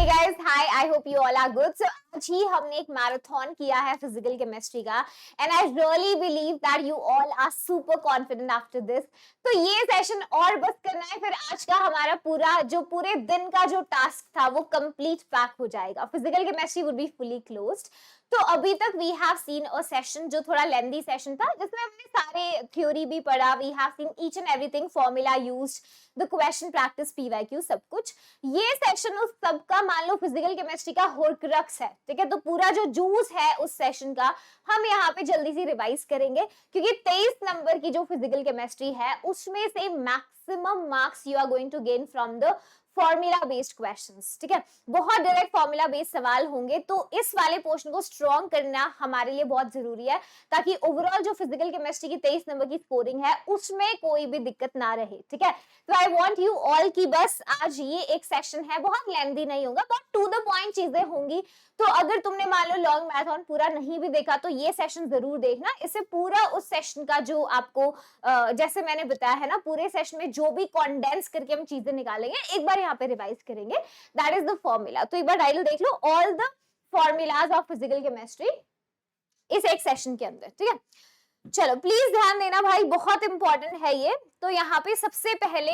Hey guys, hi. I hope you all are good. So आज ही हमने एक marathon किया है फिजिकल केमिस्ट्री का and I really believe that you all are super confident after this. तो ये session और बस करना है, फिर आज का हमारा पूरे दिन का जो टास्क था वो कंप्लीट पैक हो जाएगा. Physical chemistry would be fully closed. तो अभी तक we have seen a session जो थोड़ा लेंथी सेशन था, जिसमें हमने सारे थ्योरी भी पढ़ा. We have seen each and everything, formula used, the question practice, PYQ, सब कुछ. ये सेशन उस सबका मान लो फिजिकल केमिस्ट्री का होरक्रक्स है, ठीक है. तो पूरा जो जूस है उस सेशन का हम यहाँ पे जल्दी से रिवाइज करेंगे, क्योंकि 23 नंबर की जो फिजिकल केमिस्ट्री है उसमें से maximum marks you are going to gain from the formula based questions, ठीक है. बहुत डायरेक्ट फॉर्मूला बेस्ड सवाल होंगे, तो इस वाले पोर्शन को स्ट्रॉन्ग करना हमारे लिए बहुत जरूरी है, ताकि ओवरऑल जो फिजिकल केमिस्ट्री की 23 नंबर की स्कोरिंग है उसमें कोई भी दिक्कत ना रहे, ठीक है. तो आई वांट यू ऑल की बस आज ये एक सेशन है, बहुत लेंथी नहीं होगा, बहुत टू द पॉइंट चीजें होंगी. तो अगर तुमने मान लो लॉन्ग मैराथन पूरा नहीं भी देखा तो ये सेशन जरूर देखना. इससे पूरा उस सेशन का जो आपको जैसे मैंने बताया है ना, पूरे सेशन में जो भी कॉन्डेंस करके हम चीजें निकालेंगे एक बार यहाँ पे रिवाइज करेंगे. That is the formula. तो एक बार टाइटल देख लो, all the formulas of physical chemistry, इस एक सेशन के अंदर, ठीक है. चलो प्लीज ध्यान देना भाई, बहुत इंपॉर्टेंट है ये. तो यहाँ पे सबसे पहले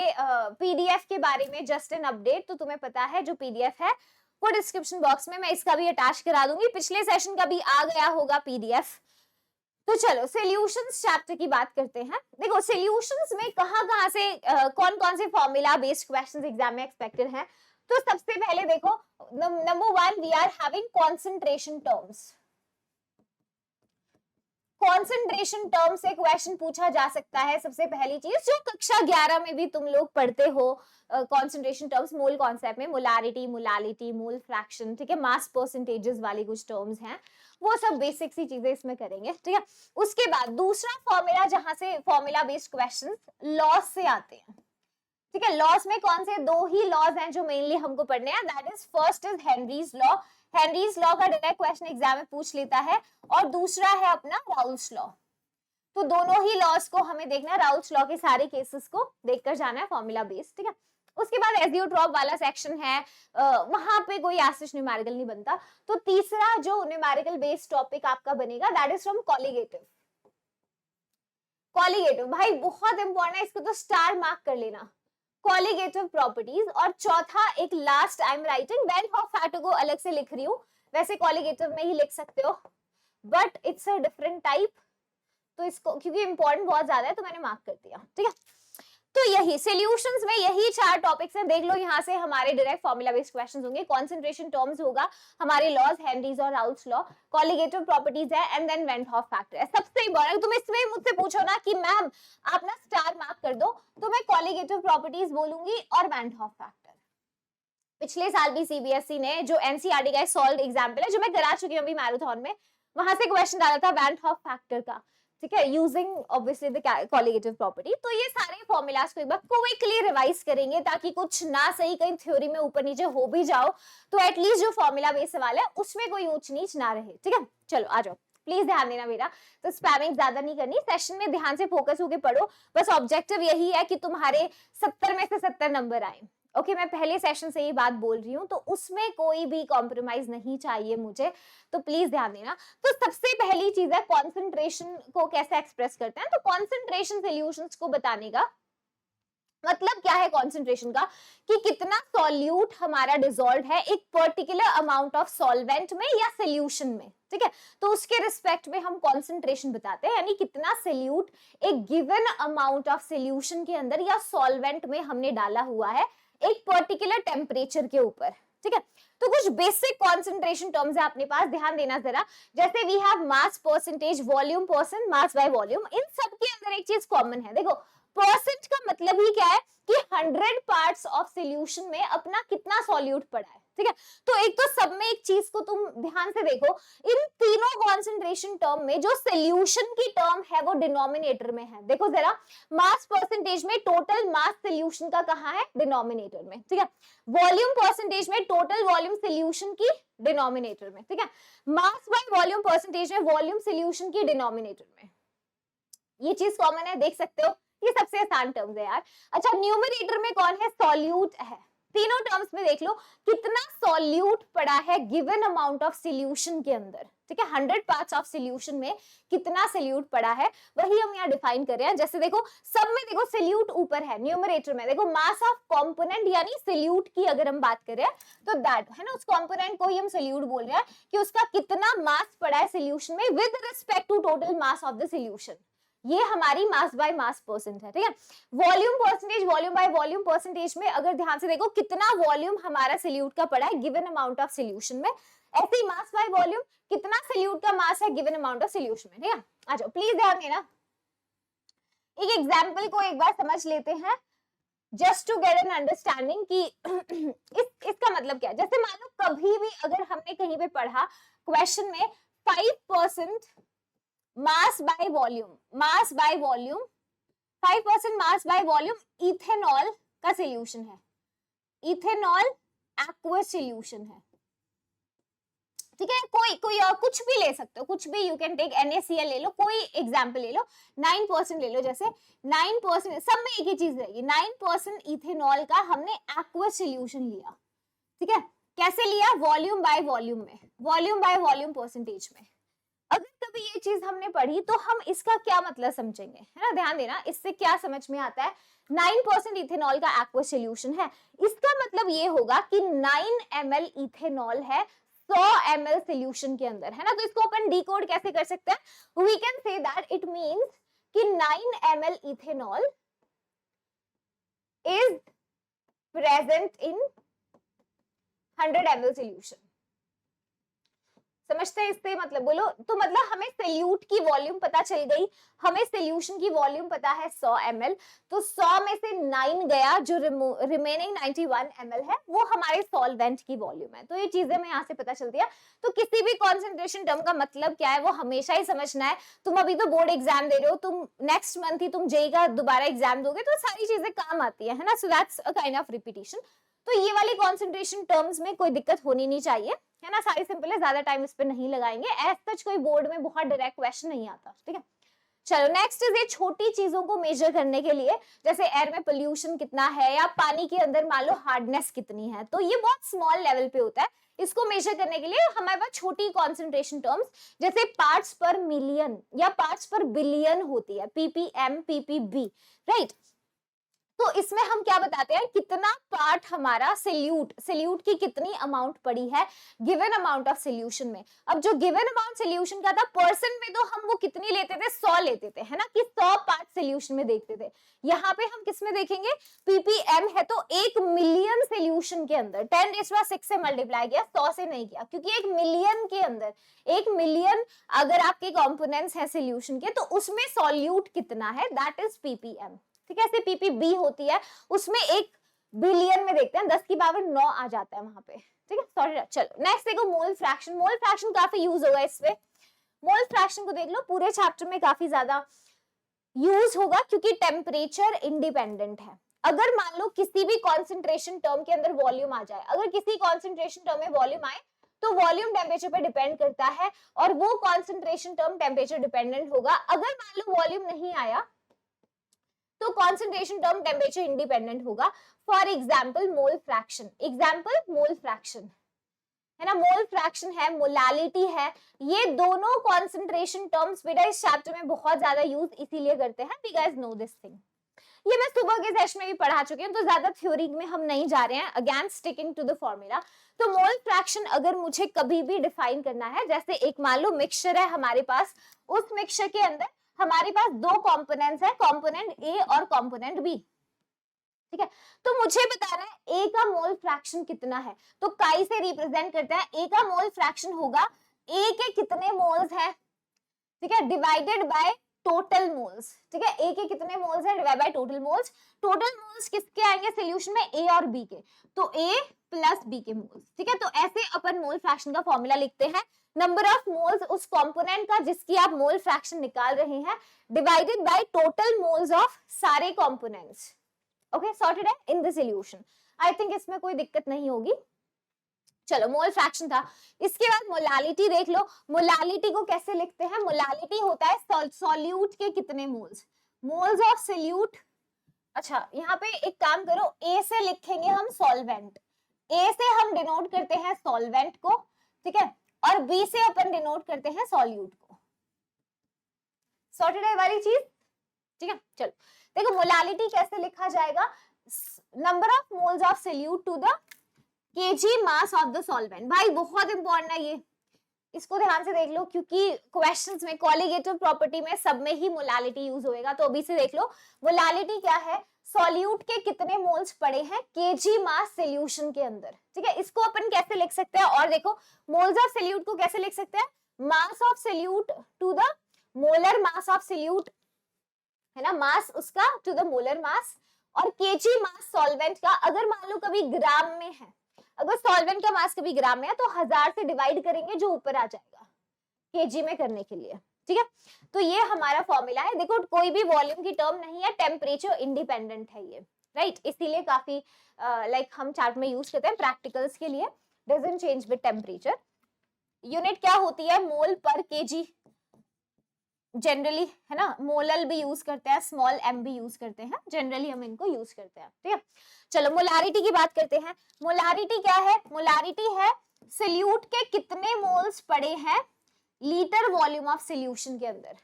पीडीएफ के बारे में जस्ट एन अपडेट. तो तुम्हें पता है जो पीडीएफ है वो डिस्क्रिप्शन बॉक्स में मैं इसका भी अटैच करा दूंगी. पिछले सेशन का भी आ गया होगा पीडीएफ. तो चलो सॉल्यूशंस चैप्टर की बात करते हैं. देखो सॉल्यूशंस में कहाँ से कौन कौन से फॉर्मूला बेस्ड क्वेश्चंस एग्जाम में एक्सपेक्टेड हैं. तो सबसे पहले देखो, number 1 we are having concentration terms. Concentration term से क्वेश्चन पूछा जा सकता है. सबसे पहली चीज जो कक्षा 11 में भी तुम लोग पढ़ते हो, कंसंट्रेशन टर्म्स, मोल कॉन्सेप्ट में मोलारिटी, मोलालिटी, मोल फ्रैक्शन, ठीक है, मास परसेंटेजेस वाली कुछ टर्म्स हैं, वो सब बेसिक सी चीजें इसमें करेंगे, ठीक है. उसके बाद दूसरा फॉर्मूला, जहां से फॉर्मूला बेस्ड क्वेश्चंस लॉस से आते हैं, ठीक है. लॉस में कौन से दो ही लॉज हैं जो मेनली हमको पढ़ने हैं. That is first is Henrys law. Henry's law का डायरेक्ट क्वेश्चन एग्जाम में पूछ लेता है, और दूसरा है अपना राउल्स लॉ. तो दोनों ही लॉस को हमें देखना है, राउल्स लॉ के सारे केसेस को देखकर जाना है फॉर्मूला बेस्ड, ठीक है. उसके बाद एजियोट्रॉप वाला सेक्शन है, वहां पे कोई एसिड न्यूमेरिकल नहीं बनता. तो तीसरा जो न्यूमेरिकल बेस्ड टॉपिक आपका बनेगा that is from colligative. Colligative भाई बहुत इंपॉर्टेंट है, इसको तो स्टार मार्क कर लेना. Colligative properties. और चौथा एक last I am writing when Hoff factor को अलग से लिख रही हूँ, वैसे कॉलिगेटिव में ही लिख सकते हो but it's a different type. तो इसको क्योंकि इंपॉर्टेंट बहुत ज्यादा है तो मैंने मार्क कर दिया, ठीक है. तो यही सॉल्यूशंस में यही 4 टॉपिक्स हैं. देख लो यहाँ से हमारे डायरेक्ट फॉर्मूला बेस्ड क्वेश्चंस होंगे. कंसंट्रेशन टर्म्स होगा, हमारे लॉज हेनरीज और राउल्स लॉ, कॉलिगेटिव प्रॉपर्टीज है, and then van't Hoff factor है. सबसे इंपॉर्टेंट तुम इसमें मुझसे पूछो ना कि मैम आप ना स्टार मार्क कर दो, तो मैं कॉलिगेटिव प्रॉपर्टीज बोलूंगी और वेन हॉफ फैक्टर. पिछले साल भी सीबीएसई ने जो एनसीईआरटी का सॉल्व एग्जाम्पल है जो मैं करा चुकी हूँ अभी मैराथन में, वहां से क्वेश्चन डाला था वेन हॉफ फैक्टर का, ठीक है, using obviously the colligative property. तो ये सारे फॉर्मूलाज को एक बार क्विकली रिवाइज करेंगे, ताकि कुछ ना सही कहीं थ्योरी में ऊपर नीचे हो भी जाओ तो एटलीस्ट जो फॉर्मूला बेस्ड सवाल है उसमें कोई ऊंच नीच ना रहे, ठीक है. चलो आ जाओ, प्लीज ध्यान देना मेरा. तो स्पैमिंग ज्यादा नहीं करनी, सेशन में ध्यान से फोकस होकर पढ़ो. बस ऑब्जेक्टिव यही है कि तुम्हारे 70 में से 70 नंबर आए. ओके मैं पहले सेशन से ये बात बोल रही हूँ, तो उसमें कोई भी कॉम्प्रोमाइज नहीं चाहिए मुझे, तो प्लीज ध्यान देना. तो सबसे पहली चीज है कॉन्सेंट्रेशन को कैसे एक्सप्रेस करते हैं. तो कॉन्सेंट्रेशन सॉल्यूशंस को बताने का मतलब क्या है कॉन्सेंट्रेशन का, कि कितना सॉल्यूट हमारा डिसॉल्व है एक पर्टिकुलर अमाउंट ऑफ सॉल्वेंट में या सोल्यूशन में, ठीक है. तो उसके रिस्पेक्ट में हम कॉन्सेंट्रेशन बताते हैं, यानी कितना सॉल्यूट एक गिवन अमाउंट ऑफ सोल्यूशन के अंदर या सॉल्वेंट में हमने डाला हुआ है एक पर्टिकुलर टेम्परेचर के ऊपर, ठीक है. तो कुछ बेसिक कॉन्सेंट्रेशन टर्म्स है अपने पास, ध्यान देना जरा. जैसे we have mass percentage, volume percent, mass by volume. इन सब के अंदर एक चीज कॉमन है. देखो परसेंट का मतलब ही क्या है कि 100 पार्ट्स ऑफ सॉल्यूशन में अपना कितना सॉल्यूट पड़ा है, ठीक है. तो एक तो सब में एक चीज को तुम ध्यान से देखो, इन तीनों कॉन्सेंट्रेशन टर्म में जो सॉल्यूशन की टर्म है वो डिनोमिनेटर में है. देखो जरा, मास परसेंटेज में टोटल मास सॉल्यूशन का कहाँ है, डिनोमिनेटर में, ठीक है. वॉल्यूम परसेंटेज में टोटल वॉल्यूम सॉल्यूशन की डिनोमिनेटर में, ठीक है. मास बाय वॉल्यूम परसेंटेज में वॉल्यूम सॉल्यूशन की डिनोमिनेटर में. ये चीज कॉमन है, देख सकते हो. ये सबसे आसान टर्म्स है यार. अच्छा न्यूमरेटर में कौन है, सॉल्यूट है, तीनों टर्म्स में देख लो कितना सॉल्यूट पड़ा है गिवन अमाउंट ऑफ सॉल्यूशन के अंदर, ठीक है, 100 पार्ट्स ऑफ सॉल्यूशन में कितना सॉल्यूट पड़ा है वही हम यहाँ डिफाइन कर रहे हैं। जैसे देखो सब में देखो सॉल्यूट ऊपर है, न्यूमरेटर में देखो मास ऑफ कंपोनेंट यानी सॉल्यूट की अगर हम बात करें तो दैट है ना, उस कंपोनेंट को ही हम सॉल्यूट बोल रहे हैं कि उसका कितना मास पड़ा है सॉल्यूशन में with respect to total mass of the solution. ये हमारी मास बाय मास परसेंट है, ठीक है। Volume percentage, volume by volume percentage में अगर ध्यान से देखो कितना वॉल्यूम हमारा सॉल्यूट का पड़ा है गिवन अमाउंट ऑफ सॉल्यूशन में, ऐसे ही मास बाय वॉल्यूम कितना सॉल्यूट का मास है गिवन अमाउंट ऑफ सॉल्यूशन में, ठीक है। आ जाओ प्लीज ध्यान देना, एक एग्जांपल को एक बार समझ लेते हैं just to get an understanding कि इसका मतलब क्या है। जैसे मान लो कभी भी अगर हमने कहीं पे पढ़ा क्वेश्चन में 5% मास by volume, mass by volume 5% mass by volume ethanol का सॉल्यूशन है, इथेनॉल एक्वस सॉल्यूशन है, ठीक है। कोई और कुछ भी ले सकते हो, कुछ भी, यू कैन टेक NaCl ले लो, कोई एग्जांपल ले लो, 9% ले लो, जैसे 9% सब में एक ही चीज रहेगी, 9% इथेनॉल का हमने एक्वस सॉल्यूशन लिया, ठीक है। कैसे लिया? वॉल्यूम बाय वॉल्यूम में, वॉल्यूम बाय वॉल्यूम परसेंटेज में। अगर कभी ये चीज हमने पढ़ी तो हम इसका क्या मतलब समझेंगे, है ना, ध्यान देना, इससे क्या समझ में आता है। 9% इथेनॉल का एक्वस सॉल्यूशन है, इसका मतलब ये होगा कि 9 ml इथेनॉल है 100 ml सॉल्यूशन के अंदर, है ना। तो इसको अपन डिकोड कैसे कर सकते हैं? We can say that it means कि 9 ml ethanol is present in 100 ml solution. समझते हैं इससे मतलब बोलो, तो मतलब हमें सॉल्यूट की वॉल्यूम पता चल गई, हमें सॉल्यूशन की वॉल्यूम पता है 100 ml, तो 100 में से 9 गया, जो रिमेनिंग 91 ml है वो हमारे सॉल्वेंट की वॉल्यूम है। तो ये चीजें हमें यहाँ से पता चलती है। तो किसी भी कॉन्सेंट्रेशन टर्म का मतलब क्या है वो हमेशा ही समझना है। तुम अभी तो बोर्ड एग्जाम दे रहे हो, तुम नेक्स्ट मंथ ही तुम जेई का दोबारा एग्जाम दोगे, तो सारी चीजें काम आती है ना। So that's a kind of repetition. तो ये वाली कॉन्सेंट्रेशन टर्म्स में कोई दिक्कत होनी नहीं चाहिए, है ना, सारी सिंपल है, ज्यादा टाइम इस पे नहीं लगाएंगे, एज सच कोई बोर्ड में बहुत डायरेक्ट क्वेश्चन नहीं आता, ठीक है। चलो नेक्स्ट इज ये छोटी चीजों को मेजर करने के लिए, जैसे एयर में पोल्यूशन कितना है या पानी के अंदर मान लो हार्डनेस कितनी है, तो ये बहुत स्मॉल लेवल पे होता है। इसको मेजर करने के लिए हमारे पास छोटी कॉन्सेंट्रेशन टर्म्स जैसे पार्ट्स पर मिलियन या पार्ट्स पर बिलियन होती है, ppm ppb, राइट। तो इसमें हम क्या बताते हैं, कितना पार्ट हमारा सॉल्यूट की कितनी अमाउंट पड़ी है गिवन अमाउंट ऑफ सॉल्यूशन में। अब जो गिवन अमाउंट सॉल्यूशन का था परसेंट में, तो हम वो कितनी लेते थे, 100 लेते थे, है ना, कि 100 पार्ट सॉल्यूशन में देखते थे। यहाँ पे हम किस में देखेंगे, ppm है, तो 1 मिलियन सॉल्यूशन के अंदर 10⁻⁶ से मल्टीप्लाई किया, 100 से नहीं किया, क्योंकि 1 मिलियन के अंदर 1 मिलियन अगर आपके कंपोनेंट्स हैं सॉल्यूशन के, तो उसमें सॉल्यूट कितना है, दैट इज ppm, ठीक है। ऐसे ppb होती है, उसमें 1 बिलियन में देखते हैं, 10 की पावर 9 आ जाता है वहां पे, ठीक है, सॉरी। चलो नेक्स्ट देखो मोल फ्रैक्शन। मोल फ्रैक्शन काफी यूज होगा इसमें, मोल फ्रैक्शन को देख लो, पूरे चैप्टर में काफी ज्यादा यूज होगा क्योंकि टेम्परेचर इंडिपेंडेंट है। अगर मान लो किसी भी कॉन्सेंट्रेशन टर्म के अंदर वॉल्यूम आ जाए, अगर किसी कॉन्सेंट्रेशन टर्म में वॉल्यूम आए तो वॉल्यूम टेम्परेचर पे डिपेंड करता है, और वो कॉन्सेंट्रेशन टर्म टेम्परेचर डिपेंडेंट होगा। अगर मान लो वॉल्यूम नहीं आया तो कॉन्सेंट्रेशन टर्म टेम्परेचर इंडिपेंडेंट होगा। For example mole fraction, example mole fraction है ना, मोल फ्रैक्शन है, मोलालिटी है, ये दोनों कॉन्सेंट्रेशन टर्म्स बेटा इस चैप्टर में बहुत ज्यादा यूज इसीलिए करते हैं, we guys know this thing. ये मैं सुबह के सेशन में भी पढ़ा चुकी हूँ, तो ज्यादा थ्योरी में हम नहीं जा रहे हैं, again sticking to the formula. तो मोल फ्रैक्शन अगर मुझे कभी भी डिफाइन करना है, जैसे एक मान लो मिक्सचर है हमारे पास, उस मिक्सचर के अंदर हमारे पास 2 कंपोनेंट्स है, कंपोनेंट ए और कंपोनेंट बी, ठीक है। तो मुझे बताना है ए का मोल फ्रैक्शन कितना है, तो काई से रिप्रेजेंट करते हैं, ए का मोल फ्रैक्शन होगा ए के कितने मोल्स हैं, ठीक है, डिवाइडेड बाय टोटल मोल्स, ठीक है। ए के कितने मोल्स हैं divide by total moles. Total moles किसके आएंगे सॉल्यूशन में, ए और बी के, तो ए प्लस बी के मोल्स, ठीक है। तो ऐसे अपन मोल फ्रैक्शन का फॉर्मूला लिखते हैं, नंबर ऑफ मोल्स उस कंपोनेंट का जिसकी आप मोल फ्रैक्शन निकाल रहे हैं, divided by total moles of सारे कंपोनेंट्स। ओके, सॉर्टेड है इन द सॉल्यूशन। आई थिंक इसमें कोई दिक्कत नहीं होगी। चलो मोल फ्रैक्शन था, इसके बाद मोलालिटी देख लो। मोलालिटी को कैसे लिखते हैं, मोलालिटी होता है सॉल्यूट के कितने मोल्स, मोल्स ऑफ सॉल्यूट अच्छा यहाँ पे एक काम करो, ए से लिखेंगे हम सॉल्वेंट, ए से हम डिनोट करते हैं सॉल्वेंट को, ठीक है, और बी से अपन डिनोट करते हैं सॉल्यूट को। सॉर्टेड है वाली चीज, ठीक है। चलो देखो मोलालिटी कैसे लिखा जाएगा, number of moles of solute to the KG mass of the solvent. भाई बहुत इंपॉर्टेंट है ये, इसको ध्यान से देख लो क्योंकि क्वेश्चंस में कोलिगेटिव प्रॉपर्टी में सब में ही मोलालिटी यूज होएगा। तो अभी से देख लो मोलालिटी क्या है, सॉल्यूट के कितने मोल्स पड़े हैं केजी मास सॉल्यूशन के अंदर, ठीक है। इसको अपन कैसे लिख सकते हैं, और देखो मोल्स ऑफ सॉल्यूट को कैसे लिख सकते हैं, mass of solute to the molar mass of solute, है ना, मास उसका टू द मोलर मास, और केजी मास सॉल्वेंट का अगर मान लो कभी ग्राम में है, अगर सॉल्वेंट का मास कभी ग्राम में है तो 1000 से डिवाइड करेंगे जो ऊपर आ जाएगा केजी में करने के लिए, ठीक है। तो ये हमारा फॉर्मूला है। देखो कोई भी वॉल्यूम की टर्म नहीं है, टेम्परेचर इंडिपेंडेंट है ये, राइट, इसीलिए काफी लाइक हम चार्ट में यूज करते हैं प्रैक्टिकल्स के लिए, doesn't change with temperature. Unit क्या होती है, मोल पर केजी जनरली, है ना, मोलल भी यूज करते हैं, स्मॉल एम भी यूज करते हैं, जनरली हम इनको यूज करते हैं, ठीक है। चलो मोलारिटी की बात करते हैं। मोलारिटी क्या है, मोलारिटी है सोल्यूट के कितने मोल्स पड़े हैं लीटर वॉल्यूम ऑफ सोल्यूशन के अंदर।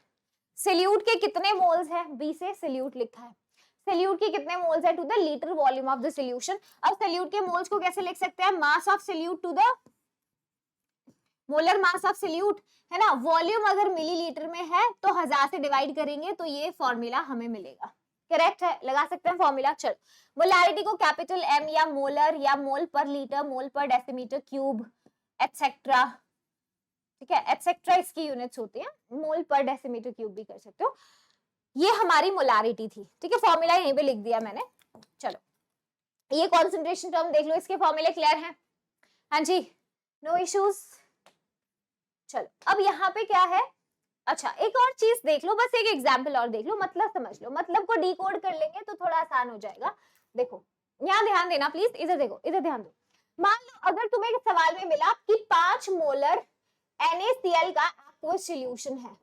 सोल्यूट के कितने मोल्स है, बी से सोल्यूट लिखा है, सोल्यूट के कितने मोल्स है to the litre volume of the solution. अब सोल्यूट के मोल्स को कैसे लिख सकते हैं, mass of solute to the molar mass of solute, है ना, वॉल्यूम अगर मिलीलीटर में है तो 1000 से डिवाइड करेंगे तो ये फॉर्मूला हमें मिलेगा, करेक्ट है, लगा सकते हैं फॉर्मूला। चलो मोलारिटी को कैपिटल एम या मोलर या मोल पर लीटर, मोल पर डेसीमीटर क्यूब एटसेट्रा, ठीक है, एटसेट्रा इसकी यूनिट्स होती हैं, मोल पर डेसीमीटर क्यूब भी कर सकते हो। ये हमारी मोलारिटी थी, ठीक है, फॉर्मूला यहीं पे लिख दिया मैंने। चलो ये कॉन्सेंट्रेशन टर्म देख लो, इसके फॉर्मूले क्लियर हैं, हाँ जी, नो इश्यूज। चलो अब यहाँ पे क्या है, अच्छा एक और चीज देख लो, बस एक एग्जाम्पल और देख लो, मतलब समझ लो, मतलब को डिकोड कर लेंगे तो थोड़ा आसान हो जाएगा। देखो यहाँ ध्यान देना प्लीज, इधर देखो, इधर ध्यान दो। मान लो अगर तुम्हें एक सवाल में मिला कि 5 मोलर NaCl का एक्वस सॉल्यूशन है,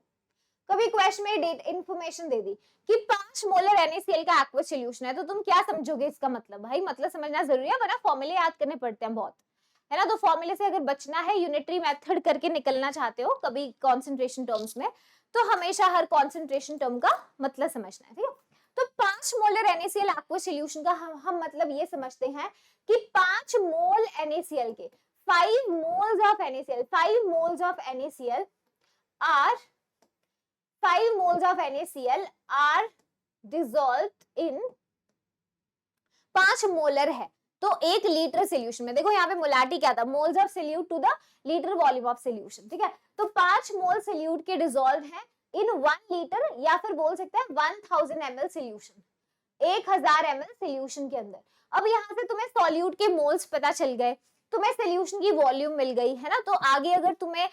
कभी क्वेश्चन में डेट इंफॉर्मेशन दे दी कि 5 मोलर NaCl का एक्वस सॉल्यूशन है, तो तुम क्या समझोगे इसका मतलब, भाई मतलब समझना जरूरी है वरना फॉर्मूले याद करने पड़ते हैं बहुत, है ना। तो फॉर्मूले से अगर बचना है, यूनिटरी मेथड करके निकलना चाहते हो कभी कॉन्सेंट्रेशन टर्म्स में, तो हमेशा हर कॉन्सेंट्रेशन टर्म का मतलब समझना है, ठीक है। तो 5 मोलर NaCl एक्वस सॉल्यूशन का हम मतलब ये समझते हैं कि 5 मोल NaCl के 5 moles of NaCl, 5 moles of NaCl are 5 moles of NaCl are dissolved in 5 molar है तो 1 लीटर सोल्यूशन में। देखो यहाँ पे मोलारिटी क्या था, moles of solute to the litre volume of solution, ठीक है। तो 5 मोल सोल्यूट के डिसॉल्व है इन 1 लीटर, या फिर बोल सकते हैं 1000 ml सोल्यूशन, 1000 ml सोल्यूशन के अंदर। अब यहाँ से तुम्हें सॉल्यूट के मोल्स पता चल गए, तुम्हें सोल्यूशन की वॉल्यूम मिल गई, है ना, तो आगे अगर तुम्हें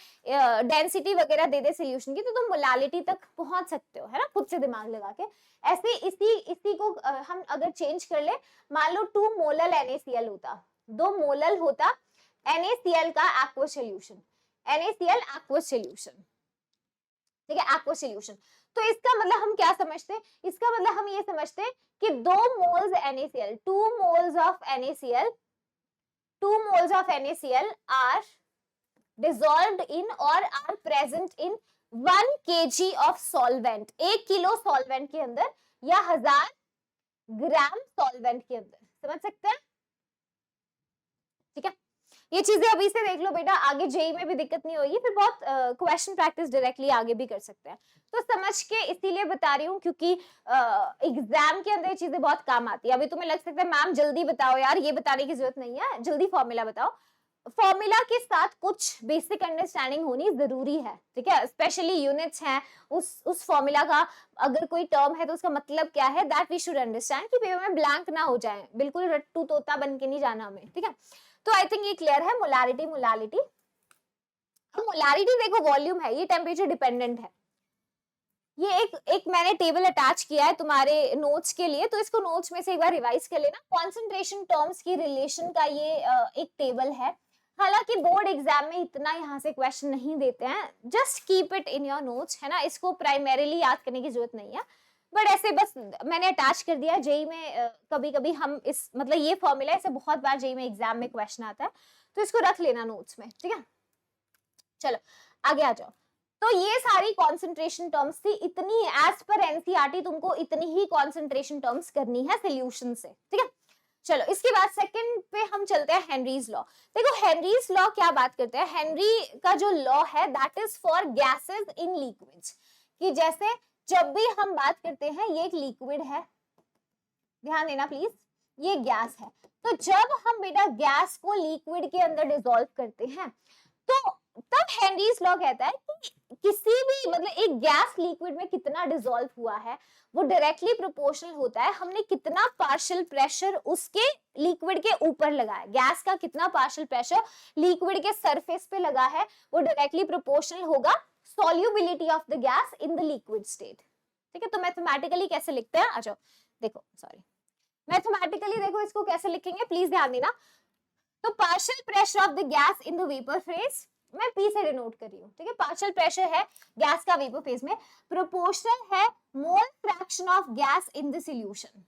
डेंसिटी वगैरह दे दे सोल्यूशन की तो तुम मोलालिटी तक पहुंच सकते हो, है ना, खुद से दिमाग लगा के। ऐसे इसी को हम अगर चेंज कर ले, मान लो 2 मोलल NaCl होता, 2 मोलल होता NaCl का aqueous solution, NaCl aqueous solution, ठीक है, एक्वस सॉल्यूशन। तो इसका मतलब हम क्या समझते हैं, इसका मतलब हम ये समझते हैं कि 2 moles NaCl, 2 moles of NaCl, 2 moles of NaCl are dissolved in or are present in 1 kg of solvent, 1 kilo solvent के अंदर या 1000 ग्राम सॉल्वेंट के अंदर, समझ सकते हैं, ठीक है। ये चीजें अभी से देख लो बेटा, आगे जेई में भी दिक्कत नहीं होगी, फिर बहुत क्वेश्चन प्रैक्टिस डायरेक्टली आगे भी कर सकते हैं। तो समझ के इसीलिए बता रही हूँ क्योंकि एग्जाम के अंदर ये चीजें बहुत काम आती है। अभी तुम्हें लग सकता है मैम जल्दी बताओ यार, ये बताने की जरूरत नहीं है, जल्दी फॉर्मूला बताओ। फॉर्मूला के साथ कुछ बेसिक अंडरस्टैंडिंग होनी जरूरी है, ठीक है, स्पेशली यूनिट्स हैं, उस फॉर्मूला का अगर कोई टर्म है तो उसका मतलब क्या है, दैट वी शुड अंडरस्टैंड, कि पेपर में ब्लैंक ना हो जाए, बिल्कुल रट्टू तोता बन के नहीं जाना हमें, ठीक है। तो आई थिंक ये क्लियर है, मोलारिटी। मोलारिटी देखो वॉल्यूम है, ये टेम्परेचर डिपेंडेंट है। ये एक मैंने टेबल अटैच किया है तुम्हारे नोट्स के लिए, तो इसको नोट्स में से एक बार रिवाइज कर लेना। कॉन्सेंट्रेशन टर्म्स की रिलेशन का ये एक टेबल है, हालांकि बोर्ड एग्जाम में इतना यहाँ से क्वेश्चन नहीं देते हैं, just keep it in your notes, है ना, इसको प्राइमरीली याद करने की जरूरत नहीं है। बट ऐसे बस मैंने अटैच कर दिया। जेई में कभी कभी हम इस मतलब ये फॉर्मूला ऐसे बहुत बार जेई में एग्जाम में क्वेश्चन आता है, तो इसको रख लेना नोट्स में, ठीक है। चलो आगे आ जाओ। तो ये सारी कॉन्सेंट्रेशन टर्म्स थी, इतनी एज पर एनसीईआरटी तुमको इतनी ही कॉन्सेंट्रेशन टर्म्स करनी है सोल्यूशन से, ठीक है। चलो इसके बाद सेकंड पे हम चलते हैं हेनरीज लॉ। देखो हेनरीज लॉ क्या बात करते हैं, हेनरी का जो लॉ है that is for gases in liquids, कि जैसे जब भी हम बात करते हैं ये एक लिक्विड है, ध्यान देना प्लीज, ये गैस है, तो जब हम बेटा गैस को लिक्विड के अंदर डिसॉल्व करते हैं तो तब हेनरीज लॉ कहता है कि किसी भी मतलब एक गैस लिक्विड में कितना डिसॉल्व हुआ है वो डायरेक्टली प्रोपोर्शनल होता है हमने कितना पार्शियल प्रेशर उसके लिक्विड के ऊपर लगाया, गैस का कितना पार्शियल प्रेशर लिक्विड के सरफेस पे लगा है वो डायरेक्टली प्रोपोर्शनल होगा solubility of the gas in the liquid state, ठीक है। तो मैथमेटिकली कैसे लिखते हैं, आ जाओ देखो, सॉरी मैथमेटिकली देखो इसको कैसे लिखेंगे प्लीज ध्यान देना। तो partial pressure of the gas in the vapour phase, मैं पी से डिनोट कर रही हूँ, ठीक है। पार्शियल प्रेशर है गैस का वेपर फेज में, प्रोपोर्शनल है mole fraction of gas in the solution.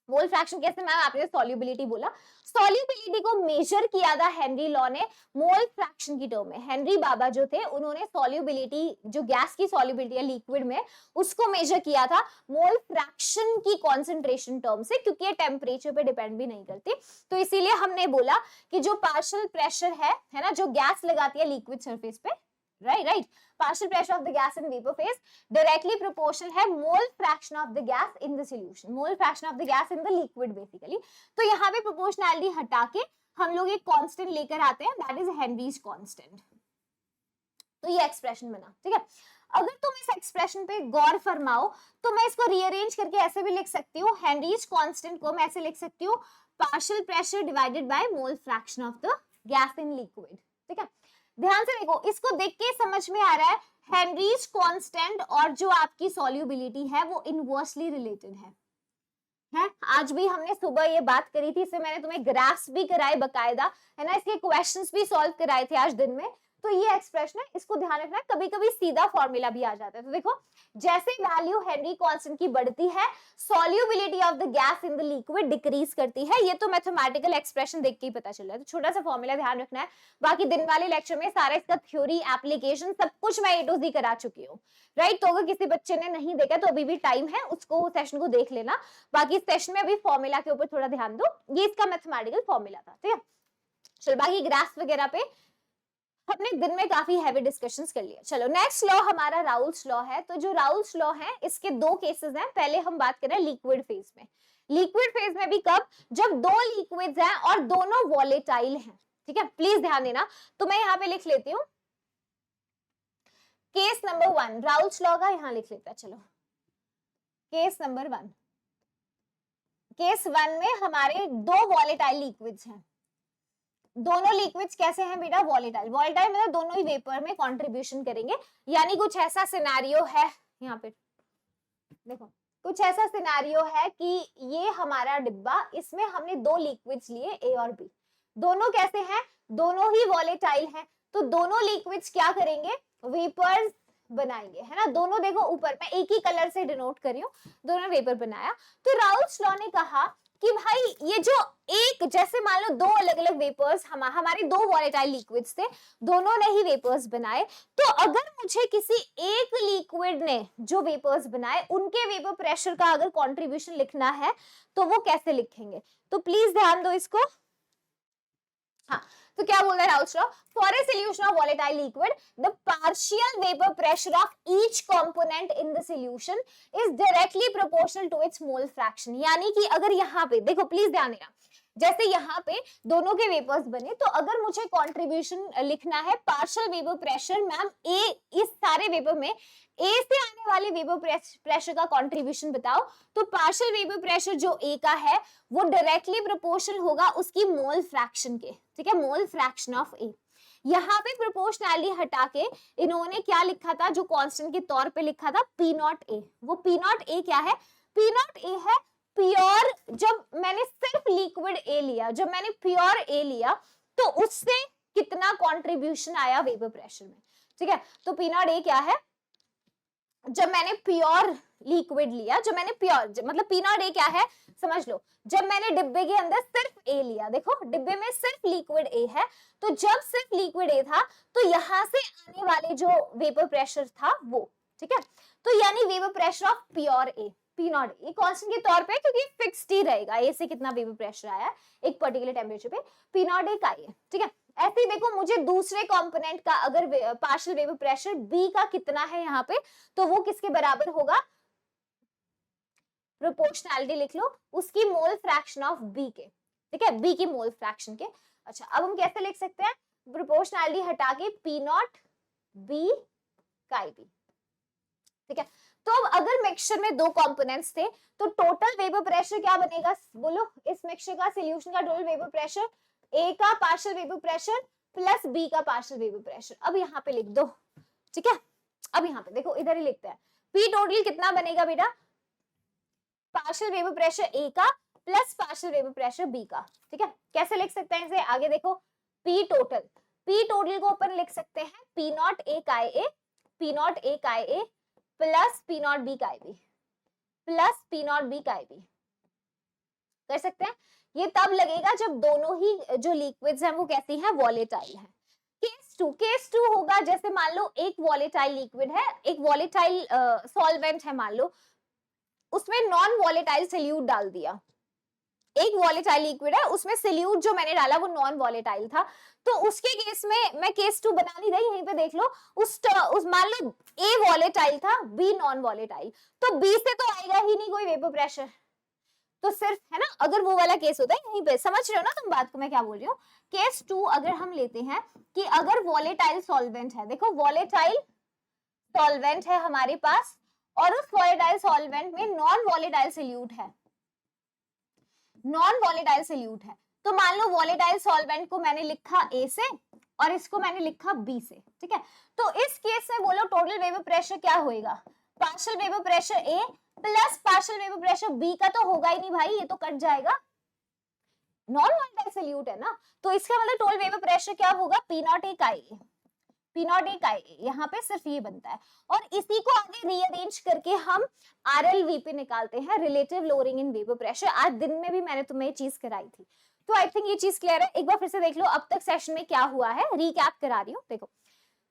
Mole fraction कैसे मैम, आपने सॉल्युबिलिटी बोला, सॉल्युबिलिटी को मेजर किया था हेनरी लॉ ने मोल फ्रैक्शन की टर्म में। हेनरी बाबा जो थे उन्होंने सॉल्युबिलिटी जो गैस की सॉल्युबिलिटी है लिक्विड में उसको मेजर किया था मोल फ्रैक्शन की कॉन्सेंट्रेशन टर्म से, क्योंकि ये टेम्परेचर पे डिपेंड भी नहीं करती। तो इसीलिए हमने बोला कि जो पार्शियल प्रेशर है ना, जो गैस लगाती है लिक्विड सरफेस पे, right, partial pressure of the gas in vapor phase directly proportional है mole fraction of the gas in the solution, mole fraction of the gas in the liquid basically। तो यहाँ पे proportionality हटा के हम लोग एक कांस्टेंट लेकर आते हैं that is Henry's constant। तो ये एक्सप्रेशन बना, ठीक है। अगर तुम इस एक्सप्रेशन पे गौर फरमाओ तो मैं इसको रीअरेंज करके ऐसे भी लिख सकती हूँ, हेनरीज कांस्टेंट को मैं ऐसे लिख सकती हूँ partial pressure divided by mole fraction of the gas in liquid, ठीक है। ध्यान से देखो, इसको देख के समझ में आ रहा है हेनरीज कांस्टेंट और जो आपकी सॉल्युबिलिटी है वो इनवर्सली रिलेटेड है। आज भी हमने सुबह ये बात करी थी, इससे मैंने तुम्हें ग्राफ्स भी कराए बकायदा, है ना, इसके क्वेश्चंस भी सॉल्व कराए थे आज दिन में। तो ये एक्सप्रेशन है, इसको ध्यान रखना है, कभी कभी सीधा फॉर्मूला भी आ जाता है। तो देखो जैसे वैल्यू हेनरी कांस्टेंट की बढ़ती है solubility of the gas in the liquid decrease करती है, ये तो मैथमेटिकल एक्सप्रेशन देख के ही पता चल रहा है। तो छोटा सा फॉर्मूला ध्यान रखना है, बाकी दिन वाले लेक्चर में सारा इसका थ्योरी एप्लीकेशन सब कुछ मैं A to Z करा चुकी हूँ, राइट। तो अगर किसी बच्चे ने नहीं देखा तो अभी भी टाइम है, उसको सेशन को देख लेना। बाकी सेशन में अभी फॉर्मूला के ऊपर थोड़ा ध्यान दो, ये इसका मैथमेटिकल फॉर्मूला था, ठीक है। चलो बाकी ग्राफ्स वगैरह पे हमने दिन में काफी हैवी डिस्कशंस कर लिया। चलो नेक्स्ट लॉ हमारा राउल्स लॉ है। तो जो राउल्स लॉ है इसके दो केसेस हैं, पहले हम बात करें लिक्विड फेज में। लिक्विड फेज में भी कब, जब दो लिक्विड्स हैं और दोनों वॉलेटाइल हैं, ठीक है। प्लीज ध्यान देना, तो मैं यहाँ पे लिख लेती हूँ केस नंबर 1 राउल्स लॉ का, यहाँ लिख लेता है। चलो केस नंबर 1, केस 1 में हमारे दो वॉलेटाइल लिक्विड्स हैं। दोनों लिक्विड्स कैसे हैं बेटा, वॉलेटाइल। वॉलेटाइल मतलब दोनों ही वेपर में कंट्रीब्यूशन करेंगे, यानी कुछ ऐसा सिनेरियो है, यहाँ पे देखो कुछ ऐसा सिनेरियो है कि ये हमारा डिब्बा, इसमें हमने दो लिक्विड्स लिए A और B, दोनों कैसे हैं, दोनों ही वॉलेटाइल हैं। तो दोनों लिक्विड्स क्या करेंगे, वेपर्स बनाएंगे, है ना। दोनों देखो ऊपर मैं एक ही कलर से डिनोट कर रही हूँ, दोनों वेपर बनाया। तो राउल्स लॉ ने कहा कि भाई ये जो एक, जैसे मान लो दो अलग अलग वेपर्स, हमारे दो वॉलेटाइल लिक्विड्स थे, दोनों ने ही वेपर्स बनाए, तो अगर मुझे किसी एक लिक्विड ने जो वेपर्स बनाए उनके वेपर प्रेशर का अगर कंट्रीब्यूशन लिखना है तो वो कैसे लिखेंगे, तो प्लीज ध्यान दो इसको। हाँ, तो क्या बोल रहा है Raoult's law, for a solution of volatile liquid the partial vapour pressure of each component in the solution is directly proportional to its mole fraction. यानी कि अगर यहाँ पे देखो, प्लीज ध्यान देना, जैसे यहाँ पे दोनों के वेपर्स बने, तो अगर मुझे कंट्रीब्यूशन लिखना है पार्शियल वेपर प्रेशर, मैम ए, इस सारे वेपर में ए से आने वाले वेपर प्रेशर का कंट्रीब्यूशन बताओ, तो पार्शियल वेपर प्रेशर जो ए का है वो डायरेक्टली प्रोपोर्शनल होगा उसकी मोल फ्रैक्शन के, ठीक है, मोल फ्रैक्शन ऑफ ए। यहाँ पे प्रोपोर्शनैलिटी हटा के इन्होंने क्या लिखा था, जो कांस्टेंट के तौर पे लिखा था पी नॉट ए। वो पी नॉट ए क्या है, पी नॉट ए है प्योर, जब मैंने सिर्फ लिक्विड ए लिया, जब मैंने प्योर ए लिया तो उससे कितना कंट्रीब्यूशन आया वेपर प्रेशर में, ठीक है। तो पी नॉट ए क्या है, जब मैंने प्योर लिक्विड लिया, जब मैंने प्योर मतलब पी नॉट ए क्या है समझ लो, जब मैंने डिब्बे के अंदर सिर्फ ए लिया, देखो डिब्बे में सिर्फ लिक्विड ए है, तो जब सिर्फ लिक्विड ए था तो यहां से आने वाले जो वेपर प्रेशर था वो, ठीक है, तो यानी vapour pressure of pure A P naught a constant के तौर पे, क्योंकि फिक्स्ड ही रहेगा ए से कितना वेपर प्रेशर आया एक पर्टिकुलर टेम्परेचर पे, पी नॉट ए का ए, ठीक है। ऐसे ही देखो मुझे दूसरे कंपोनेंट का अगर पार्शियल वेपर प्रेशर बी का कितना है यहाँ पे, तो वो किसके बराबर होगा, प्रोपोर्शनैलिटी लिख लो उसकी मोल फ्रैक्शन ऑफ बी के, ठीक है, बी की मोल फ्रैक्शन के। अच्छा अब हम कैसे लिख सकते हैं, प्रोपोर्शनैलिटी हटा के पी नॉट बी का बी, ठीक है। तो अब अगर मिक्सचर में दो कंपोनेंट्स थे तो टोटल वेपर प्रेशर क्या बनेगा, बोलो इस मिक्सचर का सॉल्यूशन का टोटल वेपर प्रेशर ए का partial vapour pressure plus B का पार्शियल वेपर प्रेशर। अब यहाँ पे लिख दो, ठीक है, अब यहाँ पे देखो इधर ही लिखते हैं, पी टोटल कितना बनेगा बेटा, पार्शियल वेपर प्रेशर ए का plus partial vapour pressure B का, ठीक है। कैसे लिख सकते हैं इसे, आगे देखो पी टोटल को अपन लिख सकते हैं पी नॉट ए का ए, पी नॉट ए का A plus P naught B का B, plus P naught B का बी, कर सकते हैं। ये तब लगेगा जब दोनों ही जो लिक्विड्स हैं वो कैसी हैं, वॉलेटाइल हैं। केस टू होगा जैसे मान लो एक वॉलेटाइल लिक्विड है, एक वॉलेटाइल सॉल्वेंट है मान लो, उसमें नॉन वॉलेटाइल सोल्यूट डाल दिया, एक वॉलेटाइल लिक्विड है उसमें सोल्यूट जो मैंने डाला वो नॉन वॉलेटाइल था, तो उसके केस में मैं केस 2 बना नहीं रही, यहीं पे देख लो उस मान लो ए वॉलेटाइल था बी नॉन वॉलेटाइल, तो बी से तो आएगा ही नहीं कोई वेपर प्रेशर, तो सिर्फ है ना, अगर वो वाला केस होता है यहीं पे, समझ रहे हो ना तुम बात को मैं क्या बोल रही हूँ। केस 2 अगर हम लेते हैं कि अगर वॉलेटाइल सॉल्वेंट है, देखो वॉलेटाइल सॉल्वेंट है हमारे पास और उस वॉलेटाइल सॉल्वेंट में नॉन वॉलेटाइल सोल्यूट है, नॉन वॉलेटाइल सोल्यूट है, तो मान लो वॉलेटाइल सॉल्वेंट को मैंने लिखा ए से और इसको मैंने लिखा बी से, ठीक है। तो इस केस में बोलो टोटल वेपर प्रेशर क्या होएगा, partial vapour pressure A plus partial vapour pressure B का तो होगा ही नहीं भाई, ये तो कट जाएगा, नॉन वॉलेटाइल सोल्यूट है ना, तो इसका मतलब टोटल वेपर प्रेशर क्या होगा, पी नॉट ए का ए, पी नॉट ए का ए, यहाँ पे सिर्फ ये बनता है, और इसी को आगे रीअरेंज करके हम RLVP निकालते हैं, relative lowering in vapour pressure. आज दिन में भी मैंने तुम्हें ये चीज कराई थी, तो आई थिंक ये चीज क्लियर है। एक बार फिर से देख लो अब तक सेशन में क्या हुआ है, रिकैप करा रही हूँ। देखो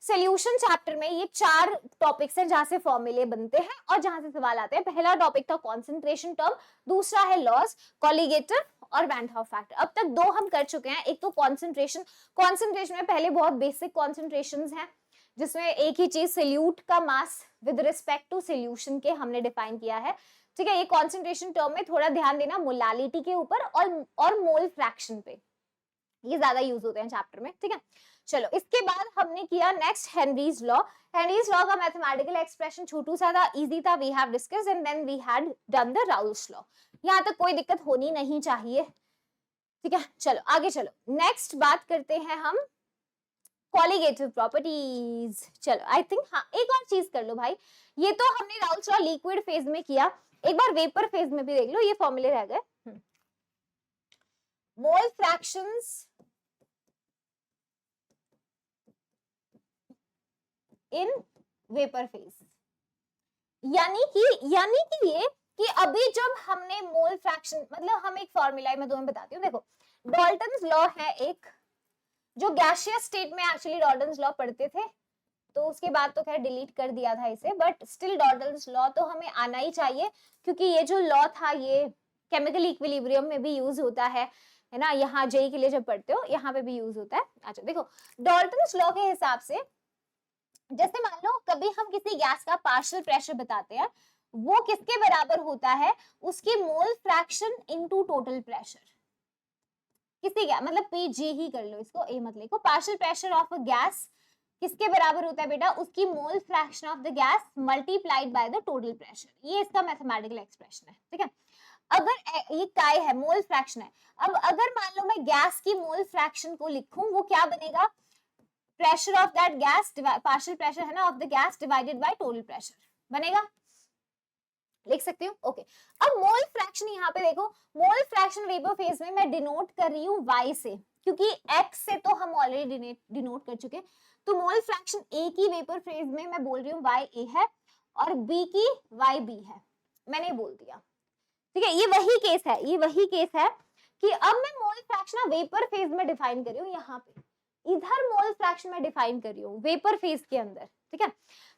सॉल्यूशन चैप्टर में ये 4 टॉपिक्स हैं जहां से फॉर्मूले बनते हैं और जहां से सवाल आते हैं। पहला टॉपिक था कॉन्सेंट्रेशन टर्म, दूसरा है लॉस, कॉलीगेटर और वैन हॉफ फैक्टर। अब तक 2 हम कर चुके हैं, एक तो कॉन्सेंट्रेशन में पहले बहुत बेसिक कॉन्सेंट्रेशंस हैं जिसमें एक ही चीज सोल्यूट का mass with respect to solution के हमने डिफाइन किया है, ठीक है। ये कॉन्सेंट्रेशन टर्म में थोड़ा ध्यान देना मोलालिटी के ऊपर और मोल फ्रैक्शन पे, ये ज्यादा यूज होते हैं चैप्टर में, ठीक है। चलो इसके बाद हमने किया next Henry's law. Henry's law का मैथमेटिकल एक्सप्रेशन छोटू सा था, इजी था, we have discussed and then we had done the Raoult's law. यहाँ तक कोई दिक्कत होनी नहीं चाहिए, ठीक है। चलो आगे चलो, नेक्स्ट बात करते हैं हम कॉलीगेटिव प्रॉपर्टीज। चलो आई थिंक हाँ एक और चीज कर लो भाई, ये तो हमने राउल्स लॉ लिक्विड फेज में किया, एक बार वेपर फेज में भी देख लो, ये फॉर्मूले रह गए। मोल फ्रैक्शंस इन वेपर फेज, यानी कि ये कि अभी जब हमने मोल फ्रैक्शन मतलब हम एक फॉर्मूला मैं तुम्हें बताती हूँ, देखो डाल्टन्स लॉ है एक, जो गैसियस स्टेट में एक्चुअली डाल्टन्स लॉ पढ़ते थे, तो उसके बाद तो खैर डिलीट कर दिया था इसे, बट स्टिल डाल्टन्स लॉ तो हमें आना ही चाहिए क्योंकि ये जो लॉ था ये केमिकल इक्विलिब्रियम में भी यूज होता है ना, यहाँ जेई के लिए जब पढ़ते हो यहाँ पे भी यूज होता है। अच्छा देखो डाल्टन्स लॉ के हिसाब से जैसे मान लो कभी हम किसी गैस का पार्शियल प्रेशर बताते हैं, वो किसके बराबर होता है, उसकी mole fraction into total pressure, किसी गैस मतलब पीजी ही कर लो इसको, ए मत लिखो, partial pressure of a gas किसके बराबर होता है बेटा, उसकी mole fraction of the gas multiplied by the total pressure, ये इसका मैथमेटिकल एक्सप्रेशन है, ठीक है। अगर ये काय है मोल फ्रैक्शन है, अब अगर मान लो मैं गैस की मोल फ्रैक्शन को लिखूं, वो क्या बनेगा, pressure of that gas partial pressure है ना of the gas divided by total pressure बनेगा, लिख सकती हूँ, ओके। अब मोल फ्रैक्शन यहाँ पे देखो, मोल फ्रैक्शन वेपर फेज में मैं डिनोट कर रही हूँ y से, क्योंकि x से तो हम ऑलरेडी डिनोट कर चुके, तो मोल फ्रैक्शन a की वेपर फेज में मैं बोल रही हूँ y a है और बी की YB है, मैंने बोल दिया, ठीक है। ये वही केस है, ये वही केस है कि अब मैं मोल फ्रैक्शन वेपर फेज में डिफाइन कर रही हूँ, यहाँ पे इधर मोल फ्रैक्शन में डिफाइन कर रही हूँ वेपर फेज के अंदर, ठीक है।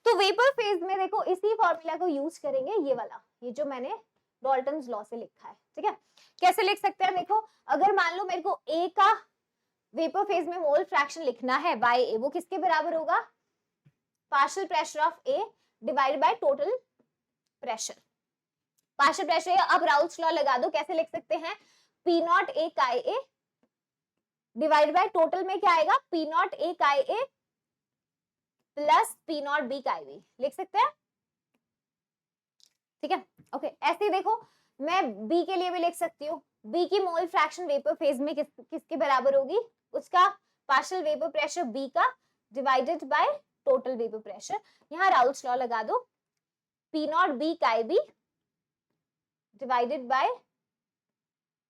तो वेपर फेज में देखो इसी फॉर्मूला को यूज करेंगे, ये वाला, ये जो मैंने डाल्टन्स लॉ से लिखा है, ठीक है। कैसे लिख सकते हैं, देखो अगर मान लो मेरे को ए का वेपर फेज में मोल फ्रैक्शन लिखना है बाय ए, वो किसके बराबर होगा, partial pressure of A divided by total pressure, partial pressure. अब राउल्स लॉ लगा दो, कैसे लिख सकते हैं, P naught A chi A divide by total में क्या आएगा, P naught A chi A plus P naught B chi B, लिख सकते हैं, ठीक है। ओके, ऐसे देखो मैं बी के लिए भी लिख सकती हूँ, बी की मोल फ्रैक्शन वेपर फेज में किसके बराबर होगी, उसका पार्शियल वेपर प्रेशर बी का divided by total vapour pressure. यहाँ राउल्स लॉ लगा दो, P naught B chi B divided by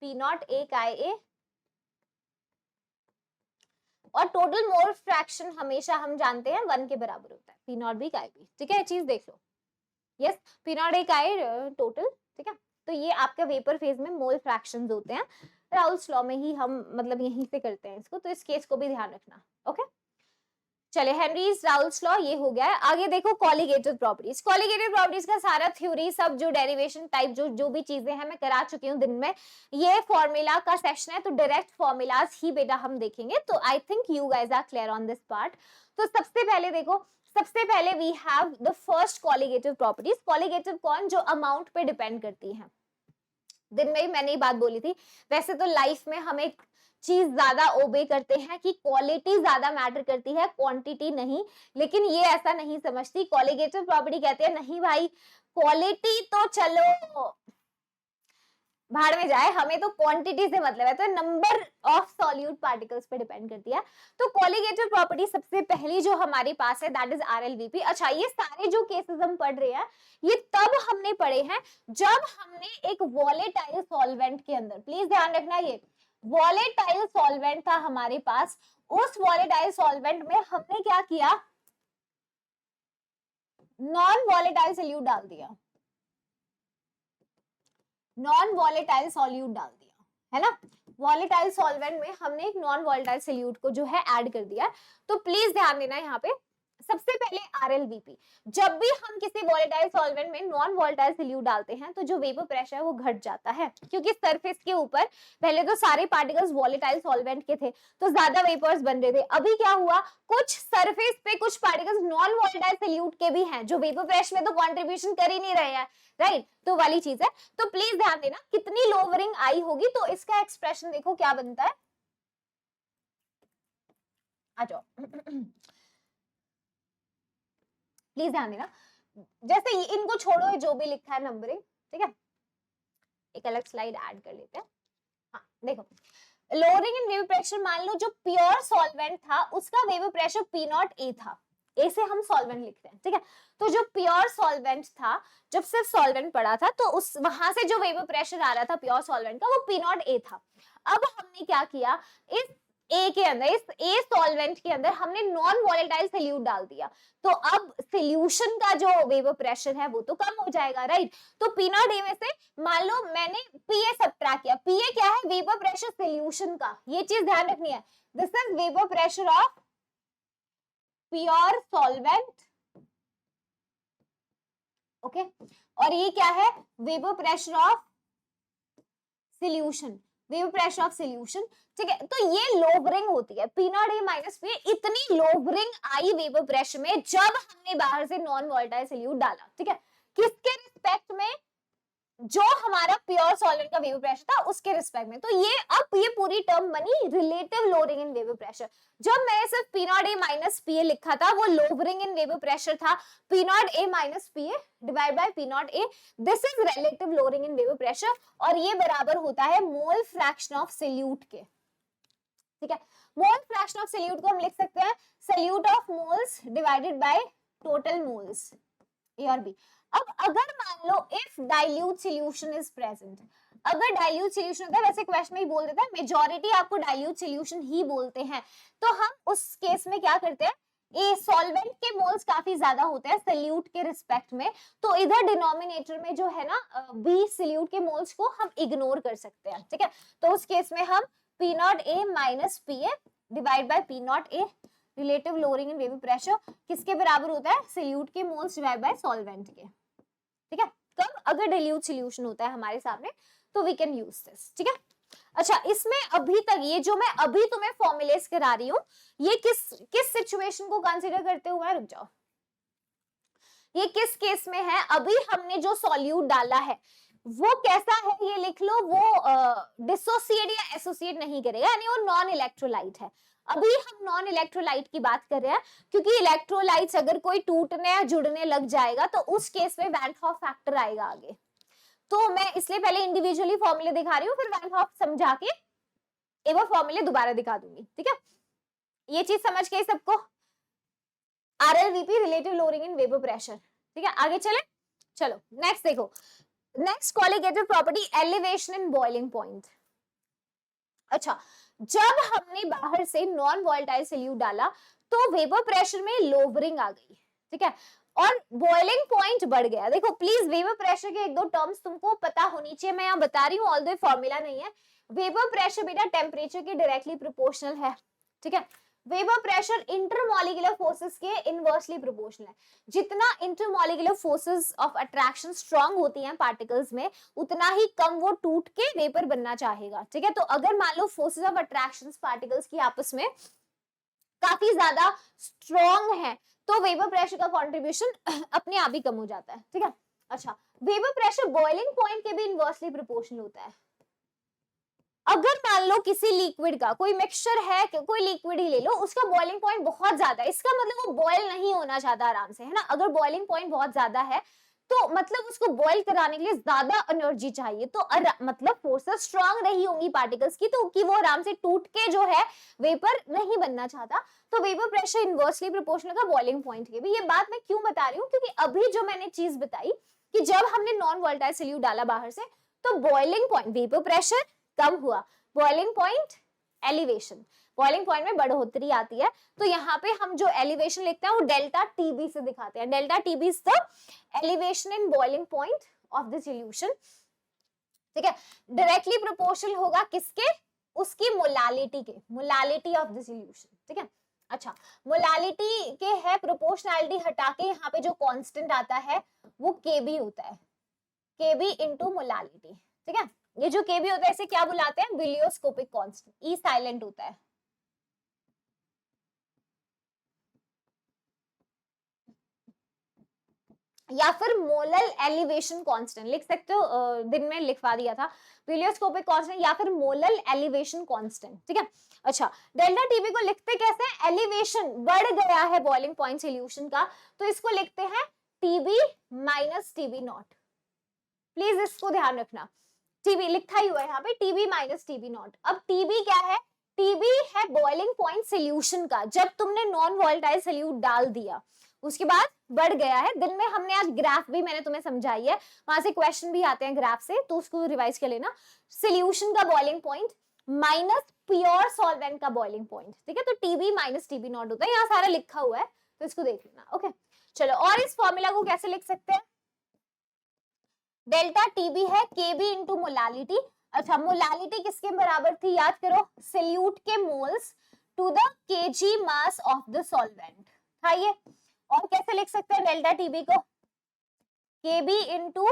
P naught A chi A, और टोटल मोल फ्रैक्शन हमेशा हम जानते हैं 1 के बराबर होता है, P naught B chi B, ठीक है। चीज देख लो, यस, पी नॉट ए काई टोटल, ठीक है। तो ये आपका वेपर फेज में मोल फ्रैक्शंस होते हैं, राउल्स लॉ में ही हम मतलब यहीं से करते हैं इसको, तो इस केस को भी ध्यान रखना, ओके। चले, हेनरीज राउल्स लॉ ये हो गया है। आगे देखो कॉलिगेटिव प्रॉपर्टीज, कॉलिगेटिव प्रॉपर्टीज का सारा थ्योरी सब जो डेरिवेशन टाइप जो भी चीजें हैं मैं करा चुकी हूँ दिन में, ये फॉर्मूला का सेक्शन है, तो डायरेक्ट फॉर्मूलाज ही बेटा हम देखेंगे, तो I think you guys are clear on this part. तो सबसे पहले देखो, सबसे पहले we have the first colligative properties. Colligative कौन, जो अमाउंट पे डिपेंड करती है, दिन में ही मैंने ये बात बोली थी। वैसे तो लाइफ में हम एक चीज ज्यादा ओबे करते हैं कि क्वालिटी ज्यादा मैटर करती है, क्वांटिटी नहीं, लेकिन ये ऐसा नहीं समझती। कॉलिगेटिव प्रॉपर्टी कहते हैं नहीं भाई, क्वालिटी तो चलो भाड़ में जाए, हमें तो क्वांटिटी से मतलब है, तो नंबर ऑफ सॉल्यूट पार्टिकल्स पे डिपेंड करती है। तो कॉलिगेटिव प्रॉपर्टी सबसे पहली जो हमारे पास है दैट इज RLVP। अच्छा, ये सारे जो केसेस हम पढ़ रहे हैं ये तब हमने पढ़े हैं जब हमने एक वॉलेटाइल सॉल्वेंट के अंदर, प्लीज ध्यान रखना, ये वॉलेटाइल सॉल्वेंट था हमारे पास, उस वॉलेटाइल सॉल्वेंट में हमने क्या किया, नॉन वॉलेटाइल सोल्यूट डाल दिया, नॉन वॉलेटाइल सॉल्यूट डाल दिया, है ना। वॉलेटाइल सॉल्वेंट में हमने एक नॉन वॉलेटाइल सोल्यूट को जो है ऐड कर दिया। तो प्लीज ध्यान देना यहाँ पे, सबसे पहले RLVP, जब भी हम किसी वॉलेटाइल सॉल्वेंट में नॉन वॉलेटाइल सोल्यूट डालते हैं तो जो वेपर प्रेशर है वो घट जाता है, क्योंकि सरफेस के ऊपर पहले तो सारे पार्टिकल्स वॉलेटाइल सॉल्वेंट के थे तो ज्यादा वेपर्स बन रहे थे। अभी क्या हुआ, कुछ सरफेस पे कुछ पार्टिकल्स नॉन वॉलेटाइल सोल्यूट के भी हैं जो वेपर प्रेशर में तो कंट्रीब्यूशन कर ही नहीं रहे हैं, राइट, तो वाली चीज है। तो प्लीज ध्यान देना कितनी लोअरिंग आई होगी, तो इसका एक्सप्रेशन देखो क्या बनता है, आ जाओ प्लीज ध्यान देना, जैसे इनको छोड़ो जो भी लिखा है नंबरिंग, ठीक है, एक अलग स्लाइड ऐड कर लेते हैं। हाँ देखो, लोअरिंग इन वेपर प्रेशर, मान लो जो प्योर सॉल्वेंट था उसका वेपर प्रेशर पी नॉट ए था, ए से हम सॉल्वेंट लिखते हैं, ठीक है। तो जो प्योर सॉल्वेंट था, जब सिर्फ सॉल्वेंट पड़ा था तो उस वहां से जो वेपर प्रेशर आ रहा था प्योर सॉल्वेंट का वो पी नॉट ए था। अब हमने क्या किया, इस ए के अंदर, इस ए सॉल्वेंट के अंदर हमने नॉन वॉलेटाइल सोल्यूट डाल दिया, तो अब सोल्यूशन का जो वेपर प्रेशर है वो तो कम हो जाएगा, राइट। तो पी नॉट ए में से मान लो मैंने पीए सब्ट्रैक्ट किया, पीए क्या है, वेपर प्रेशर सोल्यूशन का, ये चीज ध्यान रखनी है, this is vapour pressure of pure solvent, okay, और ये क्या है, vapour pressure of solution, vapour pressure of solution, ठीक है। तो ये लोवरिंग होती है, पी नॉट ए माइनस पी, इतनी लोवरिंग आई वेपर प्रेशर में जब हमने बाहर से नॉन वोलेटाइल सोल्यूट डाला, ठीक है, किसके रिस्पेक्ट में, जो हमारा प्योर सॉल्वेंट का वेपर प्रेशर था उसके रिस्पेक्ट में। तो ये अब ये पूरी टर्म बनी relative lowering in vapour pressure. जब मैंने सिर्फ P naught A minus P A लिखा था वो लोअरिंग इन वेपर प्रेशर था, P naught A minus P A divide by P naught A, this is relative lowering in vapour pressure, और ये बराबर होता है मोल फ्रैक्शन ऑफ सोल्यूट के, ठीक है। मोल फ्रैक्शन ऑफ सोल्यूट को हम लिख सकते हैं solute of moles divided by total moles, A और बी। अब अगर मान लो if dilute solution is present, अगर डाइल्यूट सॉल्यूशन होता है, वैसे क्वेश्चन में ही बोल देता है, मेजॉरिटी आपको डाइल्यूट सॉल्यूशन ही बोलते हैं, तो हम उस केस में क्या करते हैं, ए सॉल्वेंट के मोल्स काफी ज्यादा होते हैं सल्यूट के रिस्पेक्ट में, तो इधर डिनोमिनेटर में जो है ना बी सल्यूट के मोल्स को हम इग्नोर कर सकते हैं, ठीक है। तो उस केस में हम P naught A minus P A divide by P naught a relative lowering in vapour pressure किसके बराबर होता है, सल्यूट के मोल्स डिवाइड बाय सॉल्वेंट के, ठीक है। कब, अगर डिल्यूट सॉल्यूशन होता है हमारे सामने तो वी कैन यूज दिस, ठीक है। अच्छा, इसमें अभी तक ये जो मैं अभी तुम्हें फॉर्मुलेस करा रही हूँ ये किस सिचुएशन को कंसीडर करते हुए, रुक जाओ, ये किस केस में है, अभी हमने जो सॉल्यूट डाला है वो कैसा है ये लिख लो, वो डिसोसिएट या एसोसिएट नहीं करेगा, यानी वो नॉन इलेक्ट्रोलाइट है। अभी हम नॉन इलेक्ट्रोलाइट की बात कर रहे हैं, क्योंकि इलेक्ट्रोलाइट्स अगर कोई टूटने या जुड़ने लग जाएगा तो उस केस में वैन हॉफ फैक्टर आएगा आगे। तो मैं इसलिए पहले इंडिविजुअली फॉर्मूले दिखा रही हूँ, फिर वैन हॉफ समझा के एक बार फॉर्मूले दोबारा दिखा दूंगी, ठीक है। ये चीज समझ गई सबको, RLVP relative lowering in vapour pressure, ठीक है। आगे चले, चलो नेक्स्ट देखो, next colligative property elevation in boiling point. अच्छा, जब हमने बाहर से नॉन वोलेटाइल सॉल्यूट डाला तो वेपर प्रेशर में लोवरिंग आ गई, ठीक है, और बॉइलिंग पॉइंट बढ़ गया। देखो प्लीज वेपर प्रेशर के एक दो टर्म्स तुमको पता होनी चाहिए, मैं यहाँ बता रही हूँ, ऑल्दो फॉर्मूला नहीं है। वेपर प्रेशर बेटा टेम्परेचर के डायरेक्टली प्रोपोर्शनल है, ठीक है। वेपर प्रेशर इंटरमॉलिक्यूलर फोर्सेस के इनवर्सली प्रोपोर्शनल है। जितना intermolecular forces of attraction strong होती हैं पार्टिकल्स में, उतना ही कम वो टूट के वेपर बनना चाहेगा, ठीक है। तो अगर मान लो फोर्सेस ऑफ अट्रैक्शन पार्टिकल्स की आपस में काफी ज्यादा स्ट्रांग है तो वेपर प्रेशर का कंट्रीब्यूशन अपने आप ही कम हो जाता है, ठीक है। अच्छा, वेपर प्रेशर बॉइलिंग पॉइंट के भी इनवर्सली प्रोपोर्शनल होता है। अगर मान लो किसी लिक्विड का, कोई मिक्सचर है, कोई लिक्विड ही ले लो, उसका बॉइलिंग पॉइंट बहुत ज्यादा है, इसका मतलब वो बॉयल नहीं होना चाहता आराम से, है ना। अगर बॉइलिंग पॉइंट बहुत ज्यादा है तो मतलब उसको बॉयल कराने के लिए ज्यादा एनर्जी चाहिए, तो मतलब फोर्सेस स्ट्रांग रही होंगी पार्टिकल्स की, तो कि वो आराम से टूट के जो है वेपर नहीं बनना चाहता। तो वेपर प्रेशर इनवर्सली प्रोपोर्शनल का बॉइलिंग पॉइंट के भी। ये बात मैं क्यों बता रही हूँ, क्योंकि अभी जो मैंने चीज बताई कि जब हमने नॉन वोलेटाइल सॉल्यूट डाला बाहर से तो बॉइलिंग पॉइंट, वेपर प्रेशर कम हुआ, boiling point elevation, boiling point में बढ़ोतरी आती है। तो यहाँ पे हम जो एलिवेशन लिखते हैं वो डेल्टा टीबी से दिखाते हैं। Delta TB is the elevation in boiling point of the solution, ठीक है। डायरेक्टली प्रोपोर्शनल होगा किसके, उसकी मोलालिटी के, मोलालिटी ऑफ द सॉल्यूशन, ठीक है। अच्छा, मोलालिटी के है, प्रोपोर्शनैलिटी हटा के यहाँ पे जो कांस्टेंट आता है वो केबी होता है, केबी इनटू मोलालिटी, ठीक है। ये जो केबी होता है इसे क्या बुलाते हैं, विलियोस्कोपिक कांस्टेंट, ई साइलेंट होता है। या फिर मोलल एलिवेशन कांस्टेंट लिख सकते हो, दिन में लिखवा दिया था, विलियोस्कोपिक कांस्टेंट या फिर मोलल एलिवेशन कांस्टेंट, ठीक है। अच्छा, डेल्टा टीबी को लिखते कैसे हैं, एलिवेशन बढ़ गया है बॉइलिंग पॉइंट सॉल्यूशन का, तो इसको लिखते हैं TB minus TB naught. Please इसको ध्यान रखना, टीबी लिखा ही हुआ है यहाँ पे, टीबी माइनस टीबी नॉट। अब टीबी क्या है, टीबी है बॉइलिंग पॉइंट सॉल्यूशन का, जब तुमने नॉन वोलेटाइल सॉल्यूट डाल दिया उसके बाद बढ़ गया है। दिन में हमने आज ग्राफ भी मैंने तुम्हें समझाई है, वहां से क्वेश्चन भी आते हैं ग्राफ से, तो उसको रिवाइज कर लेना। सॉल्यूशन का boiling point minus pure solvent का बॉइलिंग पॉइंट, ठीक है। तो टीबी माइनस टीबी नॉट होता है, यहाँ सारा लिखा हुआ है, तो इसको देख लेना, ओके। चलो, और इस फॉर्मूला को कैसे लिख सकते हैं, डेल्टा टीबी है केबी इंटू मोलालिटी। अच्छा, मोलालिटी किसके बराबर थी, याद करो, सॉल्यूट के moles to the KG mass of the solvent था ये। और कैसे लिख सकते हैं डेल्टा टीबी को, KB into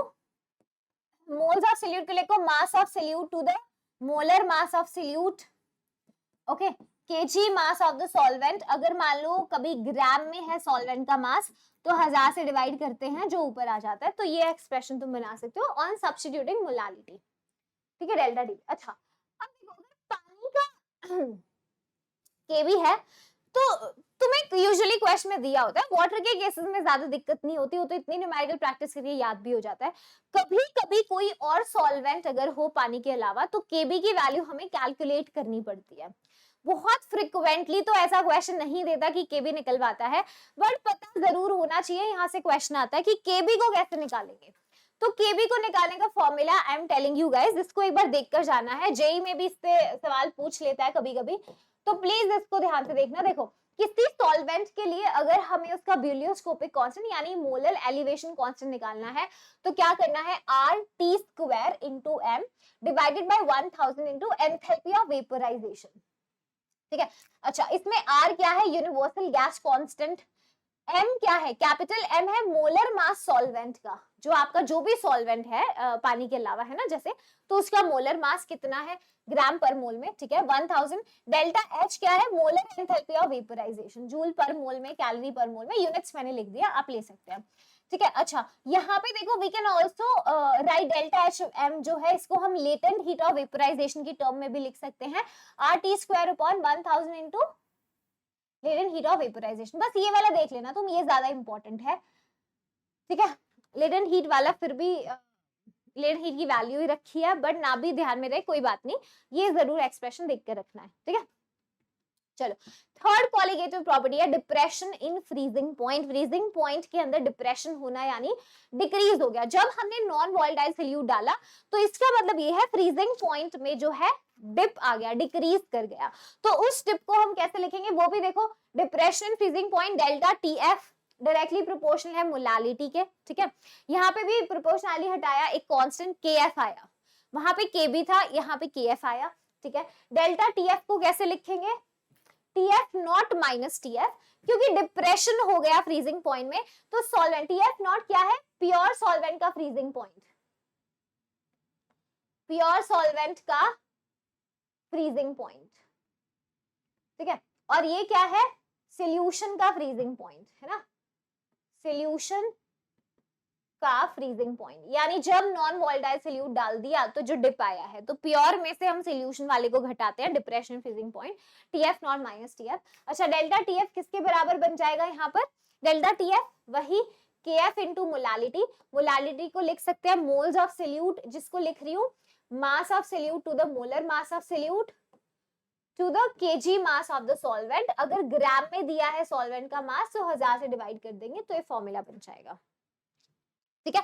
moles of solute को लिखो mass of solute to the molar mass of solute, okay, KG mass of the solvent. अगर मान लो कभी ग्राम में है सॉल्वेंट का मास तो 1000 से डिवाइड करते हैं जो ऊपर आ जाता है, तो ये एक्सप्रेशन तुम बना सकते हो ऑन सब्स्टिट्यूटिंग मोलालिटी, ठीक है, डेल्टा टी। अच्छा, अब देखो अगर पानी का केबी है तो तुम्हें यूजुअली क्वेश्चन में दिया होता है, वाटर के केसेस में ज्यादा दिक्कत नहीं होती, वो तो इतनी न्यूमेरिकल प्रैक्टिस करिए याद भी हो जाता है। कभी कभी कोई और सॉल्वेंट अगर हो पानी के अलावा तो केबी की वैल्यू हमें कैलकुलेट करनी पड़ती है। बहुत फ्रिक्वेंटली तो ऐसा क्वेश्चन नहीं देता कि केबी निकलवाता है, बट पता जरूर होना चाहिए, यहाँ से क्वेश्चन आता है कि केबी को कैसे निकालेंगे। तो केबी को निकालने का formula I am telling you guys, इसको एक बार देखकर जाना है, जेई में भी इससे सवाल पूछ लेता है कभी कभी, तो प्लीज इसको ध्यान से देखना। देखो, किसी सॉल्वेंट के लिए अगर हमें उसका ब्यूलियोस्कोपिक कांस्टेंट यानी मोलर एलिवेशन कांस्टेंट निकालना है तो क्या करना है, RT² into m divided by 1000 into enthalpy of vaporisation. ठीक है, अच्छा इसमें R क्या है, यूनिवर्सल गैस कांस्टेंट, M क्या है, कैपिटल M है मोलर मास सॉल्वेंट का, जो आपका जो भी सॉल्वेंट है पानी के अलावा है ना जैसे, तो उसका मोलर मास कितना है ग्राम पर मोल में, ठीक है 1000। डेल्टा H क्या है, molar enthalpy of vaporisation, joule per mole में, कैलोरी पर मोल में, यूनिट्स मैंने लिख दिया, आप ले सकते हैं। ठीक है, अच्छा यहाँ पे देखो we can also write delta H M जो है इसको हम लेटेंट हीट ऑफ वेपोराइजेशन की टर्म में भी लिख सकते हैं, RT² upon 1000 into latent heat of vaporisation. बस ये वाला देख लेना तुम, ये ज्यादा इंपॉर्टेंट है। ठीक है, लेटेंट हीट वाला फिर भी लेटेंट हीट की वैल्यू ही रखी है, बट ना भी ध्यान में रहे कोई बात नहीं, ये जरूर एक्सप्रेशन देख कर रखना है। ठीक है, चलो थर्ड कॉलिगेटिव प्रॉपर्टी है depression in freezing point. Freezing point के अंदर डिप्रेशन होना यानी डिक्रीज हो गया। जब हमने नॉन वॉलेटाइल सोल्यूट डाला तो इसका मतलब ये है फ्रीजिंग पॉइंट में जो है डिप आ गया, डिक्रीज कर गया। तो उस डिप को हम कैसे लिखेंगे वो भी देखो, depression freezing point delta TF directly proportional है मोलालिटी के। ठीक है, यहाँ पे भी प्रोपोर्शनली हटाया, एक कांस्टेंट KF आया, वहां पे KB था, यहाँ पे KF आया। ठीक है, डेल्टा TF को कैसे लिखेंगे, TF नॉट माइनस TF, क्योंकि डिप्रेशन हो गया फ्रीजिंग पॉइंट में, तो सॉल्वेंट TF नॉट क्या है, प्योर सॉल्वेंट का फ्रीजिंग पॉइंट, प्योर सॉल्वेंट का फ्रीजिंग पॉइंट। ठीक है, और ये क्या है, सॉल्यूशन का फ्रीजिंग पॉइंट है ना, सॉल्यूशन का फ्रीजिंग पॉइंट, यानी जब नॉन वोलेटाइल सोल्यूट डाल दिया तो जो डिप आया है, तो प्योर में से हम सॉल्यूशन वाले को घटाते हैं, depression freezing point TF not minus TF। अच्छा डेल्टा TF किसके बराबर बन जाएगा यहाँ पर, डेल्टा TF वही KF इंटू मोलालिटी, मोलालिटी को लिख सकते हैं मोल्स ऑफ सोल्यूट, जिसको लिख रही हूँ mass of solute to the molar mass of solute to the kg mass of the solvent. अगर ग्राम में दिया है सॉल्वेंट का मास तो 1000 से डिवाइड कर देंगे तो ये फॉर्मूला बन जाएगा। ठीक है,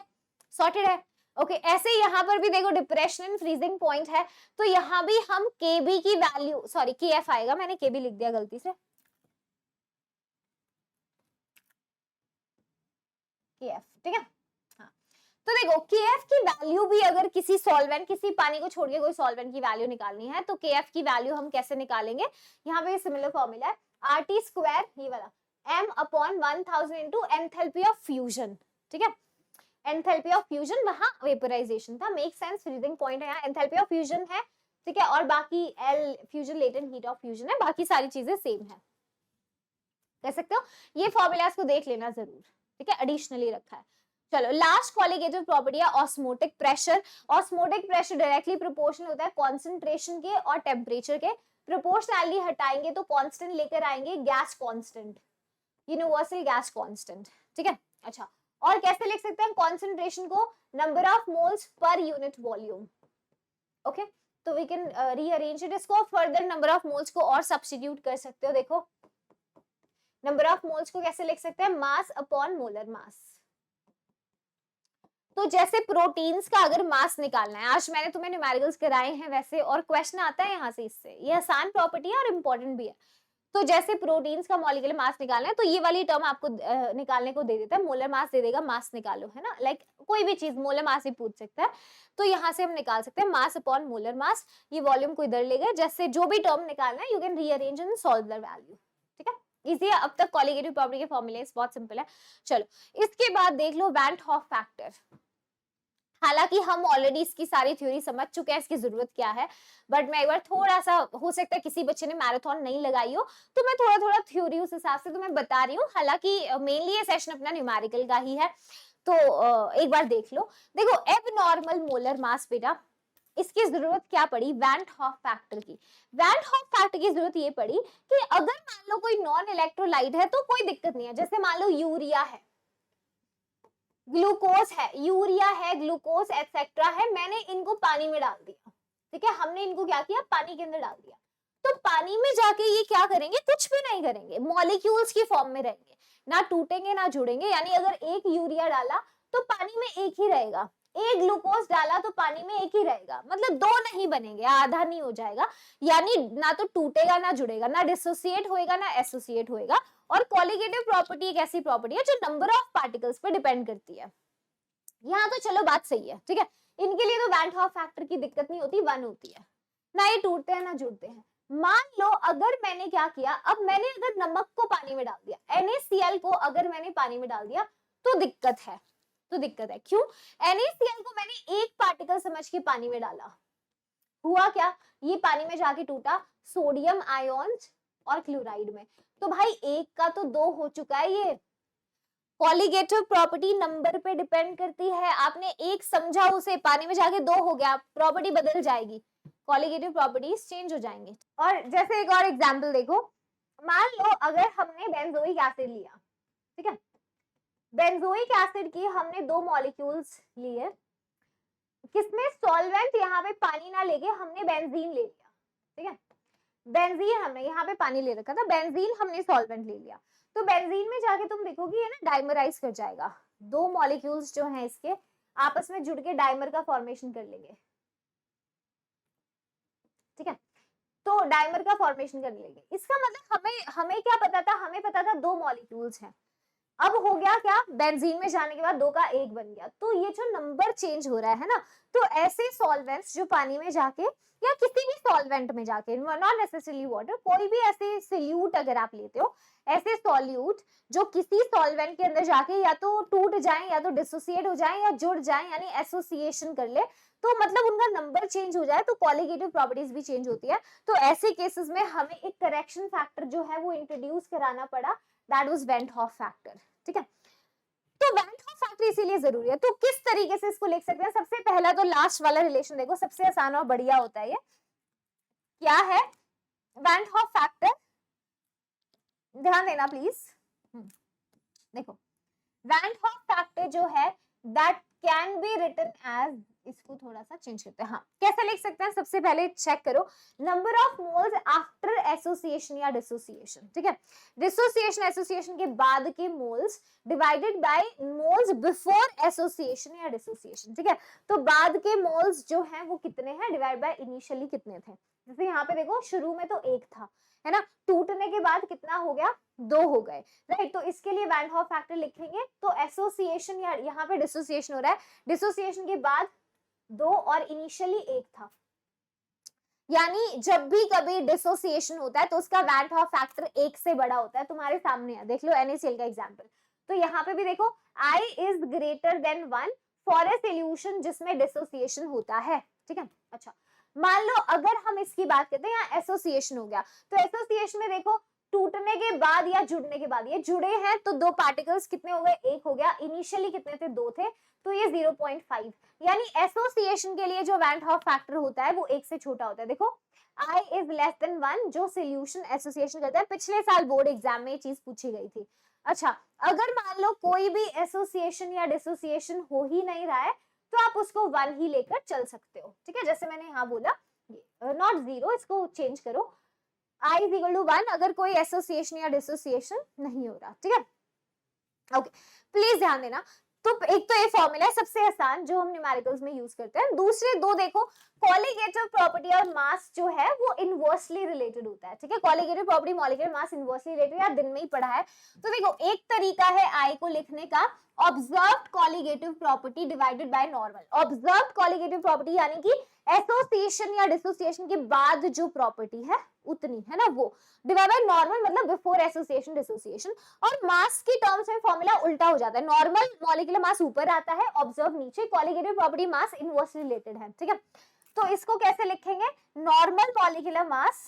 सॉर्टेड है। ओके, ऐसे यहाँ पर भी देखो डिप्रेशन एंड फ्रीजिंग पॉइंट है, तो यहाँ भी हम KB की वैल्यू, सॉरी KF आएगा, मैंने KB लिख दिया गलती से, KF। ठीक है, हाँ तो देखो KF की वैल्यू भी अगर किसी सॉल्वेंट, किसी पानी को छोड़ के कोई सॉल्वेंट की वैल्यू निकालनी है तो KF की वैल्यू हम कैसे निकालेंगे, यहाँ पे सिमिलर फॉर्मूला है RT² ये वाला M upon 1000 into enthalpy of fusion. ठीक है, एंथैल्पी ऑफ फ्यूजन वहां वेपोराइजेशन था, मेक सेंस, फ्रीजिंग पॉइंट है, यहाँ एंथैल्पी ऑफ फ्यूजन है। ठीक है, और बाकी L fusion latent heat of fusion है, बाकी सारी चीजें सेम है, कह सकते हो। ये फॉर्मूलास को देख लेना जरूर। ठीक है, एडिशनली रखा है। चलो लास्ट कॉलिगेटिव प्रॉपर्टी है osmotic pressure. Osmotic pressure directly proportional होता है कॉन्सेंट्रेशन के और टेम्परेचर के, प्रोपोर्शनली हटाएंगे तो कांस्टेंट लेकर आएंगे gas constant, universal gas constant. ठीक है, अच्छा और कैसे लिख सकते हैं कॉन्सेंट्रेशन को, number of moles per unit volume. Okay, तो वी कैन रीअरेंज इट, इसको फर्दर नंबर ऑफ मोल्स को और सब्स्टिट्यूट कर सकते हो। देखो नंबर ऑफ मोल्स को कैसे लिख सकते हैं, मास अपॉन मोलर मास। तो जैसे प्रोटीन्स का अगर मास निकालना है, आज मैंने तुम्हें न्यूमेरिकल्स कराए हैं वैसे, और क्वेश्चन आता है यहाँ से, इससे ये आसान प्रॉपर्टी है और इम्पोर्टेंट भी है। तो जैसे प्रोटीन्स का मॉलिक्यूलर मास निकालना है तो ये वाली टर्म आपको निकालने को दे देता है, मोलर मास दे देगा, मास निकालो, है ना, लाइक कोई भी चीज मोलर मास ही पूछ सकता है, तो यहाँ से हम निकाल सकते हैं मास अपॉन मोलर मास। ये वॉल्यूम को इधर ले गए, जैसे जो भी टर्म निकालना है you can rearrange and solve the value. ठीक है, इजी है। अब तक कॉलिगेटिव प्रॉपर्टी के फॉर्मूले बहुत सिंपल है। चलो इसके बाद देख लो वैन हॉफ फैक्टर। हालांकि हम ऑलरेडी इसकी सारी थ्योरी समझ चुके हैं, इसकी जरूरत क्या है, बट मैं एक बार थोड़ा सा, हो सकता है किसी बच्चे ने मैराथन नहीं लगाई हो, तो मैं थोड़ा थोड़ा थ्योरी उस हिसाब से तुम्हें बता रही हूँ। हालांकि मेनली ये सेशन अपना न्यूमेरिकल का ही है, तो एक बार देख लो। देखो एबनॉर्मल मोलर मास बेटा, इसकी जरूरत क्या पड़ी, वैन हॉफ फैक्टर की। वैन हॉफ फैक्टर की जरूरत ये पड़ी कि अगर मान लो कोई नॉन इलेक्ट्रोलाइट है तो कोई दिक्कत नहीं है, जैसे मान लो यूरिया है, ग्लूकोज है, यूरिया है, ग्लूकोज एटसेट्रा है, मैंने इनको पानी में डाल दिया। ठीक है, हमने इनको क्या किया, पानी के अंदर डाल दिया, तो पानी में जाके ये क्या करेंगे, कुछ भी नहीं करेंगे, मॉलिक्यूल्स की फॉर्म में रहेंगे, ना टूटेंगे ना जुड़ेंगे। यानी अगर एक यूरिया डाला तो पानी में एक ही रहेगा, एक ग्लूकोज डाला तो पानी में एक ही रहेगा, मतलब दो नहीं बनेंगे, आधा नहीं हो जाएगा, यानी ना तो टूटेगा ना जुड़ेगा, ना डिसोसिएट होएगा ना एसोसिएट होएगा। और कॉलीगेटिव प्रॉपर्टी एक ऐसी प्रॉपर्टी है जो नंबर ऑफ पार्टिकल्स पे डिपेंड करती है। यहाँ तो चलो बात सही है, ठीक है, इनके लिए तो वैन हॉफ फैक्टर की दिक्कत नहीं होती, 1 होती है, ना ये टूटते हैं ना जुड़ते हैं। मान लो अगर मैंने क्या किया, अब मैंने अगर नमक को पानी में डाल दिया, NaCl को अगर मैंने पानी में डाल दिया तो दिक्कत है, तो दिक्कत है। क्यों? NaCl को मैंने एक पार्टिकल समझ के पानी में डाला, हुआ क्या, ये पानी में जाके टूटा सोडियम आयन्स और क्लोराइड में, तो भाई एक का तो दो हो चुका है। ये कॉलीगेटिव प्रॉपर्टी नंबर पे डिपेंड करती है, आपने एक समझा उसे, पानी में जाके दो हो गया, प्रॉपर्टी बदल जाएगी, कॉलीगेटिव प्रॉपर्टीज चेंज हो जाएंगे। और जैसे एक और एग्जांपल देखो, मान लो अगर हमने बेंजोइक एसिड लिया, ठीक है, बेंजोइक एसिड की हमने 2 मॉलिक्यूल्स लिए, किसमें सॉल्वेंट यहाँ पे पानी ना लेके हमने बेंजीन ले लिया, ठीक है, बेंजीन हमने यहाँ पे पानी ले रखा था, बेंजीन हमने सॉल्वेंट ले लिया, तो बेंजीन में जाके तुम देखोगे ये ना डाइमराइज कर जाएगा, 2 मॉलिक्यूल्स जो हैं इसके आपस में जुड़ के डाइमर का फॉर्मेशन कर लेंगे, ठीक है, तो डाइमर का फॉर्मेशन कर लेंगे। इसका मतलब हमें क्या पता था, हमें पता था 2 मॉलिक्यूल्स हैं, अब हो गया क्या, बेंजीन में जाने के बाद 2 का 1 बन गया, तो ये जो नंबर चेंज हो रहा है ना, तो ऐसे सॉल्वेंट्स जो पानी में जाके या किसी भी सॉल्वेंट में जाके, नॉट नेसेसरली वाटर, कोई भी ऐसे सॉल्यूट अगर आप लेते हो, ऐसे सॉल्यूट जो किसी सॉल्वेंट के अंदर जाके या तो टूट जाए या तो डिसोसिएट हो जाए या जुड़ जाए, यानी एसोसिएशन कर ले, तो मतलब उनका नंबर चेंज हो जाए, तो कॉलीगेटिव प्रॉपर्टीज भी चेंज होती है। तो ऐसे केसेस में हमें एक करेक्शन फैक्टर जो है वो इंट्रोड्यूस कराना पड़ा, that was when Hoff factor, ठीक है। तो वेन हॉफ फैक्टर इसीलिए जरूरी है। तो किस तरीके से इसको लिख सकते हैं, सबसे पहला तो लास्ट वाला रिलेशन देखो, सबसे आसान और बढ़िया होता है ये, क्या है वेन हॉफ फैक्टर, ध्यान देना प्लीज, देखो वेन हॉफ फैक्टर जो है that can be written as, इसको थोड़ा सा चेंज करते हैं, हाँ कैसे लिख सकते हैं, सबसे पहले चेक करो, number of moles after association या डिसोसिएशन, ठीक है, डिसोसिएशन एसोसिएशन के बाद के moles divided bye moles before association या डिसोसिएशन, ठीक है, तो बाद के मोल्स जो हैं वो कितने हैं डिवाइड बाय इनिशियली कितने थे, जैसे यहाँ पे देखो शुरू में तो 1 था, है ना, टूटने के बाद कितना हो गया, 2 हो गए, राइट, तो इसके लिए वैन हॉफ फैक्टर लिखेंगे, तो एसोसिएशन या यहाँ पे डिसोसिएशन हो रहा है, डिसोसिएशन के बाद 2 और इनिशियली 1 था, यानी जब भी कभी डिसोसिएशन होता है तो उसका वैन हॉफ फैक्टर 1 से बड़ा होता है, तुम्हारे सामने है, देख लो NaCl का एग्जांपल, तो यहाँ पे भी देखो I is greater than 1 for a solution जिसमें डिसोसिएशन होता है, ठीक है। अच्छा मान लो अगर हम इसकी बात करते हैं, यहाँ एसोसिएशन हो गया, तो एसोसिएशन में देखो टूटने के बाद या जुड़ने के बाद, ये जुड़े हैं तो 2 पार्टिकल्स कितने हो गए, 1 हो गया, इनिशियली कितने थे, 2 थे, तो ये 0.5, यानी एसोसिएशन के लिए जो वैन हॉफ फैक्टर होता है वो 1 से छोटा होता है। देखो I इज लेस देन 1 जो सॉल्यूशन एसोसिएशन करता है, पिछले साल बोर्ड एग्जाम में ये चीज पूछी गई थी। अच्छा अगर मान लो कोई भी एसोसिएशन या डिसोसिएशन हो ही नहीं रहा है, तो आप उसको 1 ही लेकर चल सकते हो, ठीक है, जैसे मैंने यहाँ बोला, नॉट 0, इसको चेंज करो, I is equal to 1 अगर कोई एसोसिएशन या डिसोसिएशन नहीं हो रहा, ठीक है, ओके, प्लीज ध्यान देना। तो एक तो ये फॉर्मूला है सबसे आसान जो हम न्यूमेरिकल्स में यूज करते हैं, दूसरे दो देखो, कॉलीगेटिव प्रॉपर्टी और मास जो है वो इनवर्सली रिलेटेड होता है, ठीक है, colligative property molecular mass inversely related, यार दिन में ही पढ़ा है। तो देखो एक तरीका है I को लिखने का, observed colligative property divided by normal, observed colligative property यानी कि एसोसिएशन या डिसोसिएशन के बाद जो प्रॉपर्टी है उतनी, है ना, वो डिवाइड बाय नॉर्मल मतलब बिफोर एसोसिएशन डिसोसिएशन। और मास की टर्म्स में फॉर्मूला उल्टा हो जाता है, नॉर्मल मॉलिक्यूलर मास ऊपर आता है, ऑब्जर्व नीचे, कॉलीगेटिव प्रॉपर्टी मास इनवर्सली रिलेटेड है, ठीक है। तो इसको कैसे लिखेंगे, नॉर्मल मॉलिक्यूलर मास,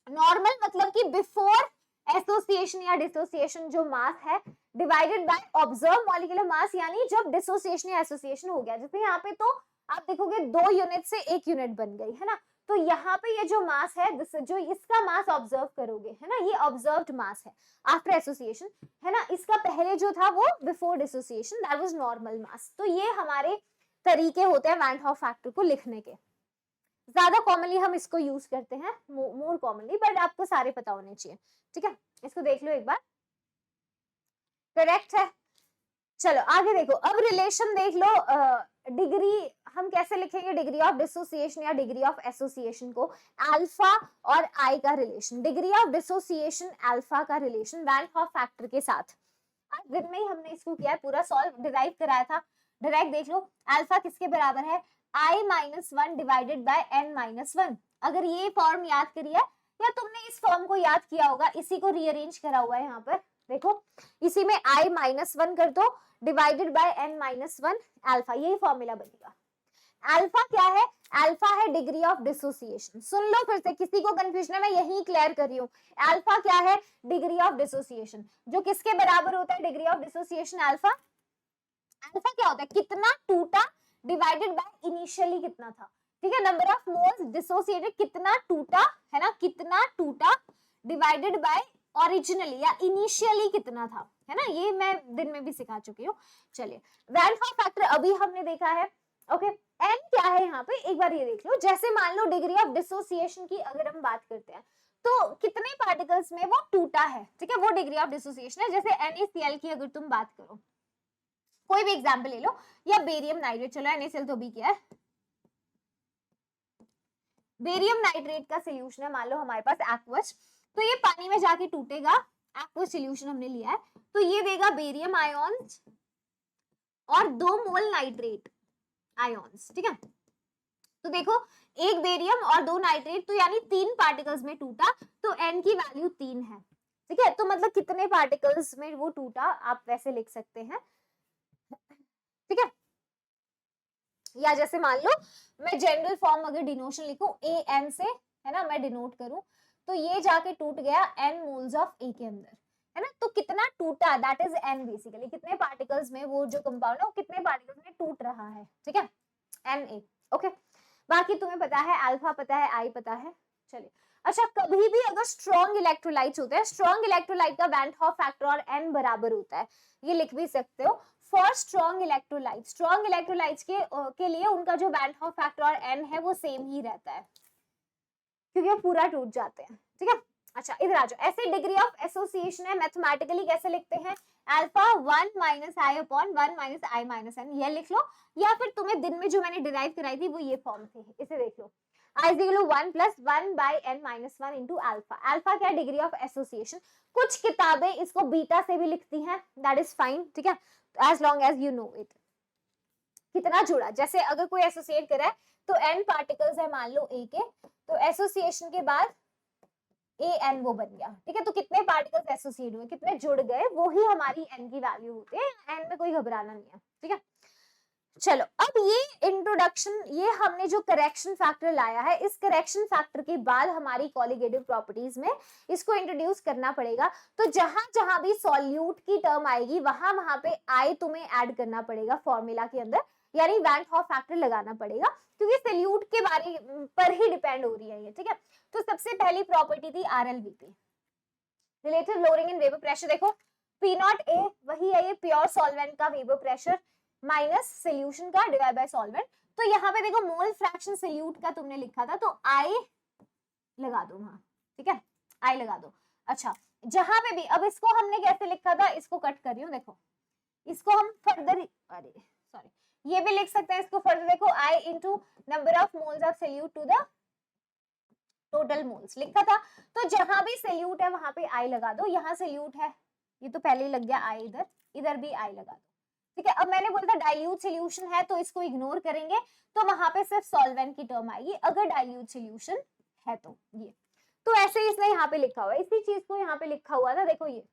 नॉर्मल मतलब कि बिफोर एसोसिएशन या डिसोसिएशन जो मास है, divided by observe molecular mass, यानी जब डिसोसिएशन या एसोसिएशन हो गया, जैसे यहाँ पे तो आप देखोगे 2 यूनिट से 1 यूनिट बन गई, है ना, तो यहाँ पे ये जो मास है, जो इसका मास ऑब्जर्व करोगे, है ना, ये ऑब्जर्व्ड मास है आफ्टर एसोसिएशन, है ना, इसका पहले जो था वो before dissociation, that was normal mass. तो ये हमारे तरीके होते हैं वैन हॉफ फैक्टर को लिखने के, ज्यादा कॉमनली हम इसको यूज करते हैं, मोर कॉमनली, बट आपको सारे पता होने चाहिए, ठीक है। इसको देख लो एक बार, करेक्ट है, चलो आगे देखो, अब रिलेशन देख लो। डिग्री हम कैसे लिखेंगे, डिग्री ऑफ डिसोसिएशन या डिग्री ऑफ एसोसिएशन को, अल्फा और आई का relation, degree of dissociation alpha का रिलेशन वैन हॉफ फैक्टर के साथ। आज दिन में ही हमने इसको किया है, पूरा सॉल्व डिराइव कराया था। डायरेक्ट देख लो, अल्फा किसके बराबर है, i minus one divided by n minus one. अगर ये फॉर्म याद करिए या तुमने इस फॉर्म को याद किया होगा, इसी को रीअरेंज करा हुआ है यहाँ पर देखो, इसी में i माइनस वन कर दो divided by n minus one alpha, यही फॉर्मूला बनेगा। अल्फा क्या है, अल्फा है डिग्री ऑफ डिसोसिएशन। सुन लो फिर से, किसी को कंफ्यूजन है मैं यही क्लियर कर रही हूँ। अल्फा क्या है, डिग्री ऑफ डिसोसिएशन, जो किसके बराबर होता है degree of dissociation alpha. Alpha क्या होता है, कितना टूटा डिवाइडेड बाय इनिशियली कितना था, ठीक है, नंबर ऑफ मोल्स डिसोसिएटेड, कितना टूटा है ना, कितना टूटा डिवाइडेड बाय ओरिजिनली या इनिशियली कितना था, है ना, ये मैं दिन में भी सिखा चुकी हूँ। चलिए वैन हॉफ फैक्टर अभी हमने देखा है, ओके। एन क्या है यहाँ पे, एक बार ये देख लो, जैसे मान लो डिग्री ऑफ डिसोसिएशन की अगर हम बात करते हैं तो कितने पार्टिकल्स में वो टूटा है, ठीक है, वो डिग्री ऑफ डिसोसिएशन है। जैसे NaCl की अगर तुम बात करो, कोई भी एग्जांपल ले लो, या बेरियम नाइट्रेट, चलो NaCl तो भी क्या है, बेरियम नाइट्रेट का सोल्यूशन है मान लो हमारे पास एक्वस, तो ये पानी में जाके टूटेगा, एक्वस सोल्यूशन हमने लिया है, तो ये देगा बेरियम आयोन्स और 2 मोल नाइट्रेट आयोन्स, ठीक है। तो देखो एक बेरियम और 2 नाइट्रेट, तो यानी 3 पार्टिकल्स में टूटा, तो n की वैल्यू 3 है, ठीक है। तो मतलब कितने पार्टिकल्स में वो टूटा आप वैसे लिख सकते हैं, ठीक है। या जैसे मान लो मैं जनरल फॉर्म अगर डिनोशन लिखूं AN से, है ना, मैं डिनोट करूं, तो ये जाके टूट गया n मोल्स ऑफ A के अंदर, है ना, तो कितना टूटा, दैट इज n बेसिकली, कितने पार्टिकल्स में वो जो कंपाउंड है वो कितने पार्टिकल्स में टूट रहा है, ठीक है, Na, ओके। बाकी तुम्हें पता है अल्फा पता है, आई पता है। चलिए अच्छा, कभी भी अगर स्ट्रॉन्ग इलेक्ट्रोलाइट्स होते हैं, स्ट्रॉन्ग इलेक्ट्रोलाइट का वैन हॉफ फैक्टर और n बराबर होता है, ये लिख भी सकते हो। For strong electrolyte, strong electrolytes के लिए उनका जो वैन हॉफ फैक्टर और n है वो सेम ही रहता है, क्योंकि वो पूरा टूट जाते हैं, ठीक है। अच्छा इधर आ जाओ, ऐसे डिग्री ऑफ एसोसिएशन है, मैथमेटिकली कैसे लिखते हैं, अल्फा 1 माइनस आई अपॉन 1 माइनस आई माइनस एन, ये लिख लो, या फिर तुम्हें दिन में जो मैंने डिराइव कराई थी वो ये फॉर्म थी, इसे देख लो, i is equal to 1 plus 1 by n minus 1 into alpha. Alpha क्या, डिग्री ऑफ एसोसिएशन। कुछ किताबें इसको बीटा से भी लिखती हैं, दैट इज फाइन, ठीक है, as long as you know it. कितना जुड़ा, जैसे अगर कोई एसोसिएट करे तो n पार्टिकल्स है मान लो A के, तो एसोसिएशन के बाद AN वो बन गया, ठीक है, तो कितने पार्टिकल्स एसोसिएट हुए, कितने जुड़ गए, वो ही हमारी n की वैल्यू होती है, n में कोई घबराना नहीं है, ठीक है। चलो अब ये इंट्रोडक्शन, ये हमने जो करेक्शन फैक्टर लाया है, इस करेक्शन फैक्टर के बाद हमारी कॉलिगेटिव प्रॉपर्टीज में इसको इंट्रोड्यूस करना पड़ेगा। तो जहां जहां भी सॉल्यूट की टर्म आएगी वहां वहां पे आई तुम्हें ऐड करना पड़ेगा फॉर्मूला के अंदर, यानी वैन हॉफ फैक्टर लगाना पड़ेगा, क्योंकि सॉल्यूट के बारे पर ही डिपेंड हो रही है ये, ठीक है। तो सबसे पहली प्रॉपर्टी थी RLVP, relative lowering in vapour pressure. देखो P0A वही है, ये प्योर सॉल्वेंट का वेपर प्रेशर माइनस सोल्यूशन का डिवाइड बाय सॉल्वेंट। तो यहाँ पे देखो मोल फ्रैक्शन सोल्यूट का तुमने लिखा था, तो आई लगा दो वहां, ठीक है, आई लगा दो। अच्छा जहां पे भी, अब इसको हमने कैसे लिखा था, इसको कट कर रही हूँ, देखो इसको हम फर्दर, अरे सॉरी, ये भी लिख सकते हैं इसको फर्दर, देखो i into number of moles of solute to the total moles लिखा था। तो जहां भी सोल्यूट है वहां पे आई लगा दो, यहाँ सोल्यूट है, ये तो पहले ही लग गया आई, इधर इधर भी आई लगा दो, ठीक है। अब मैंने बोला था डाइल्यूट सोल्यूशन है तो इसको इग्नोर करेंगे, तो वहां पे सिर्फ सॉल्वेंट की टर्म आएगी, अगर डाइल्यूट सोल्यूशन है तो ये, तो ऐसे ही इसने यहाँ पे लिखा हुआ है, इसी चीज को यहाँ पे लिखा हुआ था, देखो ये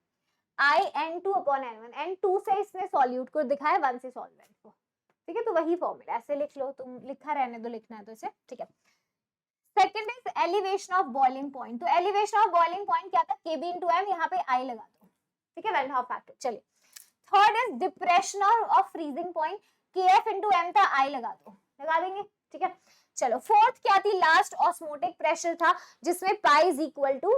IN2 अपॉन N1, N2 से इसने सॉल्यूट को दिखाया, 1 से सॉल्वेंट को, ठीक है, तो वही फॉर्मूला ऐसे लिख लो, तुम लिखा रहने दो, लिखना है तो इसे, ठीक है। Second is elevation of boiling point, तो एलिवेशन ऑफ बॉइलिंग पॉइंट क्या था, Kb into m, यहाँ पे I लगा दो, ठीक है, वैन हॉफ फैक्टर। चलिए third is depression of freezing point, Kf into m था, I लगा दो, लगा देंगे, ठीक है। चलो फोर्थ क्या थी, लास्ट ऑस्मोटिक प्रेशर था, जिसमें pi is equal to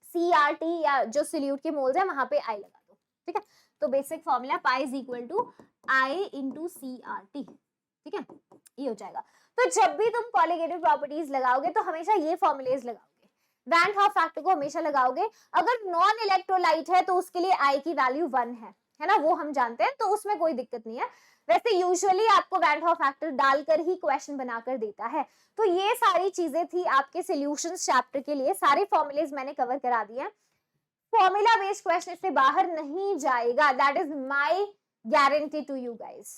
CRT, या जो सोल्यूट के मोल्स है वहां पे I लगा दो, ठीक है। तो basic formula pi is equal to I into CRT, ठीक है, ये हो जाएगा। तो जब भी तुम कॉलिगेटिव प्रॉपर्टीज लगाओगे तो हमेशा ये फॉर्मूलेज लगाओगे, वैन हॉफ फैक्टर को हमेशा लगाओगे। अगर नॉन इलेक्ट्रोलाइट है तो उसके लिए I की वैल्यू 1 है है ना, वो हम जानते हैं, तो उसमें कोई दिक्कत नहीं है। वैसे यूजुअली आपको वैन हॉफ फैक्टर डालकर ही क्वेश्चन बनाकर देता है। तो ये सारी चीजें थी आपके सॉल्यूशंस चैप्टर के लिए, सारे फॉर्मूलेज मैंने कवर करा दिए हैं। फॉर्मूला बेस्ड क्वेश्चन इससे बाहर नहीं जाएगा, that is my guarantee to you guys,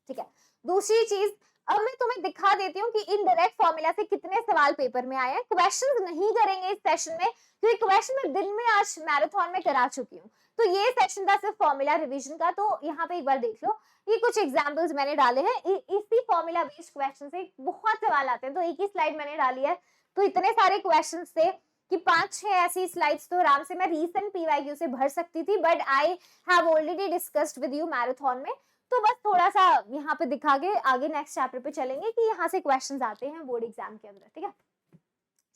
ठीक है। दूसरी चीज, अब मैं तुम्हें दिखा देती हूँ कि इनडायरेक्ट फॉर्मूला से कितने सवाल पेपर में आए हैं। क्वेश्चंस नहीं करेंगे इस सेशन में, क्योंकि क्वेश्चन मैं दिन में आज मैराथन में करा चुकी हूँ। तो ये सेशन था सिर्फ फॉर्मूला रिवीजन का। तो यहाँ पे एक बार देख लो, ये कुछ एग्जाम्पल्स मैंने डाले हैं। इसी फॉर्मूला बेस्ड क्वेश्चन से बहुत सवाल आते हैं, तो एक ही स्लाइड मैंने डाली है, तो इतने सारे क्वेश्चन थे कि 5-6 ऐसी स्लाइड्स तो आराम से मैं रीसेंट पीवाईक्यू से भर सकती थी, but I have already discussed with you marathon में। तो बस थोड़ा सा यहाँ पे दिखा के आगे नेक्स्ट चैप्टर पे चलेंगे कि यहाँ से क्वेश्चंस आते हैं बोर्ड एग्जाम के अंदर, ठीक है।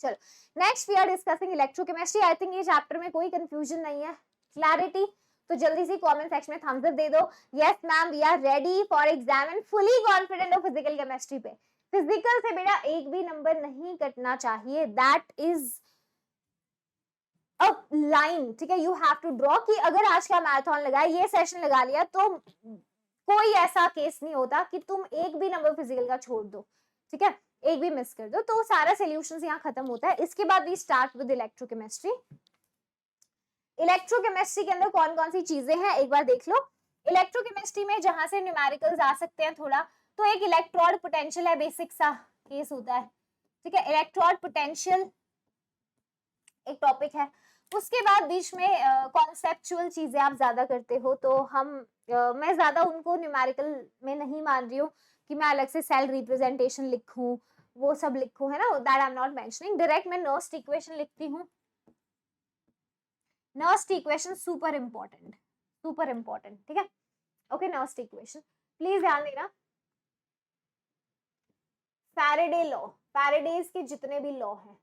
चलो next we are discussing electrochemistry. I think ये चैप्टर में कोई कंफ्यूजन नहीं है, क्लैरिटी। तो जल्दी से कमेंट सेक्शन में थम्स अप दे दो, yes ma'am we are ready for exam and fully confident of physical chemistry पे। फिजिकल से बेटा एक भी नंबर नहीं कटना चाहिए, दैट इज अ लाइन, ठीक है। यू हैव टू ड्रॉ कि अगर आज का मैराथन लगा, ये सेशन लगा लिया, तो कोई ऐसा केस नहीं होता कि तुम एक भी नंबर फिजिकल का छोड़ दो, ठीक है, एक भी मिस कर दो, तो सारा सॉल्यूशंस यहाँ खत्म होता है। इसके बाद we start with electrochemistry. Electrochemistry के अंदर कौन कौन सी चीजें हैं एक बार देख लो। इलेक्ट्रोकेमिस्ट्री में जहां से न्यूमेरिकल्स आ सकते हैं थोड़ा, तो एक इलेक्ट्रोड पोटेंशियल है, बेसिक सा केस होता है, ठीक है। इलेक्ट्रोड पोटेंशियल एक टॉपिक है। उसके बाद बीच में कॉन्सेप्चुअल चीजें आप ज्यादा करते हो, तो मैं ज्यादा उनको न्यूमेरिकल में नहीं मान रही हूँ कि मैं अलग से सेल रिप्रेजेंटेशन लिखूं, वो सब लिखूं, है ना, that I am not mentioning. Direct मैं नर्स्ट इक्वेशन लिखती हूँ। नर्स्ट इक्वेशन सुपर इंपॉर्टेंट, ठीक है। ओके, नर्स्ट इक्वेशन प्लीज ध्यान देना। फैराडे लॉ, फैराडेज के जितने भी लॉ हैं,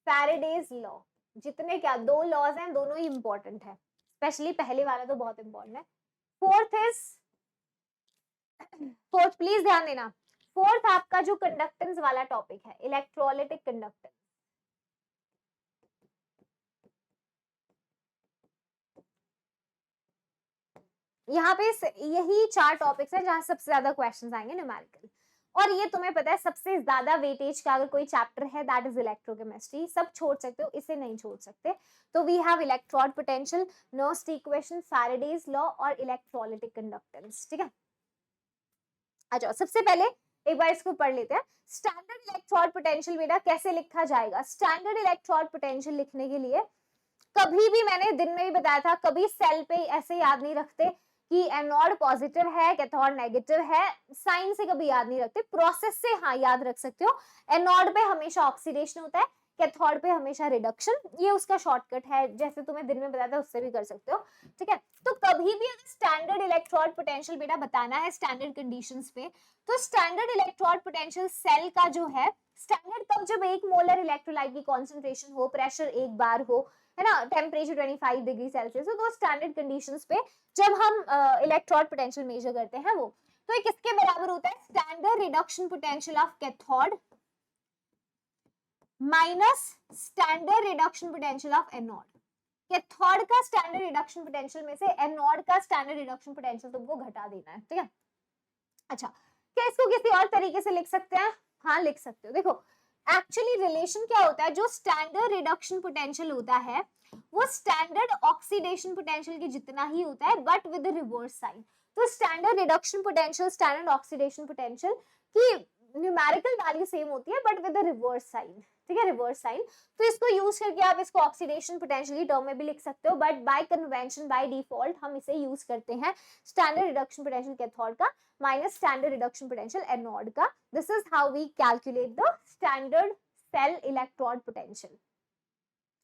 फैराडेज लॉ जितने, क्या 2 लॉज हैं, दोनों ही इंपॉर्टेंट है, स्पेशली पहले वाला तो बहुत इंपॉर्टेंट है। फोर्थ प्लीज ध्यान देना, फोर्थ आपका जो कंडक्टेंस वाला टॉपिक है, इलेक्ट्रोलाइटिक कंडक्टेंस। यहाँ पे यही 4 टॉपिक्स हैं जहां सबसे ज्यादा क्वेश्चंस आएंगे न्यूमेरिकल, और ये तुम्हें पता है सबसे ज्यादा वेटेज का अगर कोई चैप्टर है दैट इज इलेक्ट्रोकेमिस्ट्री। सब छोड़ सकते हो, इसे नहीं छोड़ सकते। तो we have electrode potential, Nernst equation, Faraday's law और इलेक्ट्रोलाइटिक कंडक्टेंस, ठीक है। अच्छा, सबसे पहले एक बार इसको पढ़ लेते हैं। स्टैंडर्ड इलेक्ट्रोड पोटेंशियल बेटा कैसे लिखा जाएगा? स्टैंडर्ड इलेक्ट्रोड पोटेंशियल लिखने के लिए कभी भी, मैंने दिन में भी बताया था, कभी सेल पे ऐसे याद नहीं रखते कि एनोड पॉजिटिव है, कैथोड नेगेटिव है, साइन से कभी याद नहीं रखते, प्रोसेस से हाँ याद रख सकते हो। एनोड पे हमेशा ऑक्सीडेशन होता है, कैथोड पे हमेशा रिडक्शन, ये उसका शॉर्टकट है, जैसे तुम्हें दिन में बताया था उससे भी कर सकते हो, ठीक है। तो कभी भी अगर स्टैंडर्ड इलेक्ट्रोड पोटेंशियल बेटा बताना है स्टैंडर्ड कंडीशंस पे, तो स्टैंडर्ड इलेक्ट्रोड पोटेंशियल सेल का जो है, स्टैंडर्ड कब, जब 1 मोलर इलेक्ट्रोलाइट की कॉन्सेंट्रेशन हो, प्रेशर 1 बार हो, है ना, टेम्परेचर 25 डिग्री सेल्सियस हो, तो स्टैंडर्ड कंडीशंस पे जब हम इलेक्ट्रोड पोटेंशियल मेजर करते हैं वो, तो ये किसके बराबर होता है? Standard reduction potential of cathode minus standard reduction potential of anode. Cathode का स्टैंडर्ड रिडक्शन पोटेंशियल में से एनोड का स्टैंडर्ड रिडक्शन पोटेंशियल तुमको घटा देना है, ठीक है। अच्छा, क्या इसको किसी और तरीके से लिख सकते हैं? हाँ लिख सकते हो। देखो एक्चुअली रिलेशन क्या होता है, जो स्टैंडर्ड रिडक्शन पोटेंशियल होता है वो स्टैंडर्ड ऑक्सीडेशन पोटेंशियल के जितना ही होता है, बट विद रिवर्स साइन। तो standard reduction potential, standard oxidation potential की न्यूमेरिकल वैल्यू सेम होती है, बट विद रिवर्स साइन, ठीक है, रिवर्स साइन। तो इसको यूज करके आप इसको ऑक्सीडेशन पोटेंशियल की टर्म में भी लिख सकते हो, but by convention, by default हम इसे यूज करते हैं स्टैंडर्ड रिडक्शन पोटेंशियल कैथोड का minus standard reduction potential anode का। This is how we calculate the standard cell electrode potential.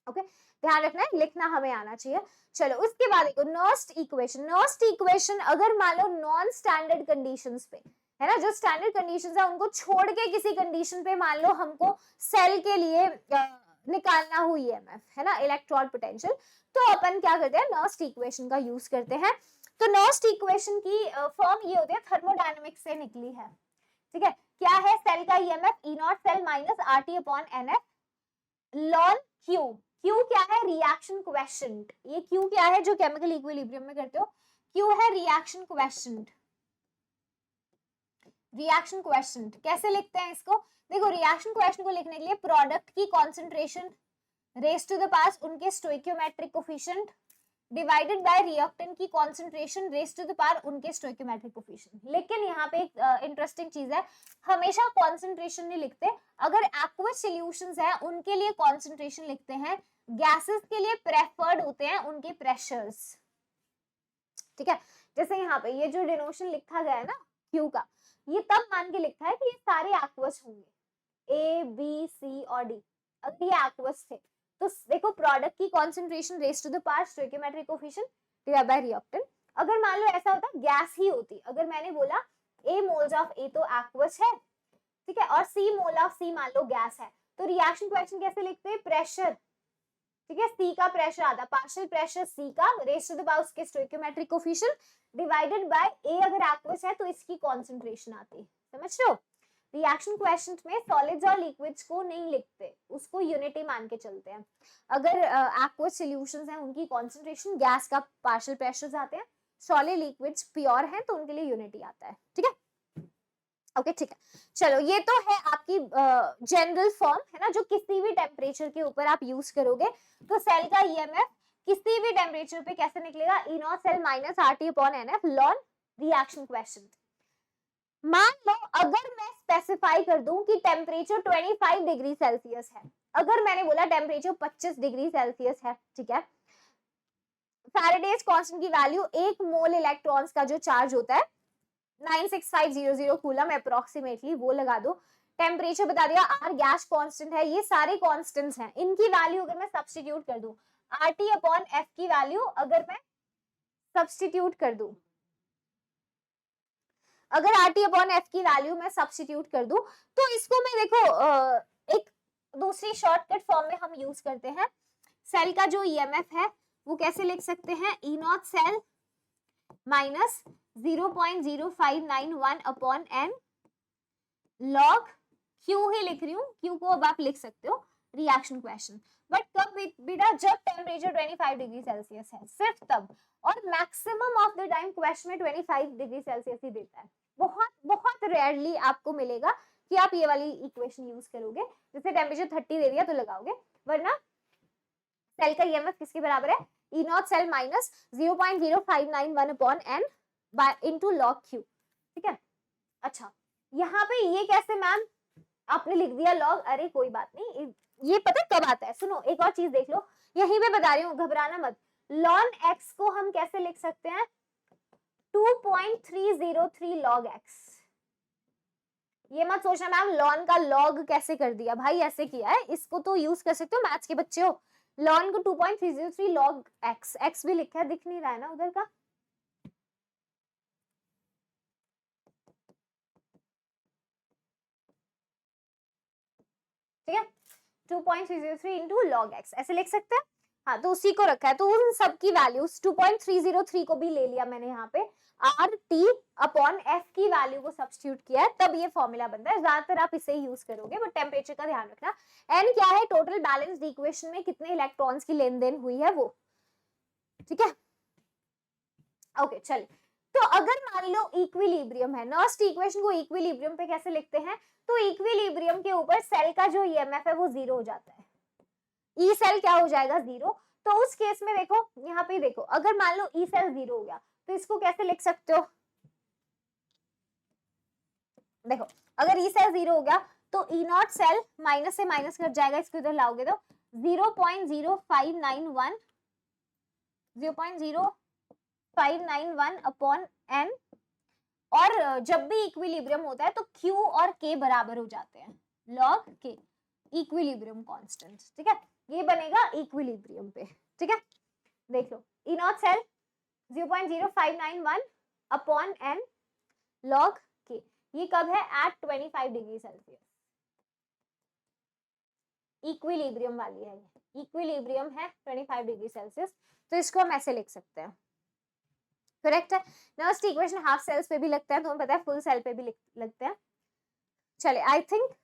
Okay, ध्यान रखना है, लिखना हमें आना चाहिए। चलो उसके बाद देखो नर्स्ट इक्वेशन। नर्स्ट इक्वेशन अगर मान लो नॉन स्टैंडर्ड कंडीशंस पे, है ना, जो स्टैंडर्ड कंडीशंस है उनको छोड़ के किसी कंडीशन पे मान लो हमको सेल के लिए निकालना हुई ईएमएफ, है ना, इलेक्ट्रोड पोटेंशियल, तो अपन क्या करते हैं? नर्स्ट इक्वेशन का यूज करते हैं। तो नर्स्ट इक्वेशन की फॉर्म ये होती है, थर्मोडायनेमिक्स से निकली है, ठीक है। क्या है? सेल का EMF E not cell minus RT upon NF ln Q, Q क्या है? Reaction coefficient. ये Q क्या है जो केमिकल इक्विलिब्रियम में करते हो? Q है रिएक्शन कोएफिशिएंट। रिएक्शन कोएफिशिएंट कैसे लिखते हैं इसको? देखो, रिएक्शन कोएफिशिएंट को लिखने के लिए प्रोडक्ट की कॉन्सेंट्रेशन रेज टू द पास उनके stoichiometric coefficient divided by reactant की concentration raise to the power उनके स्टोइकियोमेट्रिक कोफिशिएंट। लेकिन यहाँ पे एक इंटरेस्टिंग चीज है, हमेशा कॉन्सेंट्रेशन नहीं लिखते। अगर एक्वस सॉल्यूशंस है उनके लिए कॉन्सेंट्रेशन लिखते हैं, गैसेस के लिए प्रेफर्ड होते हैं उनके प्रेशर्स। ठीक है, जैसे यहाँ पे ये जो डिनोशन लिखा गया है ना क्यू का, ये तब मान के लिखा है कि ये सारे एक्वस होंगे, ए बी सी और डी। अगर ये एक्वस थे तो देखो प्रोडक्ट की concentration raise to the power stoichiometric coefficient divide by reactant. अगर मान लो ऐसा होता गैस ही होती, अगर मैंने बोला ए मोल्स ऑफ ए तो एक्वस है, ठीक है, और सी मोल ऑफ सी मान लो गैस है, तो रिएक्शन क्वेश्चन कैसे लिखते हैं? प्रेशर, ठीक है, सी का प्रेशर आता, पार्शियल प्रेशर सी का रेज टू द पावर उसके स्टोइकियोमेट्रिक कोफिशिएंट डिवाइडेड बाय ए, अगर एक्वस है तो इसकी कॉन्सेंट्रेशन आती है। समझ रहे हो? रिएक्शन क्वेश्चंस में सॉलिड्स और लिक्विड्स को नहीं लिखते, उसको यूनिटी मान के चलते हैं। अगर एक्वस सॉल्यूशंस हैं उनकी कॉन्सेंट्रेशन, गैस का पार्शियल प्रेशर्स आते हैं, सॉलिड लिक्विड्स प्योर हैं तो उनके लिए यूनिटी आता है। ठीक है, ओके, ठीक है। चलो, ये तो है आपकी जनरल फॉर्म है ना, जो किसी भी टेम्परेचर के ऊपर आप यूज करोगे। तो सेल का ईएमएफ किसी भी टेम्परेचर पे कैसे निकलेगा? E not cell minus R T upon n F ln reaction quotient. मान लो अगर मैं स्पेसिफाई कर दूं कि टेम्परेचर 25 डिग्री सेल्सियस है, अगर मैंने बोला टेम्परेचर 25 डिग्री सेल्सियस है, ठीक है, फैराडेज कांस्टेंट की वैल्यू 1 मोल इलेक्ट्रॉन्स का जो चार्ज होता है 96500 कूलम अप्रोक्सीमेटली, वो लगा दो। टेम्परेचर बता दिया, आर गैस कांस्टेंट है, ये सारे कांस्टेंट्स हैं, इनकी वैल्यू अगर मैं सब्स्टिट्यूट कर दूं, आर टी अपॉन एफ की वैल्यू अगर मैं सब्स्टिट्यूट कर दूं, अगर आर टी अपॉन एफ की वैल्यू मैं सब्स्टिट्यूट कर दूं, तो इसको मैं देखो एक दूसरी शॉर्टकट फॉर्म में हम यूज करते हैं। सेल का जो ईएमएफ है वो कैसे लिख सकते हैं? E not cell minus 0.0591 upon n log Q ही लिख रही हूँ, क्यू को अब आप लिख सकते हो रिएक्शन क्वेश्चन। बट कब बेटा? जब टेम्परेचर 25 डिग्री सेल्सियस है, सिर्फ तब। और maximum of the time question में 25 डिग्री सेल्सियस ही देता है। बहुत बहुत रेयरली आपको मिलेगा कि आप ये वाली इक्वेशन यूज करोगे, जैसे टेम्परेचर 30 दे दिया तो लगाओगे, वरना सेल का ईएमएफ किसके बराबर है? E not cell minus 0.0591 upon n into log Q. ठीक है, अच्छा, यहाँ पे ये कैसे मैम आपने लिख दिया लॉग? अरे कोई बात नहीं, ये पता कब आता है? सुनो, एक और चीज देख लो, यहीं पे बता रही हूँ, घबराना मत। लॉन एक्स को हम कैसे लिख सकते हैं? 2.303 लॉग एक्स। ये मत सोचना मैम लॉन का लॉग कैसे कर दिया, भाई ऐसे किया है, इसको तो यूज कर सकते हो, मैथ्स के बच्चे हो। लॉन को 2.303 लॉग एक्स, एक्स भी लिखा है, दिख नहीं रहा है ना उधर का? ठीक है, 2.303 इंटू लॉग एक्स ऐसे लिख सकते हैं। हाँ, तो उसी को रखा है, तो उन सब की वैल्यूज 2.303 को भी ले लिया मैंने यहाँ पे, आर टी अपॉन एफ की वैल्यू को सब्स्टिट्यूट किया है, तब ये फॉर्मूला बनता है। ज्यादातर आप इसे ही यूज करोगे, बट टेम्परेचर का ध्यान रखना। एन क्या है? टोटल बैलेंस्ड इक्वेशन में कितने इलेक्ट्रॉन्स की लेन देन हुई है वो। ठीक है, ओके, चलिए। तो अगर मान लो इक्विलिब्रियम है, नर्स्ट इक्वेशन को इक्विलिब्रियम पे कैसे लिखते हैं? तो इक्विलिब्रियम के ऊपर सेल का जो ईएमएफ है वो 0 हो जाता है, ई सेल क्या हो जाएगा? 0। तो उस केस में देखो, यहाँ पे देखो, अगर मान लो ई सेल 0 हो गया तो इसको कैसे लिख सकते हो? देखो, अगर ई सेल 0 हो गया तो ई नॉट सेल माइनस से माइनस कट जाएगा, इसको इधर लाओगे तो 0.0591 अपॉन एन। और जब भी इक्विलिब्रियम होता है तो Q और K बराबर हो जाते हैं, लॉग K, इक्विलिब्रियम कांस्टेंट। ठीक है, ये बनेगा इक्विलिब्रियम पे। ठीक है, देख लो, E not cell 0.0591 upon n log K, ये कब है? Eight 25 degree Celsius. इक्विलिब्रियम वाली है, इक्विलिब्रियम है 25 डिग्री सेल्सियस, तो इसको हम ऐसे लिख सकते हैं। करेक्ट है। नर्स्ट इक्वेशन हाफ सेल्स पे भी लगता है, तुम्हें पता है, फुल सेल पे भी लगते हैं। चले, आई थिंक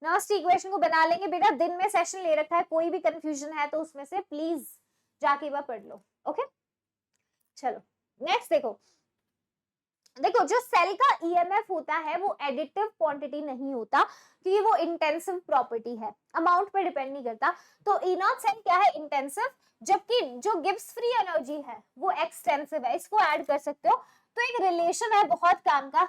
नर्स इक्वेशन को बना लेंगे बेटा, दिन में सेशन ले रखा है, कोई भी कंफ्यूजन है तो उसमें से प्लीज जाके एक बार पढ़ लो। ओके चलो नेक्स्ट देखो, देखो जो सेल का ईएमएफ होता है वो एडिटिव क्वांटिटी नहीं होता, क्योंकि वो इंटेंसिव प्रॉपर्टी है, अमाउंट पे डिपेंड नहीं करता। तो ई नॉट सेल क्या है, इंटेंसिव, जबकि जो गिब्स फ्री एनर्जी है वो एक्सटेंसिव है। इसको ऐड कर सकते हो, तो एक रिलेशन है बहुत काम का,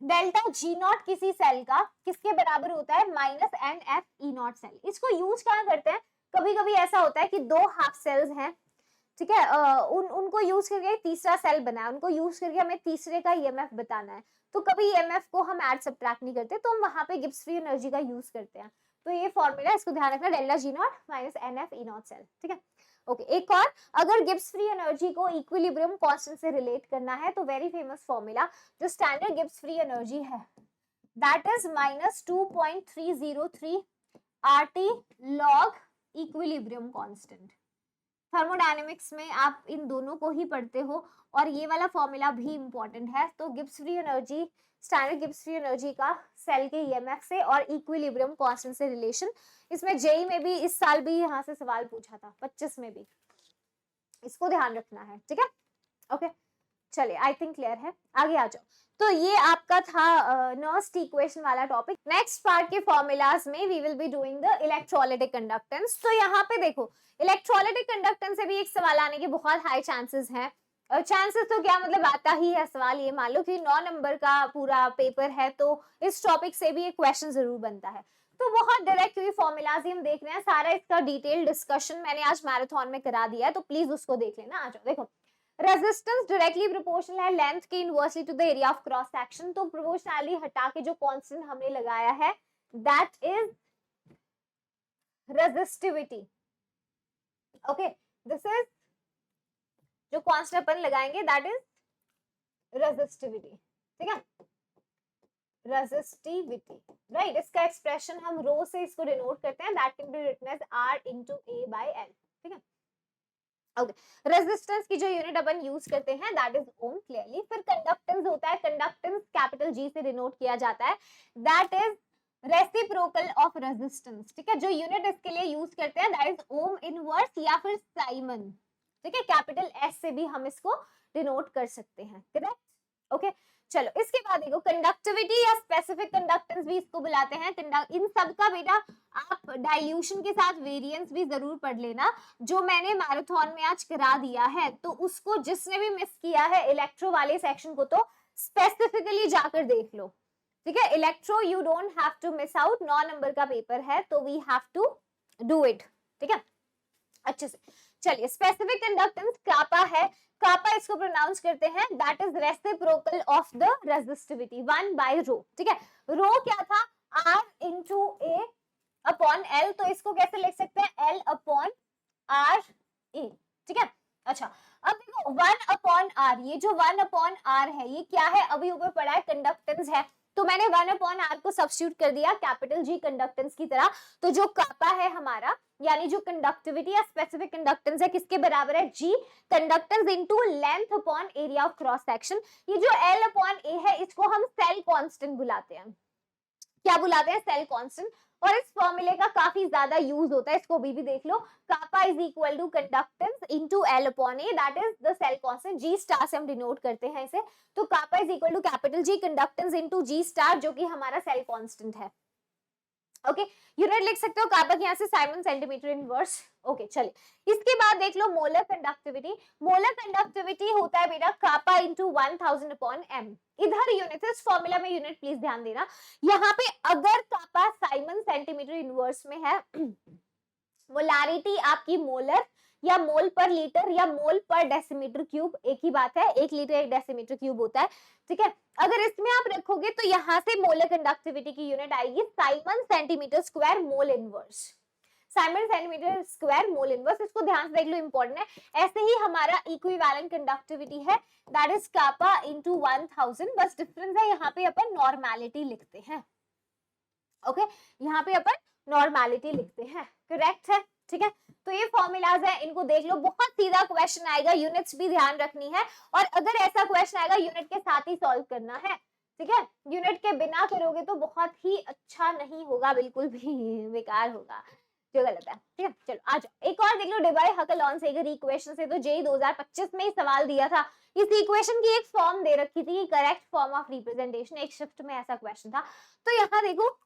डेल्टा जी नॉट किसी सेल का किसके बराबर होता है, minus N F E not cell. इसको यूज कहाँ करते हैं, कभी कभी ऐसा होता है कि दो हाफ सेल्स हैं, ठीक है, उनको यूज करके तीसरा सेल बना है, उनको यूज करके हमें तीसरे का ईएमएफ बताना है, तो कभी ईएमएफ को हम ऐड सब्ट्रैक्ट नहीं करते, तो हम वहां पे गिब्स फ्री एनर्जी का यूज करते हैं। तो ये फॉर्मूला, इसको ध्यान रखना, delta G naught minus N F E not cell, ठीक है। ओके एक और, अगर गिब्स फ्री एनर्जी को इक्विलिब्रियम कांस्टेंट से रिलेट करना है तो वेरी फेमस फॉर्मूला, जो स्टैंडर्ड गिब्स फ्री एनर्जी है that is minus 2.303 RT log equilibrium constant. Thermodynamics में आप इन दोनों को ही पढ़ते हो और ये वाला फॉर्मूला भी इंपॉर्टेंट है। तो Gibbs free energy, standard Gibbs free energy का सेल के ईएमएफ से और इक्विलिब्रियम कांस्टेंट से रिलेशन, इसमें जेई में भी इस साल भी यहाँ से सवाल पूछा था, 25 में भी, इसको ध्यान रखना है, ठीक है। ओके चलिए आई थिंक क्लियर है, आगे आ जाओ। तो ये आपका था नर्स्ट इक्वेशन वाला टॉपिक। नेक्स्ट पार्ट के फॉर्मूलाज में we will be doing the electrolytic conductance. तो यहाँ पे देखो इलेक्ट्रोलाइटिक कंडक्टेंस से भी एक सवाल आने के बहुत हाई चांसेस हैं। चांसेस तो क्या मतलब, आता ही है सवाल, ये मान लो कि 9 नंबर का पूरा पेपर है तो इस टॉपिक से भी एक क्वेश्चन जरूर बनता है। तो बहुत डायरेक्ट हुई फॉर्मूलाज ही हम देख रहे हैं, सारा इसका डिटेल डिस्कशन मैंने आज मैराथन में करा दिया है, तो प्लीज उसको देख लेना। आ जाओ, देखो रेजिस्टेंस डायरेक्टली प्रोपोर्शनल है लेंथ के inversely to the area of cross section. तो प्रोपोर्शनली हटा के जो कांस्टेंट हमने लगाया है that is resistivity. Okay this is जो कांस्टेंट अपन लगाएंगे दैट इज रेजिस्टिविटी, ठीक है, रेजिस्टिविटी राइट। इसका एक्सप्रेशन हम रो से इसको डिनोट करते हैं, that can be written as R into A by L, ठीक है। ओके रेजिस्टेंस की जो यूनिट अपन यूज करते हैं दैट इज ओम क्लियरली। फिर कंडक्टेंस होता है, कंडक्टेंस कैपिटल G से डिनोट किया जाता है, that is reciprocal of resistance, ठीक है। जो यूनिट इसके लिए यूज करते हैं दैट इज ओम इनवर्स या फिर साइमन, ठीक है, कैपिटल S से भी हम इसको डिनोट कर सकते हैं, करेक्ट। ओके चलो इसके बाद देखो कंडक्टिविटी या स्पेसिफिक कंडक्टेंस भी इसको बुलाते हैं। इन सब का बेटा आप डाइल्यूशन के साथ वेरिएंस भी जरूर पढ़ लेना, जो मैंने मैराथन में आज करा दिया है। तो उसको जिसने भी मिस किया है इलेक्ट्रो वाले सेक्शन को तो स्पेसिफिकली जाकर देख लो, ठीक है। Electro you don't have to miss out, 9 number का पेपर है तो we have to do it, ठीक है अच्छे से। चलिए स्पेसिफिक कंडक्टेंस कापा है, कापा इसको प्रोनाउंस करते हैं that is reciprocal of the resistivity 1 by rho, ठीक है। रो क्या था, R into A upon L, तो इसको कैसे लिख सकते हैं, L अपॉन R A, ठीक है। अच्छा अब देखो 1 अपॉन R, ये जो 1 अपॉन R है ये क्या है, अभी ऊपर पढ़ा है कंडक्टेंस है, तो मैंने 1 अपॉन R को सब्स्टिट्यूट कर दिया कैपिटल G कंडक्टेंस की तरह। तो जो कापा है हमारा, यानी जो कंडक्टिविटी या स्पेसिफिक कंडक्टेंस है किसके बराबर है, G conductance into length upon area of cross section. ये जो L अपॉन A है इसको हम सेल कांस्टेंट बुलाते हैं, क्या बुलाते हैं, सेल कांस्टेंट। और इस फॉर्मूले का काफी ज्यादा यूज होता है, इसको भी देख लो, kappa is equal to conductance into L upon A that is the cell constant, G star से हम डिनोट करते हैं इसे। तो kappa is equal to capital G conductance into G star, जो कि हमारा सेल कांस्टेंट है। ओके यूनिट लिख सकते हो कापा की यहाँ से साइमन सेंटीमीटर इनवर्स। ओके चलिए इसके बाद देख low molar conductivity. Molar conductivity होता है बेटा कापा इंटू 1000 अपॉन m। इधर यूनिट, इस फॉर्मूला में यूनिट प्लीज ध्यान देना, यहाँ पे अगर कापा साइमन सेंटीमीटर इनवर्स में है, मोलारिटी आपकी मोलर या मोल पर लीटर या मोल पर डेसीमीटर क्यूब, एक ही बात है, 1 लीटर 1 डेसीमीटर क्यूब होता है, ठीक है। अगर इसमें आप रखोगे तो यहाँ से मोलर कंडक्टिविटी की यूनिट आएगी Simon centimetre square mole inverse, Simon centimetre square mole inverse, इसको ध्यान से देख लो इंपॉर्टेंट है। ऐसे ही हमारा इक्विवेलेंट कंडक्टिविटी है दैट इज कापा इनटू 1000, बस डिफरेंस है यहाँ पे अपन नॉर्मेलिटी लिखते हैं, ओके यहाँ पे अपन नॉर्मेलिटी लिखते हैं, करेक्ट है, ठीक है। तो ये फॉर्मूलाज है, इनको देख लो, बहुत सीधा क्वेश्चन आएगा, यूनिट्स भी ध्यान रखनी है, और अगर ऐसा क्वेश्चन आएगा यूनिट के साथ ही सॉल्व करना है, ठीक है, यूनिट के बिना करोगे तो बहुत ही अच्छा नहीं होगा, बिल्कुल भी बेकार होगा, जो गलत है। ठीक है, चलो आ जाओ एक और देख लो। डिबाई हकल-ऑन-सेगर इक्वेशन से तो जेई 2025 में ही सवाल दिया था। इस इक्वेशन की एक फॉर्म दे रखी थी, करेक्ट फॉर्म ऑफ रिप्रेजेंटेशन, एक शिफ्ट में ऐसा क्वेश्चन था। तो यहाँ देखो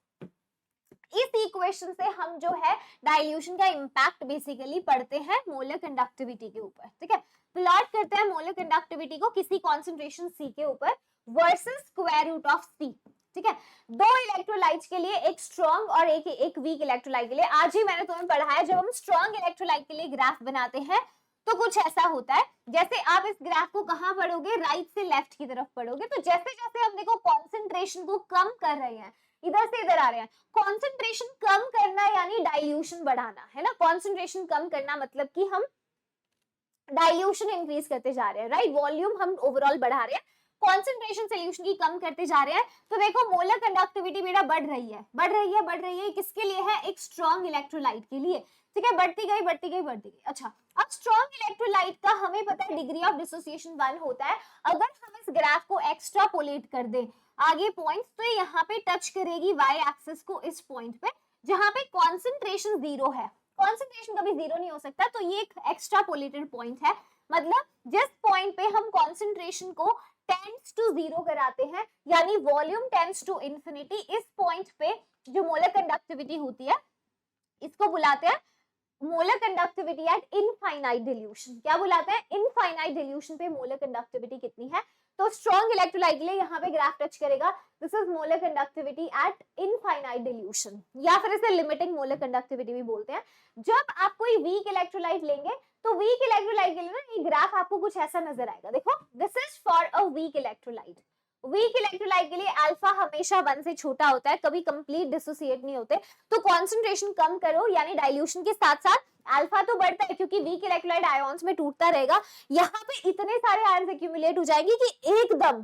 इस इक्वेशन से हम जो है डाइल्यूशन का इंपैक्ट बेसिकली पढ़ते हैं मोलर कंडक्टिविटी के ऊपर। ठीक है, प्लॉट करते हैं मोलर कंडक्टिविटी को किसी कॉन्सेंट्रेशन सी के ऊपर वर्सेस स्क्वायर रूट ऑफ सी। ठीक है, दो इलेक्ट्रोलाइट्स के लिए, एक स्ट्रॉन्ग और एक वीक इलेक्ट्रोलाइट के लिए। आज ही मैंने तुम्हें पढ़ाया, जब हम स्ट्रॉन्ग इलेक्ट्रोलाइट के लिए ग्राफ बनाते हैं तो कुछ ऐसा होता है, जैसे आप इस ग्राफ को कहां पढ़ोगे, राइट से लेफ्ट की तरफ पढ़ोगे। तो जैसे जैसे हम देखो कॉन्सेंट्रेशन को कम कर रहे हैं, इधर से इधर आ रहे हैं, कॉन्सेंट्रेशन कम करना यानी डाइल्यूशन बढ़ाना है ना। कॉन्सेंट्रेशन कम करना मतलब कि हम डाइल्यूशन इंक्रीज करते जा रहे हैं, राइट, वॉल्यूम हम ओवरऑल बढ़ा रहे हैं, कॉन्सेंट्रेशन सोल्यूशन की कम करते जा रहे हैं। तो देखो मोलर कंडक्टिविटी बेटा बढ़ रही है, बढ़ रही है, बढ़ रही है, किसके लिए है, एक स्ट्रॉन्ग इलेक्ट्रोलाइट के लिए। ठीक है, बढ़ती गई, बढ़ती गई, बढ़ती गई। अच्छा, अब स्ट्रॉन्ग इलेक्ट्रोलाइट का हमें पता है डिग्री ऑफ डिसोसिएशन 1 होता है। अगर हम इस ग्राफ को एक्स्ट्रापोलेट कर दें आगे पॉइंट्स, तो यहाँ पे टच करेगी वाई एक्सिस को इस पॉइंट पे, जहां पे कॉन्सेंट्रेशन 0 है। कॉन्सेंट्रेशन कभी 0 नहीं हो सकता, तो ये एक एक्स्ट्रापोलेटेड पॉइंट है। मतलब जिस पॉइंट पे हम कॉन्सेंट्रेशन को टेंड्स टू 0 कराते हैं, यानी वॉल्यूम टेंड्स टू इंफिनिटी, इस पॉइंट पे जो मोलर कंडक्टिविटी होती है इसको बुलाते हैं molar conductivity at infinite dilution. क्या बुलाते हैं, इनफाइनाइट डिल्यूशन पे मोलर कंडक्टिविटी कितनी है। तो स्ट्रॉन्ग इलेक्ट्रोलाइट के लिए यहाँ पे ग्राफ टच करेगा, this is molar conductivity at infinite dilution, या फिर इसे लिमिटिंग मोलर कंडक्टिविटी भी बोलते हैं। जब आप कोई वीक इलेक्ट्रोलाइट लेंगे तो वीक इलेक्ट्रोलाइट के लिए ना ये ग्राफ आपको कुछ ऐसा नजर आएगा। देखो, this is for a weak electrolyte. Weak electrolyte के लिए अल्फा हमेशा 1 से छोटा होता है, कभी कंप्लीट डिसोसिएट नहीं होते। तो कॉन्सेंट्रेशन कम करो यानी डाइल्यूशन के साथ साथ अल्फा तो बढ़ता है, क्योंकि वीक इलेक्ट्रोलाइट आयंस में टूटता रहेगा। यहाँ पे इतने सारे आयंस एक्यूमुलेट हो जाएंगे कि एकदम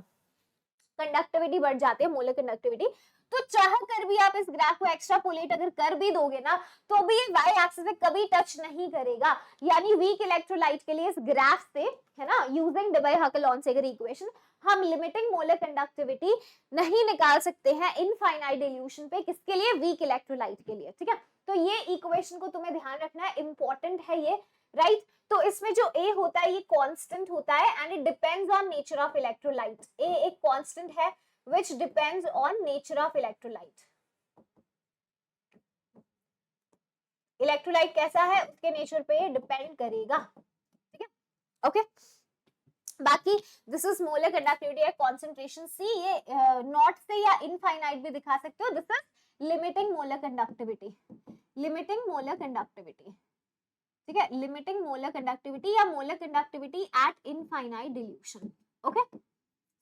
कंडक्टिविटी बढ़ जाती है, मोलर कंडक्टिविटी। तो चाह कर भी आप इस ग्राफ को एक्स्ट्रापोलेट अगर कर भी दोगे ना, तो भी ये वाई एक्सिस से कभी टच नहीं करेगा। यानी वीक इलेक्ट्रोलाइट के लिए इस ग्राफ से, है ना, यूजिंग डेबाय-हकल-ऑन-सेगर इक्वेशन, हम लिमिटिंग मोलर कंडक्टिविटी नहीं निकाल सकते हैं इनफाइनाइट डिल्यूशन पे, किसके लिए, वीक इलेक्ट्रोलाइट के लिए। ठीक है, तो ये इक्वेशन को तुम्हें ध्यान रखना है, इंपॉर्टेंट है ये, राइट। तो इसमें जो A होता है ये कांस्टेंट होता है and it depends on nature of electrolyte. A एक कांस्टेंट है which depends on nature of electrolyte। Electrolyte कैसा है उसके नेचर पे डिपेंड करेगा। ठीक है, ओके। बाकी दिस इज मोलर कंडक्टिविटी है, कॉन्सेंट्रेशन C, ये नॉट से या इनफाइनाइट भी दिखा सकते हो। This is limiting molar conductivity, limiting molar conductivity. ठीक है, लिमिटिंग मोलर कंडक्टिविटी या molar conductivity at infinite dilution. Okay,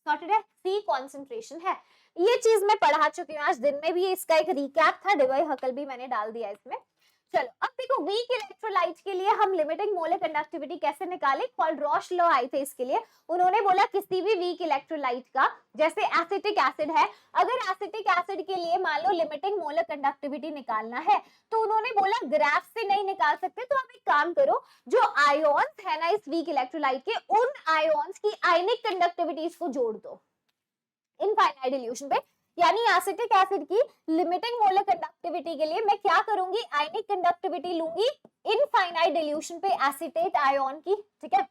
sorted है। C कॉन्सेंट्रेशन है, ये चीज मैं पढ़ा चुकी हूँ आज दिन में भी, इसका एक रिकैप था, डेबाय-हकल भी मैंने डाल दिया इसमें। चलो अब देखो वीक इलेक्ट्रोलाइट के लिए हम लिमिटिंग मोलर कंडक्टिविटी कैसे निकाले। फॉल्ट-रॉश लॉ आए थे इसके लिए, उन्होंने बोला किसी भी वीक इलेक्ट्रोलाइट का, जैसे एसिटिक एसिड है, अगर एसिटिक एसिड के लिए मान लो लिमिटिंग मोलर कंडक्टिविटी निकालना है, तो उन्होंने बोला ग्राफ से नहीं निकाल सकते, तो आप एक काम करो, जो आयोन्स है ना इस वीक इलेक्ट्रोलाइट के, उन आयोन्स की आयनिक कंडक्टिविटीज को जोड़ दो इनफाइनाइट डिल्यूशन पे। यानी एसिटिक एसिड की लिमिटिंग मोलर कंडक्टिविटी के लिए मैं क्या करूंगी, आयनिक कंडक्टिविटी लूंगी इनफाइनाइट डिल्यूशन पे एसिटेट आयन की, ठीक है,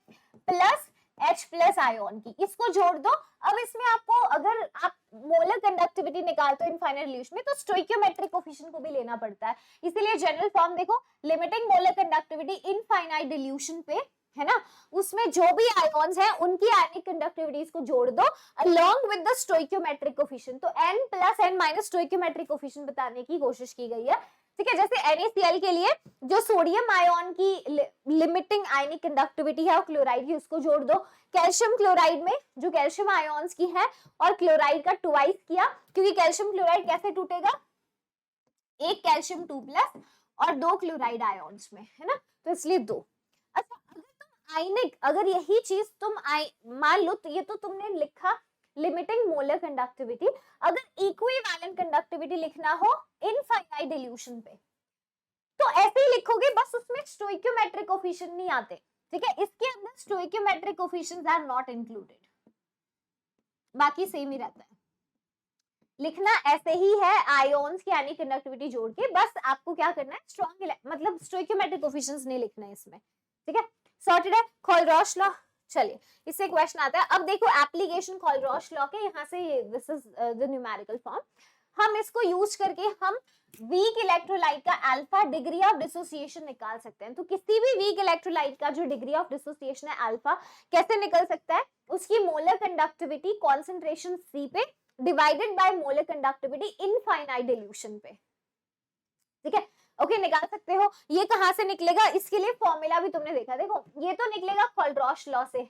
प्लस H प्लस आयन की, इसको जोड़ दो। अब इसमें आपको अगर आप मोलर कंडक्टिविटी निकालते हो इनफाइनाइट डिल्यूशन में, तो स्टोइकियोमेट्रिक कोफिशिएंट को भी लेना पड़ता है। इसीलिए जनरल फॉर्म देखो, limiting molar conductivity infinite dilution पे, है ना, उसमें जो भी आयन्स हैं उनकी आयनिक कंडक्टिविटीज को जोड़ दो along with the stoichiometric coefficient. तो n plus n minus stoichiometric coefficient बताने की कोशिश की गई है। ठीक है, जैसे NaCl के लिए जो सोडियम आयन की लिमिटिंग आयनिक कंडक्टिविटी है वो क्लोराइड की, उसको जोड़ दो। कैल्शियम क्लोराइड में जो कैल्शियम आयन्स की है और क्लोराइड का ट्वाइस किया, क्योंकि कैल्शियम क्लोराइड कैसे टूटेगा, एक कैल्शियम 2 प्लस और 2 क्लोराइड आयन्स में, है ना, तो इसलिए 2। अच्छा, अगर तुम आयनिक, अगर यही चीज तुम मान लो, तो ये तो तुमने लिखा लिमिटिंग मोलर कंडक्टिविटी, अगर इक्विवेलेंट कंडक्टिविटी लिखना हो इनफाइनाइट डिल्यूशन पे, तो ऐसे ही लिखोगे, बस उसमें स्टोइकियोमेट्रिक कोफिशिएंट नहीं आते। ठीक है, इसके अंदर stoichiometric coefficients are not included, बाकी सेम ही रहता है। लिखना ऐसे ही है, आयोन्स की यानी कंडक्टिविटी जोड़ के, बस आपको क्या करना है, स्ट्रॉन्ग मतलब स्टोइकियोमेट्रिक कोफिशिएंट्स नहीं लिखना है इसमें, ठीक है। सॉर्टेड है। खोलरॉश लॉ, चलिए इससे क्वेश्चन आता है। अब देखो एप्लीकेशन खोलरॉश लॉ के, यहाँ से this is the numerical form, हम इसको यूज करके हम वीक इलेक्ट्रोलाइट का अल्फा डिग्री ऑफ डिसोसिएशन निकाल सकते हैं। तो किसी भी वीक इलेक्ट्रोलाइट का जो डिग्री ऑफ डिसोसिएशन है अल्फा, कैसे निकल सकता है, उसकी मोलर कंडक्टिविटी कॉन्सेंट्रेशन सी पे divided by molar conductivity infinite dilution पे, ठीक है। ओके, निकाल सकते हो। ये कहां से निकलेगा, इसके लिए फॉर्मूला भी तुमने देखा, देखो ये तो निकलेगा खोलरॉश लॉ से,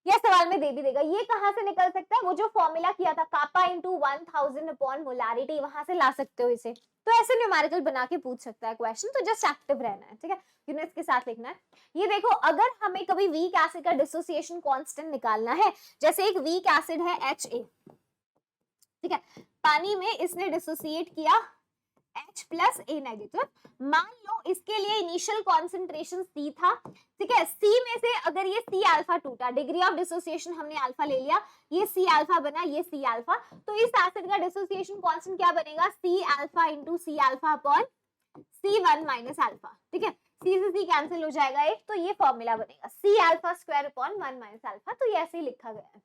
यह सवाल में दे भी देगा। ये कहां से निकल सकता है, वो जो फॉर्मूला किया था कापा इंटू 1000 अपॉन मोलारिटी, वहां से ला सकते हो इसे। तो ऐसे न्यूमेरिकल बना के पूछ सकता है क्वेश्चन, तो जस्ट एक्टिव रहना है, ठीक है, यूनिट्स के साथ लिखना है। ये देखो, अगर हमें कभी वीक एसिड का डिसोसिएशन कांस्टेंट निकालना है, जैसे एक वीक एसिड है HA, ठीक है, पानी में इसने डिसोसिएट किया H प्लस A नेगेटिव, मान लो इसके लिए इनिशियल कॉन्सेंट्रेशन C था, ठीक है। C में से अगर ये C अल्फा टूटा, डिग्री ऑफ डिसोसिएशन हमने अल्फा ले लिया, ये C अल्फा बना, ये C अल्फा, तो इस एसिड का डिसोसिएशन कांस्टेंट क्या बनेगा, C alpha into C alpha upon C1 minus alpha, ठीक है। C से C कैंसिल हो जाएगा एक, तो ये फॉर्मूला बनेगा C alpha square upon 1 minus alpha, तो ये ऐसे ही लिखा गया है,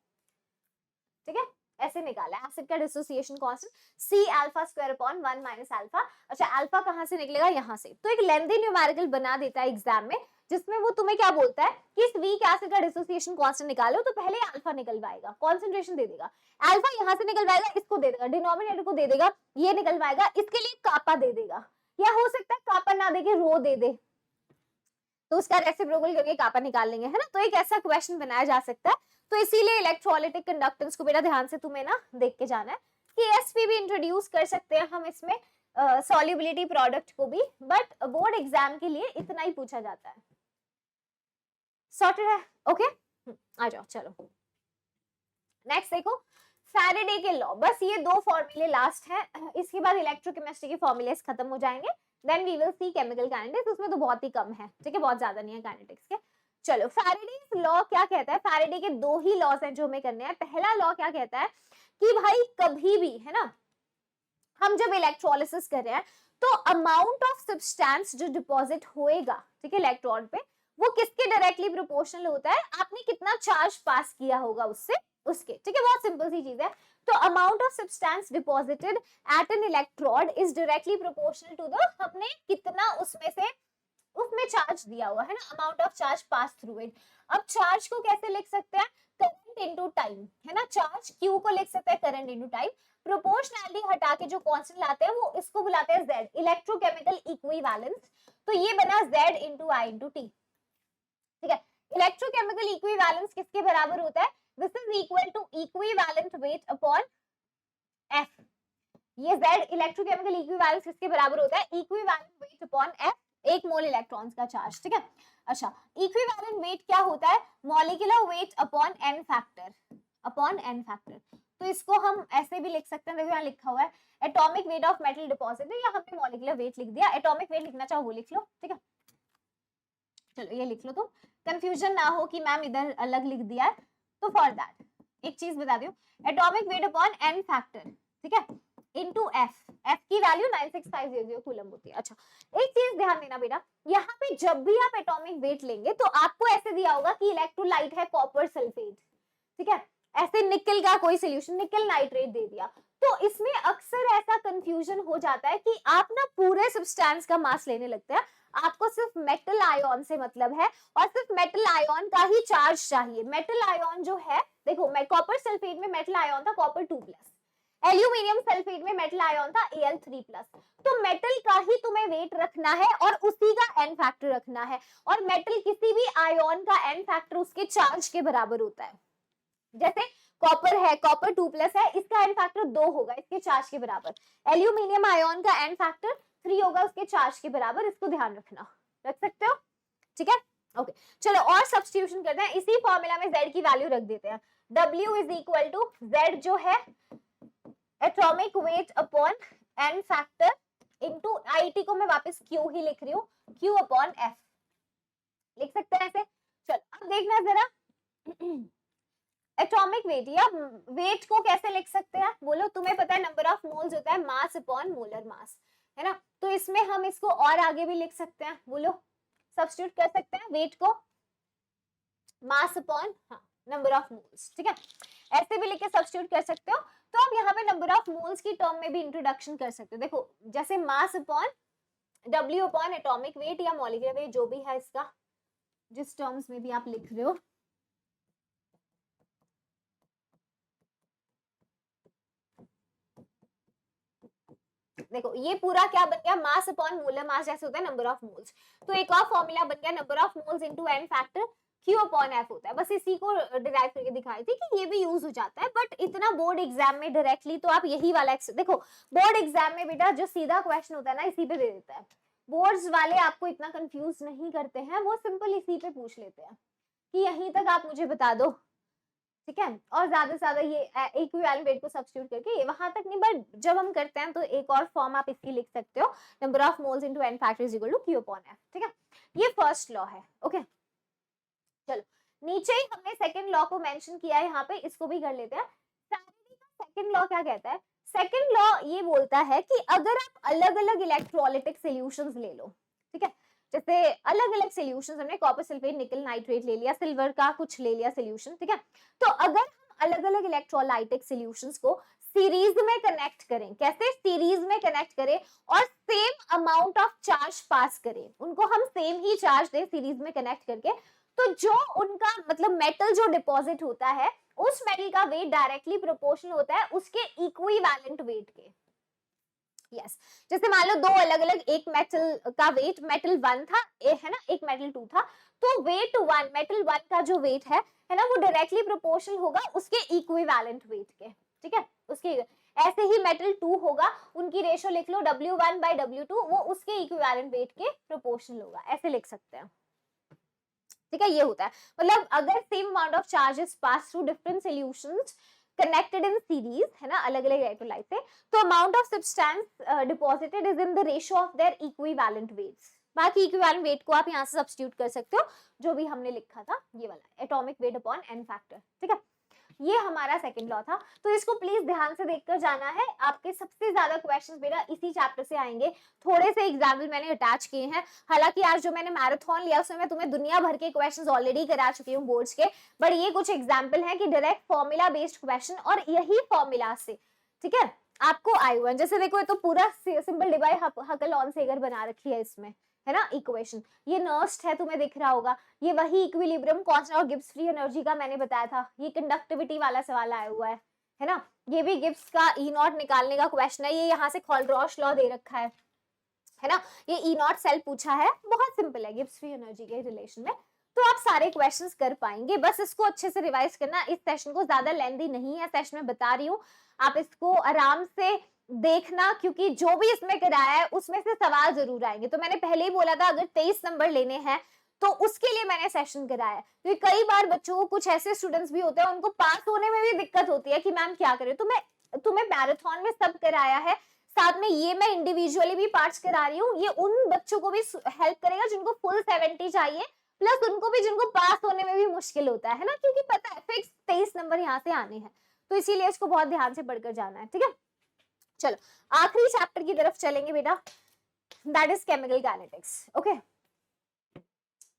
ठीक है, ऐसे निकाला एसिड का dissociation constant C alpha square upon 1 minus alpha. अच्छा, अल्फा कहां से निकलेगा, यहां से। तो एक लेंथी न्यूमेरिकल बना देता है एग्जाम में, जिसमें वो तुम्हें क्या बोलता है कि इस वीक एसिड का डिसोसिएशन कांस्टेंट निकालो, तो पहले अल्फा निकलवाएगा, कंसंट्रेशन दे देगा, अल्फा यहां से निकलवाएगा, इसको दे देगा, डिनोमिनेटर को दे देगा, ये निकलवाएगा, इसके लिए कापा दे देगा, या हो सकता है कापा ना देके रो दे दे, तो उसका रेसिप्रोकल करके कापा निकाल लेंगे, है ना। तो एक ऐसा क्वेश्चन बनाया जा सकता है। तो इसीलिए इलेक्ट्रोलाइटिक कंडक्टेंस को बेटा ध्यान से तुम्हें ना देख के जाना है कि एसपी भी इंट्रोड्यूस कर सकते हैं हम इसमें, सॉल्युबिलिटी प्रोडक्ट को भी, बट बोर्ड एग्जाम के लिए इतना ही पूछा जाता है। सॉर्टेड है, ओके, आ जाओ, चलो नेक्स्ट देखो, फैराडे के लॉ, बस ये दो फॉर्मूले लास्ट है, इसके बाद इलेक्ट्रोकेमिस्ट्री के फॉर्मूलेस खत्म हो जाएंगे, then we will see chemical kinetics, उसमें तो बहुत ही कम है, ठीक है, बहुत ज्यादा नहीं है काइनेटिक्स के। चलो, फैराडेज लॉ क्या कहता है, फैराडे के दो ही लॉज हैं जो हमें करने हैं। पहला लॉ क्या कहता है कि भाई कभी भी, है ना, हम जब इलेक्ट्रोलिसिस कर रहे हैं तो अमाउंट ऑफ सब्सटेंस जो डिपॉजिट होएगा, ठीक है, इलेक्ट्रोड पे, वो किसके डायरेक्टली प्रोपोर्शनल होता है, आपने कितना चार्ज पास किया होगा उससे, उसके, ठीक है, बहुत सिंपल सी चीज है। तो amount of substance deposited at an electrode is directly proportional to the, हमने कितना उसमें चार्ज दिया हुआ है ना, amount of charge pass through it. अब चार्ज को कैसे लिख सकते हैं, करंट इनटू टाइम, है ना, चार्ज Q को लिख सकते हैं करंट इनटू टाइम। प्रोपोर्शनैलिटी हटा के जो कांस्टेंट लाते हैं वो इसको बुलाते हैं Z, इलेक्ट्रोकेमिकल इक्विवेलेंस। तो ये बना Z into I into T, ठीक है। इलेक्ट्रोकेमिकल इक्विवेलेंस किसके बराबर होता है, this is equal to equivalent weight upon F। ये Z इलेक्ट्रोकेमिकल इक्विवेलेंस किसके बराबर होता है, इक्विवेलेंट वेट अपॉन F, एक मोल इलेक्ट्रॉन्स का चार्ज, ठीक है। अच्छा, इक्विवेलेंट वेट क्या होता है, molecular weight upon n factor, upon n factor. तो इसको हम ऐसे भी लिख सकते हैं, देखो यहाँ लिखा हुआ है atomic weight of metal deposit, या हमने मॉलिक्यूलर वेट लिख दिया, एटॉमिक वेट लिखना चाहो वो लिख लो, ठीक है। चलो ये लिख लो, तो कंफ्यूजन ना हो कि मैम इधर अलग लिख दिया है। तो फॉर दैट एक चीज बता दो, atomic weight upon n factor, ठीक है, इनटू F की वैल्यू 96500 कूलम होती है। अच्छा, एक चीज ध्यान देना बेटा, यहाँ पे जब भी आप एटॉमिक वेट लेंगे तो आपको ऐसे दिया होगा कि इलेक्ट्रोलाइट है कॉपर सल्फेट, ठीक है, ऐसे निकल का कोई सोल्यूशन, निकल नाइट्रेट दे दिया, तो इसमें अक्सर ऐसा कंफ्यूजन हो जाता है कि आप ना पूरे सब्सटेंस का मास लेने लगते हैं, आपको सिर्फ मेटल आयन से मतलब है, और सिर्फ मेटल आयन का ही चार्ज चाहिए। मेटल आयन जो है, देखो मैं कॉपर सल्फेट में मेटल आयन था कॉपर 2+, एल्यूमिनियम सल्फेट में मेटल आयन था Al3+, तो मेटल का ही तुम्हें वेट रखना है और उसी का n फैक्टर रखना है, और मेटल किसी भी आयन का n फैक्टर उसके चार्ज के बराबर होता है। जैसे कॉपर है, कॉपर 2+ है, इसका n फैक्टर 2 होगा इसके चार्ज के बराबर, एल्यूमिनियम आयन का n फैक्टर 3 होगा उसके चार्ज के बराबर, इसको ध्यान रखना, रख सकते हो, ठीक है, ओके। चलो और सब्स्टिट्यूशन करते हैं, इसी फॉर्मूला में Z की वैल्यू रख देते हैं, W is equal to Z जो है atomic weight upon n factor into IT को मैं वापस Q ही लिख रही हूँ, Q अपॉन F लिख सकते हैं ऐसे। चलो अब देखना जरा एटॉमिक वेट या वेट को कैसे लिख सकते हैं बोलो, तुम्हें पता है नंबर ऑफ मोल्स होता है मास अपॉन मोलर मास, है ना, तो इसमें हम इसको और आगे भी लिख सकते हैं, बोलो सब्स्टिट्यूट कर सकते हैं वेट को mass upon number of moles, ठीक है, ऐसे भी लिख के सब्स्टिट्यूट कर सकते हो। तो आप यहाँ पे नंबर ऑफ मोल्स की टर्म में भी इंट्रोडक्शन कर सकते हो, देखो जैसे mass upon W upon atomic weight या मॉलिक्यूलर वेट जो भी है इसका, जिस टर्म्स में भी आप लिख रहे हो, देखो ये पूरा क्या बन गया, मास अपॉन मोलर मास जैसे होता है नंबर ऑफ मोल्स, तो एक और फॉर्मूला बन गया number of moles into n factor Q upon F होता है, बस इसी को डिराइव करके दिखाई थी कि ये भी यूज हो जाता है, बट इतना बोर्ड एग्जाम में डायरेक्टली तो आप यही वाला देखो बोर्ड एग्जाम में बेटा जो सीधा क्वेश्चन होता है ना इसी पे दे देता है, बोर्ड्स वाले आपको इतना कंफ्यूज नहीं करते हैं, वो सिंपल इसी पे पूछ लेते हैं कि यहीं तक आप मुझे बता दो, ठीक है, और ज्यादा से ज्यादा ये इक्विवेलेंट वेट को सब्स्टिट्यूट करके ये वहां तक नहीं, बट जब हम करते हैं तो एक और फॉर्म आप इसकी लिख सकते हो, number of moles into n factor is equal to Q upon F, ठीक है, ये फर्स्ट लॉ है। ओके चलो नीचे ही हमने सेकंड लॉ को मेंशन किया है, यहाँ पे इसको भी कर लेते हैं। सेकंड लॉ क्या कहता है, सेकंड लॉ ये बोलता है कि अगर आप अलग अलग इलेक्ट्रोलाइटिक सॉल्यूशंस ले लो, ठीक है, जैसे अलग अलग सॉल्यूशंस हमने कॉपर सल्फेट निकल नाइट्रेट ले लिया, सिल्वर का कुछ ले लिया सॉल्यूशन, ठीक है, तो अगर हम अलग अलग इलेक्ट्रोलाइटिक सॉल्यूशंस को सीरीज में कनेक्ट करें, कैसे सीरीज में कनेक्ट करें और सेम अमाउंट ऑफ चार्ज पास करें, उनको हम सेम ही चार्ज दें सीरीज में कनेक्ट करके, तो जो उनका मतलब मेटल जो डिपॉजिट होता है उस मेटल का वेट डायरेक्टली प्रोपोर्शनल होता है उसके इक्विवेलेंट वेट के। यस जैसे मान लो दो अलग अलग, एक मेटल का वेट मेटल 1 था है ना, एक मेटल 2 था, तो वेट 1 मेटल 1 का जो वेट है ना, वो डायरेक्टली प्रोपोर्शनल होगा उसके इक्विवेलेंट वेट के, ठीक है, उसके ऐसे ही मेटल 2 होगा, उनकी रेशो लिख लो W1 by W2, वो उसके इक्विवेलेंट वेट के प्रोपोर्शनल होगा, ऐसे लिख सकते हैं, ठीक है, ये होता है, मतलब अगर same amount of charges pass through different solutions connected in series, है ना, अलग अलग इलेक्ट्रोलाइट से, तो amount of substance deposited is in the ratio of their equivalent weights, बाकी इक्विवेलेंट वेट को आप यहाँ से सब्स्टिट्यूट कर सकते हो, जो भी हमने लिखा था ये वाला atomic weight upon n factor, ठीक है, ये हमारा सेकंड लॉ था, तो इसको प्लीज ध्यान से देखकर जाना है, आपके सबसे ज्यादा क्वेश्चंस बेटा इसी चैप्टर से आएंगे, थोड़े से एग्जाम्पल मैंने अटैच किए हैं, हालांकि आज जो मैंने मैराथन लिया उसमें मैं तुम्हें दुनिया भर के क्वेश्चंस ऑलरेडी करा चुकी हूँ बोर्ड्स के, बट ये कुछ एग्जाम्पल है कि डायरेक्ट फॉर्मूला बेस्ड क्वेश्चन, और यही फॉर्मूला से, ठीक है, आपको आई वन, जैसे देखो ये तो पूरा सिंपल डिवाइड हकल ऑन सेगर बना रखी है इसमें, है ना, इक्वेशन, ये नर्स्ट है तुम्हें दिख रहा होगा, ये वही इक्विलिब्रियम कांस्टेंट और गिब्स फ्री एनर्जी का मैंने बताया था, ये कंडक्टिविटी वाला सवाल आया हुआ है ना, ये भी गिब्स का ई नॉट निकालने का क्वेश्चन है, ये यहाँ से खोलरॉश लॉ दे रखा है ना, ये ई नॉट सेल पूछा है, बहुत सिंपल है गिब्स फ्री एनर्जी के रिलेशन में, तो आप सारे क्वेश्चंस कर पाएंगे, बस इसको अच्छे से रिवाइज करना, इस सेशन को ज्यादा लेंथी नहीं है सेशन में बता रही हूँ, आप इसको आराम से देखना, क्योंकि जो भी इसमें कराया है उसमें से सवाल जरूर आएंगे, तो मैंने पहले ही बोला था अगर 23 नंबर लेने हैं तो उसके लिए मैंने सेशन कराया, क्योंकि कई बार बच्चों को कुछ ऐसे स्टूडेंट्स भी होते हैं उनको पास होने में भी दिक्कत होती है कि मैम क्या करें, तो मैं तुम्हें मैराथन में सब कराया है, साथ में ये मैं इंडिविजुअली भी पार्ट्स करा रही हूँ, ये उन बच्चों को भी हेल्प करेगा जिनको फुल 70 चाहिए, प्लस उनको भी जिनको पास होने में भी मुश्किल होता है ना, क्योंकि पता है फिक्स 23 नंबर यहाँ से आने हैं, तो इसीलिए इसको बहुत ध्यान से पढ़कर जाना है, ठीक है। चलो आखिरी चैप्टर की तरफ चलेंगे बेटा, that is chemical kinetics. Okay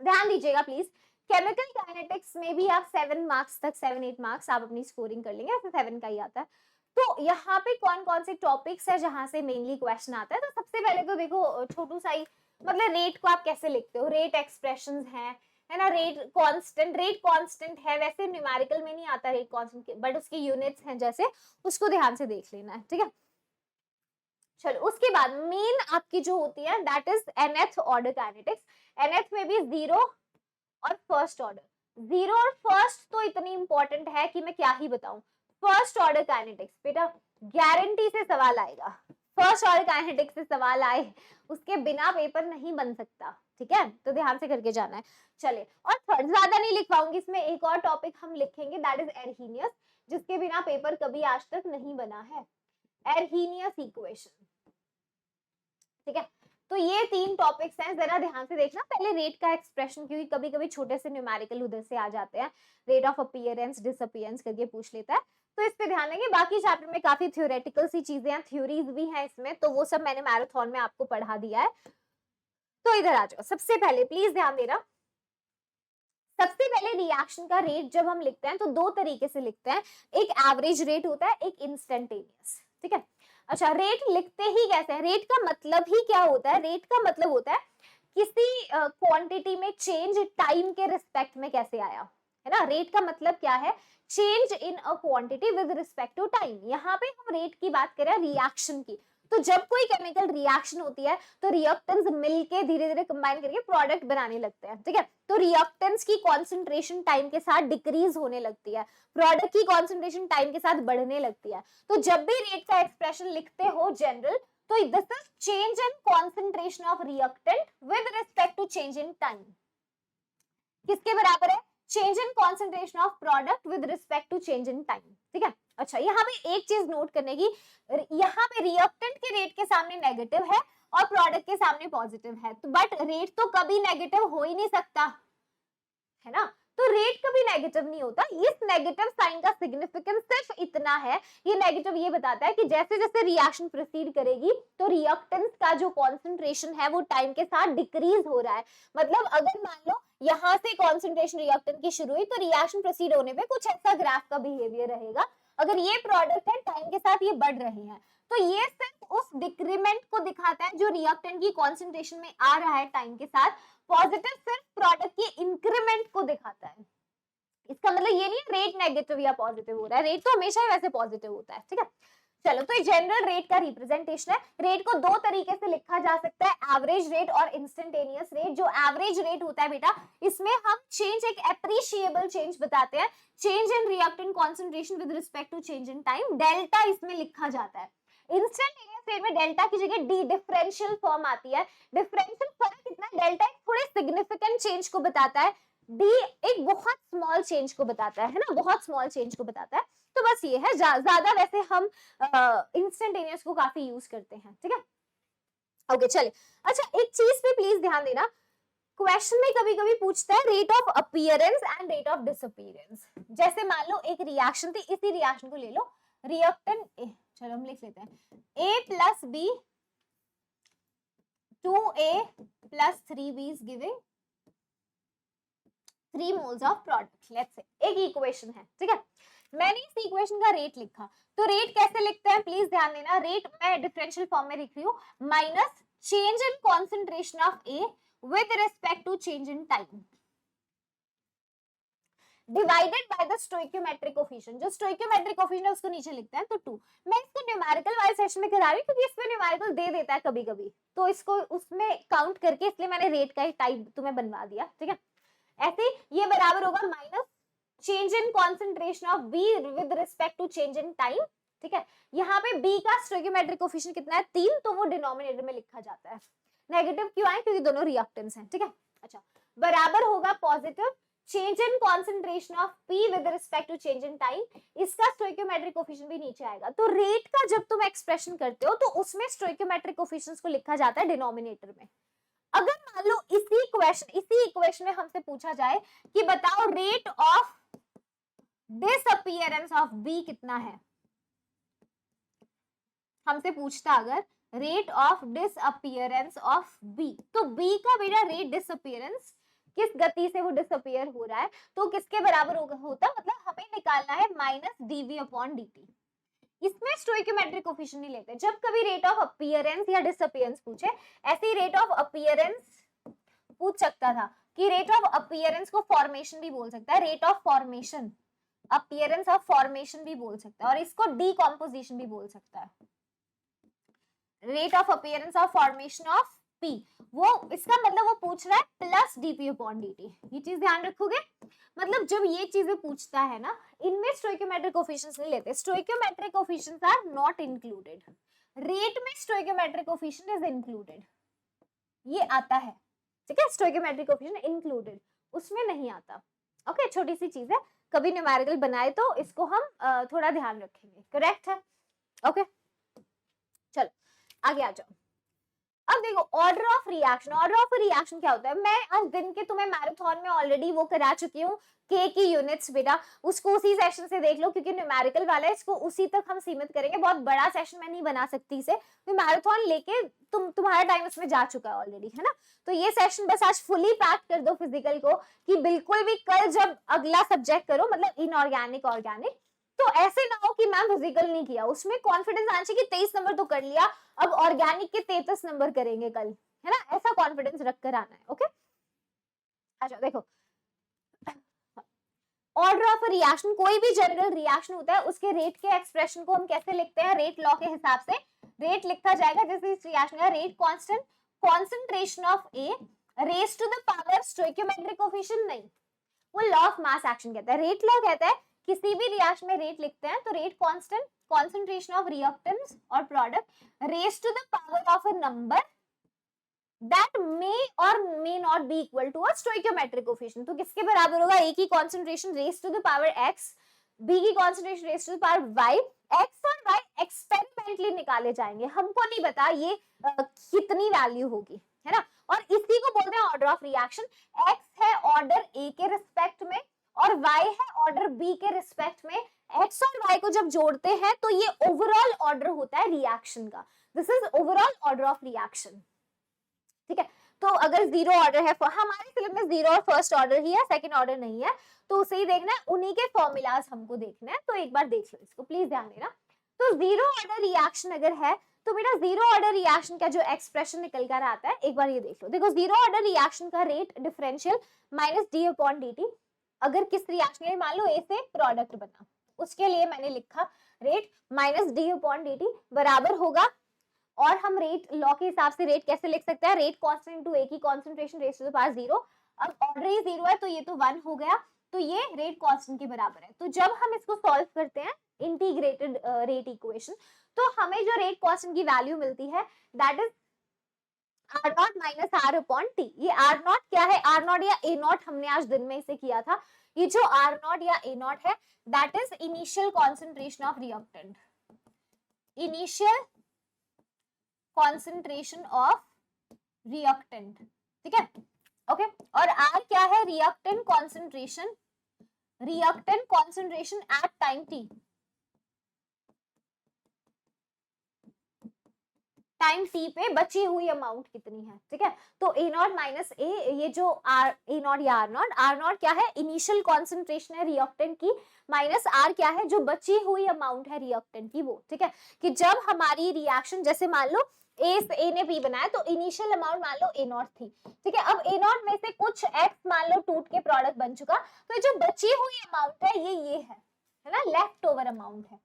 ध्यान दीजिएगा प्लीज, केमिकल काइनेटिक्स में भी आप 7 मार्क्स तक 7-8 मार्क्स आप अपनी स्कोरिंग कर लेंगे, ऐसे 7 का ही आता है, तो यहाँ पे कौन कौन से टॉपिक्स है जहां से मेनली क्वेश्चन आता है, तो सबसे पहले तो देखो छोटू सा ही, मतलब रेट को आप कैसे लिखते हो, रेट एक्सप्रेशंस हैं, है ना, रेट कांस्टेंट है, वैसे न्यूमेरिकल में नहीं आता रेट कांस्टेंट, बट उसकी यूनिट्स हैं जैसे, उसको ध्यान से देख लेना है, ठीक है। चलो उसके बाद मेन आपकी जो होती है that is nth order kinetics, nth में भी 0 और फर्स्ट ऑर्डर, 0 और फर्स्ट तो इतनी इंपॉर्टेंट है कि मैं क्या ही बताऊं, फर्स्ट ऑर्डर काइनेटिक्स बेटा गारंटी से सवाल आएगा, फर्स्ट ऑर्डर काइनेटिक्स से सवाल आए उसके बिना पेपर नहीं बन सकता, ठीक है, तो ध्यान से करके जाना है। चलिए और थर्ड ज्यादा नहीं लिख पाऊंगी इसमें, एक और टॉपिक हम लिखेंगे दैट इज एर्हीनियस, जिसके बिना पेपर कभी आज तक नहीं बना है, एर्हीनियस इक्वेशन, ठीक है, तो ये 3 टॉपिक्स हैं, जरा ध्यान से देखना। पहले रेट का एक्सप्रेशन, क्योंकि कभी कभी छोटे से न्यूमेरिकल उधर से आ जाते हैं, रेट ऑफ अपीयरेंस डिसअपीयरेंस करके पूछ लेता है, तो इस पे ध्यान देंगे। बाकी चैप्टर में काफी थ्योरेटिकल सी चीजें हैं, थ्योरीज भी हैं इसमें, तो वो सब मैंने मैराथन में आपको पढ़ा दिया है। तो इधर आ जाओ, सबसे पहले प्लीज ध्यान देना, सबसे पहले रिएक्शन का रेट जब हम लिखते हैं तो दो तरीके से लिखते हैं, एक एवरेज रेट होता है, एक इंस्टेंटेनियस, ठीक है। अच्छा, रेट लिखते ही कैसे हैं? रेट का मतलब ही क्या होता है? रेट का मतलब होता है किसी क्वांटिटी में चेंज टाइम के रिस्पेक्ट में कैसे आया, है ना। रेट का मतलब क्या है? Change in a quantity with respect to time. यहाँ पे हम रेट की बात करें रिएक्शन की, तो जब कोई केमिकल रिएक्शन होती है तो रिएक्टेंट्स मिलके धीरे धीरे कंबाइन करके प्रोडक्ट बनाने लगते हैं, ठीक है। तो रिएक्टेंट्स की कॉन्सेंट्रेशन टाइम के साथ डिक्रीज होने लगती है, प्रोडक्ट की कॉन्सेंट्रेशन टाइम के साथ बढ़ने लगती है। तो जब भी रेट का एक्सप्रेशन लिखते हो जनरल, तो this is change in concentration of reactant with respect to change in time. किसके बराबर है? Change in concentration of product with respect to change in time, ठीक है। अच्छा, यहाँ पे एक चीज नोट करने की, यहाँ पे रिएक्टेंट के रेट के सामने नेगेटिव है और प्रोडक्ट के सामने पॉजिटिव है, तो बट रेट तो कभी नेगेटिव हो ही नहीं सकता, है ना। तो रेट कभी नेगेटिव नहीं होता। इस नेगेटिव साइन का सिग्निफिकेंस सिर्फ इतना है, ये नेगेटिव ये बताता है कि जैसे जैसे रिएक्शन प्रोसीड करेगी तो रिएक्टेंट का जो कॉन्सेंट्रेशन है वो टाइम के साथ डिक्रीज हो रहा है। मतलब अगर मान लो यहाँ से कॉन्सेंट्रेशन रिएक्टेंट की शुरू हुई, तो रिएक्शन प्रोसीड होने पे कुछ ऐसा ग्राफ का बिहेवियर रहेगा। अगर ये प्रोडक्ट है, टाइम के साथ ये बढ़ रहे हैं, तो ये सिर्फ उस डिक्रीमेंट को दिखाता है जो रिएक्टेंट की कॉन्सेंट्रेशन में आ रहा है टाइम के साथ। पॉजिटिव सिर्फ प्रोडक्ट की इंक्रीमेंट को दिखाता है। इसका मतलब ये नहीं रेट नेगेटिव या पॉजिटिव हो रहा है, रेट तो हमेशा ही वैसे पॉजिटिव होता है, ठीक है। चलो, तो ये जनरल रेट का रिप्रेजेंटेशन है। रेट को दो तरीके से लिखा जा सकता है, एवरेज रेट और इंस्टेंटेनियस रेट। जो एवरेज रेट होता है बेटा, इसमें हम चेंज, एक एप्रिशिएबल चेंज बताते हैं, change in reactant concentration with respect to change in time, delta इसमें लिखा जाता है। इंस्टेंटेनियस रेट में डेल्टा की जगह डी डिफरेंशियल फॉर्म आती है। डिफरेंशियल फर्क कितना? डेल्टा एक थोड़े सिग्निफिकेंट चेंज को बताता है, डी एक बहुत स्मॉल चेंज को बताता है ना, बहुत स्मॉल चेंज को बताता है। तो बस ये है, ज्यादा वैसे हम इंस्टेंटेनियस को काफी यूज करते हैं, ठीक है। ओके, चलिए। अच्छा, एक चीज पे प्लीज ध्यान देना, क्वेश्चन में कभी कभी पूछता है rate of appearance and rate of disappearance. जैसे मान लो एक रिएक्शन थी, इसी रिएक्शन को ले लो, रिएक्टेंट, चलो हम लिख लेते हैं, A plus B 2A plus 3B is giving 3 moles of product, let's say। एक इक्वेशन है, ठीक है। मैंने इस इक्वेशन का रेट लिखा, तो रेट कैसे लिखते हैं प्लीज ध्यान देना। रेट मैं डिफरेंशियल फॉर्म में लिख रही हूँ, minus change in concentration of A with respect to change in time divided by the stoichiometric coefficient। जो stoichiometric coefficient है उसको नीचे लिखते हैं, तो 2। मैं इसको न्यूमेरिकल वाले सेक्शन में करा रही हूँ क्योंकि इसमें न्यूमेरिकल दे देता है कभी कभी, तो इसको उसमें काउंट करके, इसलिए मैंने रेट का एक टाइप तुम्हें बनवा दिया, ठीक है। ऐसे ये बराबर होगा minus change in concentration of B with respect to change in time, ठीक है। यहाँ पे B का स्टोइकियोमेट्रिक कोएफिशिएंट कितना है? 3, तो वो डिनोमिनेटर में लिखा जाता है। नेगेटिव क्यों आए? क्योंकि दोनों रिएक्टेंट्स हैं, ठीक है। अच्छा, बराबर होगा positive change in concentration of P with respect to change in time, इसका स्टोइकियोमेट्रिक कोएफिशिएंट भी नीचे आएगा। तो रेट का जब तुम एक्सप्रेशन करते हो तो उसमें स्टोइकियोमेट्रिक कोएफिशिएंट्स को लिखा जाता है डिनोमिनेटर में। अगर मान लो इसी इक्वेशन में हमसे पूछा जाए कि बताओ rate of disappearance of B कितना है, हमसे पूछता अगर rate of disappearance of B, तो B का बेटा रेट डिसअपीयरेंस, किस गति से वो डिसअपीयर हो रहा है, तो किसके बराबर होता, मतलब हमें निकालना है माइनस dV अपॉन dt। इसमें स्टोइकियोमेट्रिक कोएफिशिएंट नहीं लेते। जब कभी रेट ऑफ अपीयरेंस या डिसअपीयरेंस पूछे, ऐसे ही रेट ऑफ अपीयरेंस पूछ सकता था कि रेट ऑफ अपीयरेंस को फॉर्मेशन भी बोल सकता है, rate of formation, appearance of formation भी बोल सकता है, और इसको डीकॉम्पोजिशन भी बोल सकता है। Rate of appearance of formation of P, वो इसका मतलब वो पूछ रहा है प्लस dP अपॉन dt। ये चीज ध्यान रखोगे, मतलब जब ये चीजें पूछता है ना, इनमें स्टोइकियोमेट्रिक कोएफिशिएंट्स नहीं लेते। Stoichiometric coefficients are not included, rate में स्टोइकियोमेट्रिक कोएफिशिएंट इज इंक्लूडेड, ये आता है, ठीक है। स्टोइकियोमेट्रिक कोएफिशिएंट इंक्लूडेड, उसमें नहीं आता। ओके, छोटी सी चीज है, कभी न्यूमेरिकल बनाए तो इसको हम थोड़ा ध्यान रखेंगे, करेक्ट है। ओके, चलो आगे आ जाओ। अब देखो order of reaction, order of reaction क्या होता है, मैं आज दिन के तुम्हें मैराथन में ऑलरेडी वो करा चुकी हूँ, के की यूनिट्स बेटा, उसको उसी सेशन से देख लो, क्योंकि न्यूमेरिकल वाला है, इसको उसी तक हम सीमित करेंगे, बहुत बड़ा सेशन मैं नहीं बना सकती इसे, तो मैराथन लेके तुम्हारा टाइम उसमें जा चुका है ऑलरेडी, है ना। तो ये सेशन बस आज फुली पैक कर दो फिजिकल को, कि बिल्कुल भी कल जब अगला सब्जेक्ट करो, मतलब इनऑर्गेनिक ऑर्गेनिक, तो ऐसे ना हो कि मैम फिजिकल नहीं किया, उसमें कॉन्फिडेंस आना चाहिए कि 23 नंबर तो कर लिया, अब ऑर्गेनिक के 33 नंबर करेंगे कल, है ना, ऐसा कॉन्फिडेंस रख कर आना है। ओके, अच्छा देखो, ऑर्डर ऑफ रिएक्शन, कोई भी जनरल रिएक्शन होता है उसके रेट के एक्सप्रेशन को हम कैसे लिखते हैं, रेट लॉ के हिसाब से रेट लिखा जाएगा, जैसे इस रिएक्शन का rate constant concentration of A raise to the power stoichiometric coefficient, नहीं, वो लॉ ऑफ मास एक्शन कहता है। रेट लॉ कहता है किसी भी रिएक्शन में रेट लिखते हैं तो rate constant concentration of reactants और product raise to the power of a number that may or may not be equal to a stoichiometric coefficient। तो किसके बराबर होगा, ए की concentration raised to the power x, b की concentration raised to the power y, x और y experimentally निकाले जाएंगे, हमको नहीं पता ये कितनी वैल्यू होगी, है ना, और इसी को बोलते हैं ऑर्डर ऑफ रिएक्शन। x है ऑर्डर a के रिस्पेक्ट में और y है ऑर्डर b के रिस्पेक्ट में, x और y को जब जोड़ते हैं तो ये ओवरऑल ऑर्डर होता है रिएक्शन का, this is overall order of reaction, ठीक है। तो अगर जीरो ऑर्डर है, हमारे सिलेबस में जीरो और फर्स्ट ऑर्डर ही है, सेकंड ऑर्डर नहीं है, तो उसे ही देखना है, उन्हीं के फॉर्मूलाज हमको देखना है, तो एक बार देख लो इसको, प्लीज ध्यान देना। तो जीरो ऑर्डर रिएक्शन अगर है तो बेटा जीरो ऑर्डर रिएक्शन का जो एक्सप्रेशन निकल कर आता है, एक बार ये देख लो, देखो जीरो ऑर्डर रिएक्शन का rate differential minus D upon D T, अगर किस रिएक्शन के मान लो ए से प्रोडक्ट बना, उसके लिए मैंने लिखा rate minus D upon D T बराबर होगा, और हम रेट लॉ के हिसाब से रेट कैसे लिख सकते हैं, रेट कांस्टेंट टू ए की concentration raise to the power zero, अब ऑर्डर ही जीरो है तो ये तो 1 हो गया, तो ये रेट कांस्टेंट के बराबर है। तो जब हम इसको सॉल्व करते हैं इंटीग्रेटेड रेट इक्वेशन, तो हमें जो रेट कांस्टेंट की वैल्यू मिलती है that is R naught minus R upon T. ये आर नॉट क्या है, आर नॉट या ए नॉट, हमने आज दिन में इसे किया था, ये जो आर नॉट या ए नॉट है that is initial concentration of reactant, initial concentration of reactant, ठीक है, ओके। और आर क्या है, reactant concentration at time T, time T पे बची हुई अमाउंट कितनी है, ठीक है। तो ए नॉट माइनस ए, ये जो आर ए नॉट या आर नॉट क्या है, इनिशियल कॉन्सेंट्रेशन है रिएक्टेंट की, माइनस आर क्या है, जो बची हुई अमाउंट है रिएक्टेंट की वो, ठीक है। कि जब हमारी रिएक्शन, जैसे मान लो ए ने बी बनाया तो इनिशियल अमाउंट मान लो ए नॉट थी, ठीक है, अब ए नॉट में से कुछ एक्स मान लो टूट के प्रोडक्ट बन चुका, तो जो बची हुई अमाउंट है ये है ना, लेफ्ट ओवर अमाउंट है,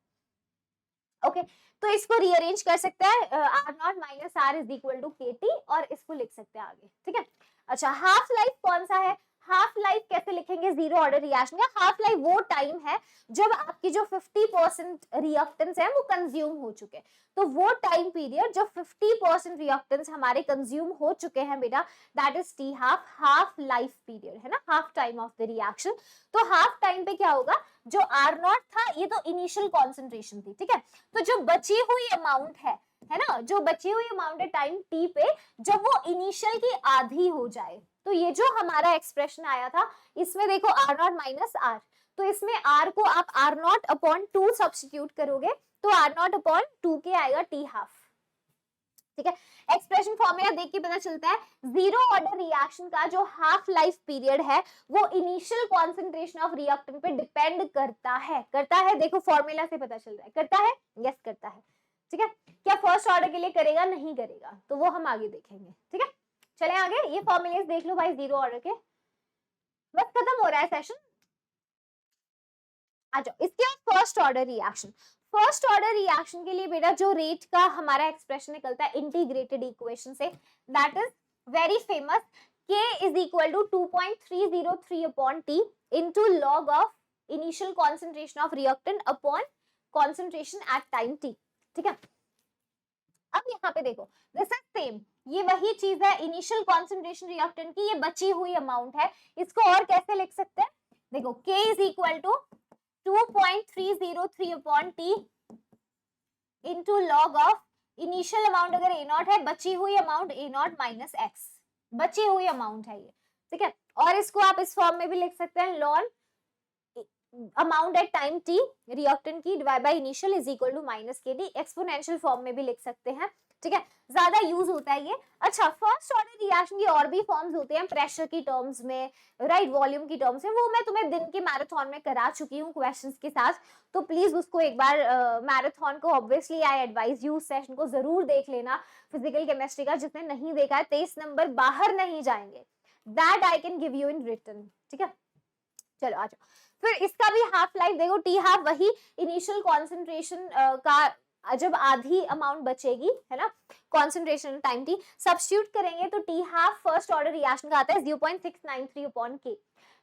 ओके। तो इसको रीअरेंज कर सकते हैं, R naught minus R is equal to k t, और इसको लिख सकते हैं आगे, ठीक है। अच्छा, हाफ लाइफ कौन सा है, हाफ लाइफ कैसे लिखेंगे जीरो ऑर्डर रिएक्शन का, हाफ लाइफ वो टाइम है जब आपकी जो 50% रिएक्टेंट्स है वो कंज्यूम हो चुके, तो वो टाइम पीरियड जो 50% रिएक्टेंट्स हमारे कंज्यूम हो चुके हैं बेटा, that is T half, half life period है ना, half time of the reaction. तो हाफ टाइम पे क्या होगा, जो आर नॉट था ये तो इनिशियल कॉन्सेंट्रेशन थी, ठीक है, तो जो बची हुई अमाउंट है ना, जो बची हुई अमाउंट है टाइम टी पे, जब वो इनिशियल की आधी हो जाए, तो ये जो हमारा एक्सप्रेशन आया था इसमें देखो आर नॉट माइनस आर, तो इसमें आर को आप आर नॉट अपॉन 2 सब्स्टिट्यूट करोगे तो आर नॉट अपॉन 2 के आएगा टी हाफ, ठीक है। एक्सप्रेशन फॉर्मूला देख के पता चलता है जीरो ऑर्डर रिएक्शन का जो हाफ लाइफ पीरियड है वो इनिशियल कॉन्सेंट्रेशन ऑफ रिएक्टेंट पे डिपेंड करता है, देखो फॉर्मूला से पता चल रहा है, करता है, यस करता है, ठीक है। क्या फर्स्ट ऑर्डर के लिए करेगा, नहीं करेगा, तो वो हम आगे देखेंगे, ठीक है। चले आगे, ये फॉर्मूलेस देख लो भाई जीरो ऑर्डर के, बस खत्म हो रहा है सेशन। आ जाओ इसके बाद first order reaction, first order reaction के लिए बेटा जो रेट का हमारा एक्सप्रेशन निकलता है इंटीग्रेटेड इक्वेशन से, that is very famous, k is equal to 2.303 upon t into log of initial concentration of reactant upon concentration at time t, ठीक है। अब यहाँ पे देखो दिस इज सेम, ये वही चीज है, इनिशियल कॉन्सेंट्रेशन रिएक्टेंट की ये बची हुई अमाउंट है, इसको और कैसे लिख सकते हैं, देखो k is equal to 2.303 upon t into log of initial amount अगर ए नॉट है, बची हुई amount A naught minus x, बची हुई अमाउंट है ये, ठीक है। और इसको आप इस फॉर्म में भी लिख सकते हैं, ln amount at time T reactant की divide by initial is equal to minus K D, exponential form में भी लिख सकते हैं, ठीक है, ज्यादा यूज होता है ये। अच्छा, फर्स्ट ऑर्डर रिएक्शन की और भी फॉर्म्स होते हैं, प्रेशर की टर्म्स में, राइट, वॉल्यूम की टर्म्स में, वो मैं तुम्हें दिन के मैराथन में करा चुकी हूँ क्वेश्चंस के साथ, तो प्लीज उसको एक बार मैराथन को obviously I advise you session को जरूर देख लेना फिजिकल केमिस्ट्री का, जिसने नहीं देखा है 23 नंबर बाहर नहीं जाएंगे, that I can give you in written, ठीक है। चलो आ जाओ, फिर इसका भी हाफ लाइफ देखो, टी हाफ वही इनिशियल कॉन्सेंट्रेशन का जब आधी अमाउंट बचेगी, है ना, कॉन्सेंट्रेशन टाइम टी सब्स्टिट्यूट करेंगे तो T half first order reaction का आता है 0.693 अपॉन के।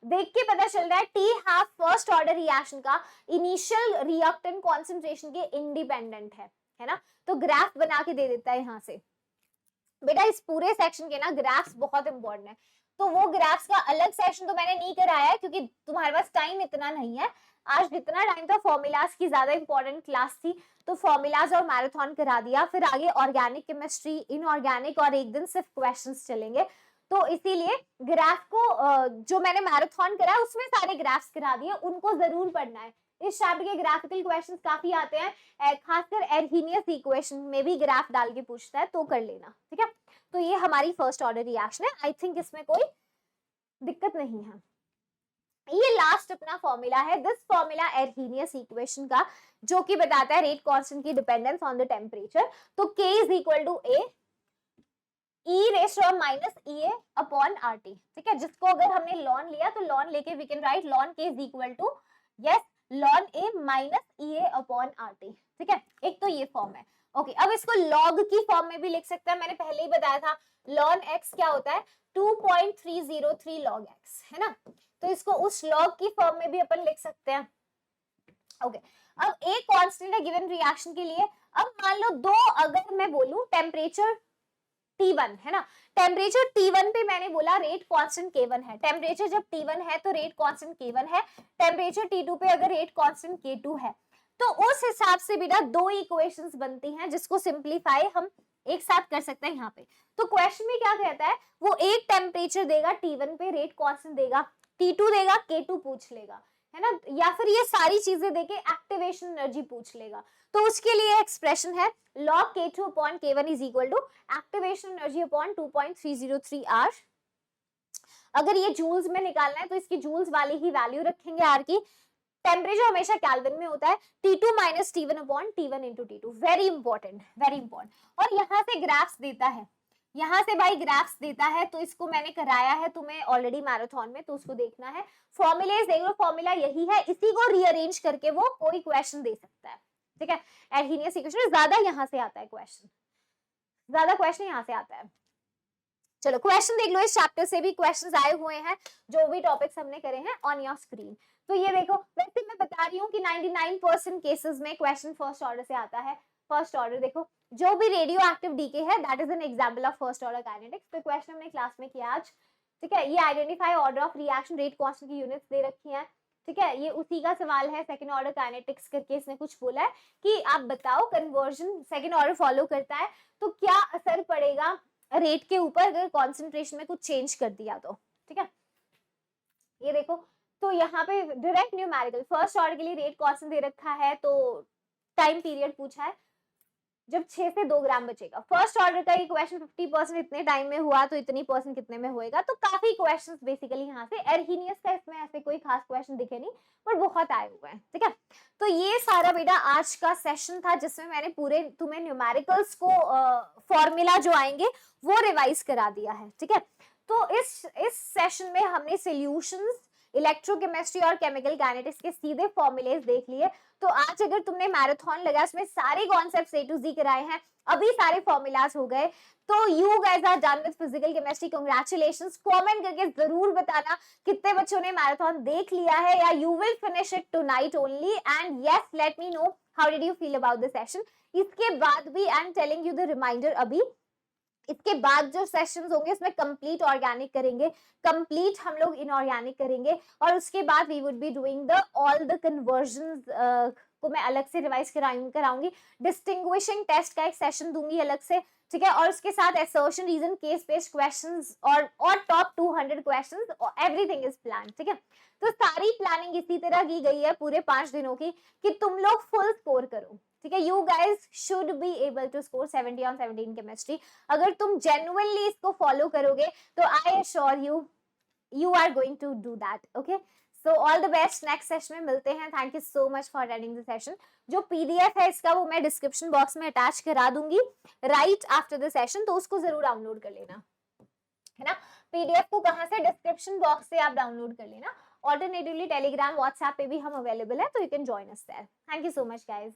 देख के पता चल रहा है T half first order reaction का इनिशियल रिएक्टेंट कॉन्सेंट्रेशन के इंडिपेंडेंट है ना। तो ग्राफ बना के दे देता है यहाँ से बेटा, इस पूरे सेक्शन के ना ग्राफ्स बहुत इंपॉर्टेंट है, तो वो ग्राफ्स का अलग सेशन तो मैंने नहीं कराया है क्योंकि तुम्हारे पास टाइम इतना नहीं है। आज जितना टाइम था फॉर्मूलाज की ज्यादा इंपॉर्टेंट क्लास थी, तो फॉर्मूलाज और मैराथन करा दिया, फिर आगे ऑर्गेनिक केमिस्ट्री, इनऑर्गेनिक और एक दिन सिर्फ क्वेश्चंस चलेंगे, तो इसीलिए ग्राफ को जो मैंने मैराथन करा है उसमें सारे ग्राफ्स करा दिए, उनको जरूर पढ़ना है। इस चैप्टर के ग्राफिकल क्वेश्चंस काफी आते हैं, खासकर एर्हीनियस इक्वेशन में भी ग्राफ डाल के पूछता है, तो कर लेना, ठीक है। तो ये हमारी फर्स्ट ऑर्डर रिएक्शन है, आई थिंक इसमें कोई दिक्कत नहीं है। ये लास्ट अपना फॉर्मूला है, दिस फॉर्मूला एर्हीनियस इक्वेशन का, जो कि बताता है रेट कांस्टेंट की डिपेंडेंस ऑन द टेम्परेचर। तो K is equal to A e rest of minus EA upon RT, ठीक है, जिसको अगर हमने लॉन लिया तो लॉन लेके we can write lon K is equal to yes lon A minus EA upon RT, ठीक है। एक तो ये फॉर्म है, ओके। अब इसको लॉग की फॉर्म में भी लिख सकते हैं, मैंने पहले ही बताया था लॉन x क्या होता है 2.303 लॉग x, है ना, तो इसको उस लॉग की फॉर्म में भी अपन लिख सकते हैं, ओके। अब एक कांस्टेंट है गिवन रिएक्शन के लिए, अब मान लो दो, अगर मैं बोलूं टेम्परेचर T1 है ना, टेम्परेचर T1 पे मैंने बोला रेट कांस्टेंट K1 है, टेम्परेचर जब T1 है तो रेट कांस्टेंट K1 है, टेम्परेचर T2 पे अगर रेट कांस्टेंट K2 है, तो उस हिसाब से बेटा दो इक्वेशंस बनती हैं जिसको सिंपलीफाई हम एक साथ कर सकते हैं यहाँ पे। तो क्वेश्चन में क्या कहता है, वो एक टेम्परेचर देगा T1 पे, रेट कांस्टेंट देगा, T2 देगा, K2 पूछ लेगा, है ना, या फिर ये सारी चीजें देके एक्टिवेशन एनर्जी पूछ लेगा, तो उसके लिए एक्सप्रेशन है log K2 upon K1 is equal to activation energy upon 2.303 R। अगर ये जूल्स में निकालना है तो इसकी जूल्स वाली ही वैल्यू रखेंगे R की, टेम्परेचर हमेशा केल्विन में होता है, T2 minus T1 upon T1 into T2, very important, very important. और यहाँ से ग्राफ्स देता है, यहाँ से भाई ग्राफ्स देता है, तो इसको मैंने कराया है तुम्हें ऑलरेडी मैराथन में, तो उसको देखना है, फॉर्मूले देख लो, फॉर्मूला यही है, इसी को रीअरेंज करके वो कोई क्वेश्चन दे सकता है, ठीक है। एर्हीनियस इक्वेशन ज्यादा यहाँ से आता है क्वेश्चन, ज्यादा क्वेश्चन यहाँ से आता है। चलो क्वेश्चन देख लो, इस चैप्टर से भी क्वेश्चंस आए हुए हैं, जो भी टॉपिक्स हमने करे हैं ऑन योर स्क्रीन। तो ये देखो, वैसे मैं बता रही हूँ कि 99% केसेस में क्वेश्चन फर्स्ट ऑर्डर से आता है। फर्स्ट ऑर्डर देखो, जो भी रेडियो एक्टिव डीके है that is an example of first order kinetics. तो क्वेश्चन हमने क्लास में किया आज, ठीक है। ये identify order of reaction rate constant की यूनिट्स दे रखी हैं, ठीक है। ये उसी का सवाल है, सेकंड ऑर्डर काइनेटिक्स करके इसने कुछ बोला है कि आप बताओ कन्वर्जन सेकंड ऑर्डर फॉलो करता है तो क्या असर पड़ेगा रेट के ऊपर अगर कॉन्सेंट्रेशन में कुछ चेंज कर दिया तो, ठीक है। ये देखो, तो यहाँ पे डायरेक्ट न्यूमेरिकल फर्स्ट ऑर्डर के लिए रेट कांस्टेंट दे रखा है, तो टाइम पीरियड पूछा है जब 6 से 2 ग्राम बचेगा। फर्स्ट ऑर्डर का ये क्वेश्चन 50% इतने टाइम में हुआ तो इतनी परसेंट कितने में होएगा, तो काफी क्वेश्चंस बेसिकली यहाँ से। एर्हीनियस का इसमें ऐसे कोई खास क्वेश्चन दिखे नहीं, पर बहुत आए हुए हैं, ठीक है। तो ये सारा बेटा आज का सेशन था, जिसमें मैंने पूरे तुम्हें न्यूमेरिकल्स को फॉर्मूला जो आएंगे वो रिवाइज करा दिया है, ठीक है। तो इस सेशन में हमने सॉल्यूशंस, इलेक्ट्रोकेमिस्ट्री और केमिकल काइनेटिक्स के सीधे फॉर्मूलेज देख लिए। तो आज अगर तुमने मैराथन लगा, इसमें सारे कॉन्सेप्ट्स A to Z कराए हैं, अभी सारे फॉर्मूलाज हो गए, तो you guys are done with physical chemistry, congratulations. Comment करके जरूर बताना कितने बच्चों ने मैराथन देख लिया है, या you will finish it tonight only, and yes let me know how did you feel about the session. इसके बाद भी I am telling you the reminder, अभी इसके बाद जो सेशंस होंगे इसमें कंप्लीट ऑर्गेनिक करेंगे, कंप्लीट हम लोग इनऑर्गेनिक करेंगे, और उसके बाद we would be doing the all the conversions को मैं अलग से रिवाइज कराऊंगी। डिस्टिंग्विशिंग टेस्ट का एक सेशन दूंगी अलग से, ठीक है, और उसके साथ assertion, reason, case based questions और top 200 questions, everything is plan, ठीक है। तो सारी प्लानिंग इसी तरह की गई है पूरे 5 दिनों की कि तुम लोग फुल स्कोर करो, ठीक है। You guys should be able to score 70 on 70 in chemistry. अगर तुम जेन्युइनली इसको फॉलो करोगे तो I assure you are going to do that, okay? So all the best, next session में मिलते हैं। Thank you so much for attending the session. जो PDF है इसका वो मैं डिस्क्रिप्शन बॉक्स में अटैच करा दूंगी राइट आफ्टर द सेशन, तो उसको जरूर डाउनलोड कर लेना, है ना। पीडीएफ को कहाँ से, डिस्क्रिप्शन बॉक्स से आप डाउनलोड कर लेना। ऑल्टरनेटिवली टेलीग्राम व्हाट्सएप पे भी हम अवेलेबल है, तो you can join us there. Thank you so much guys,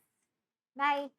bye.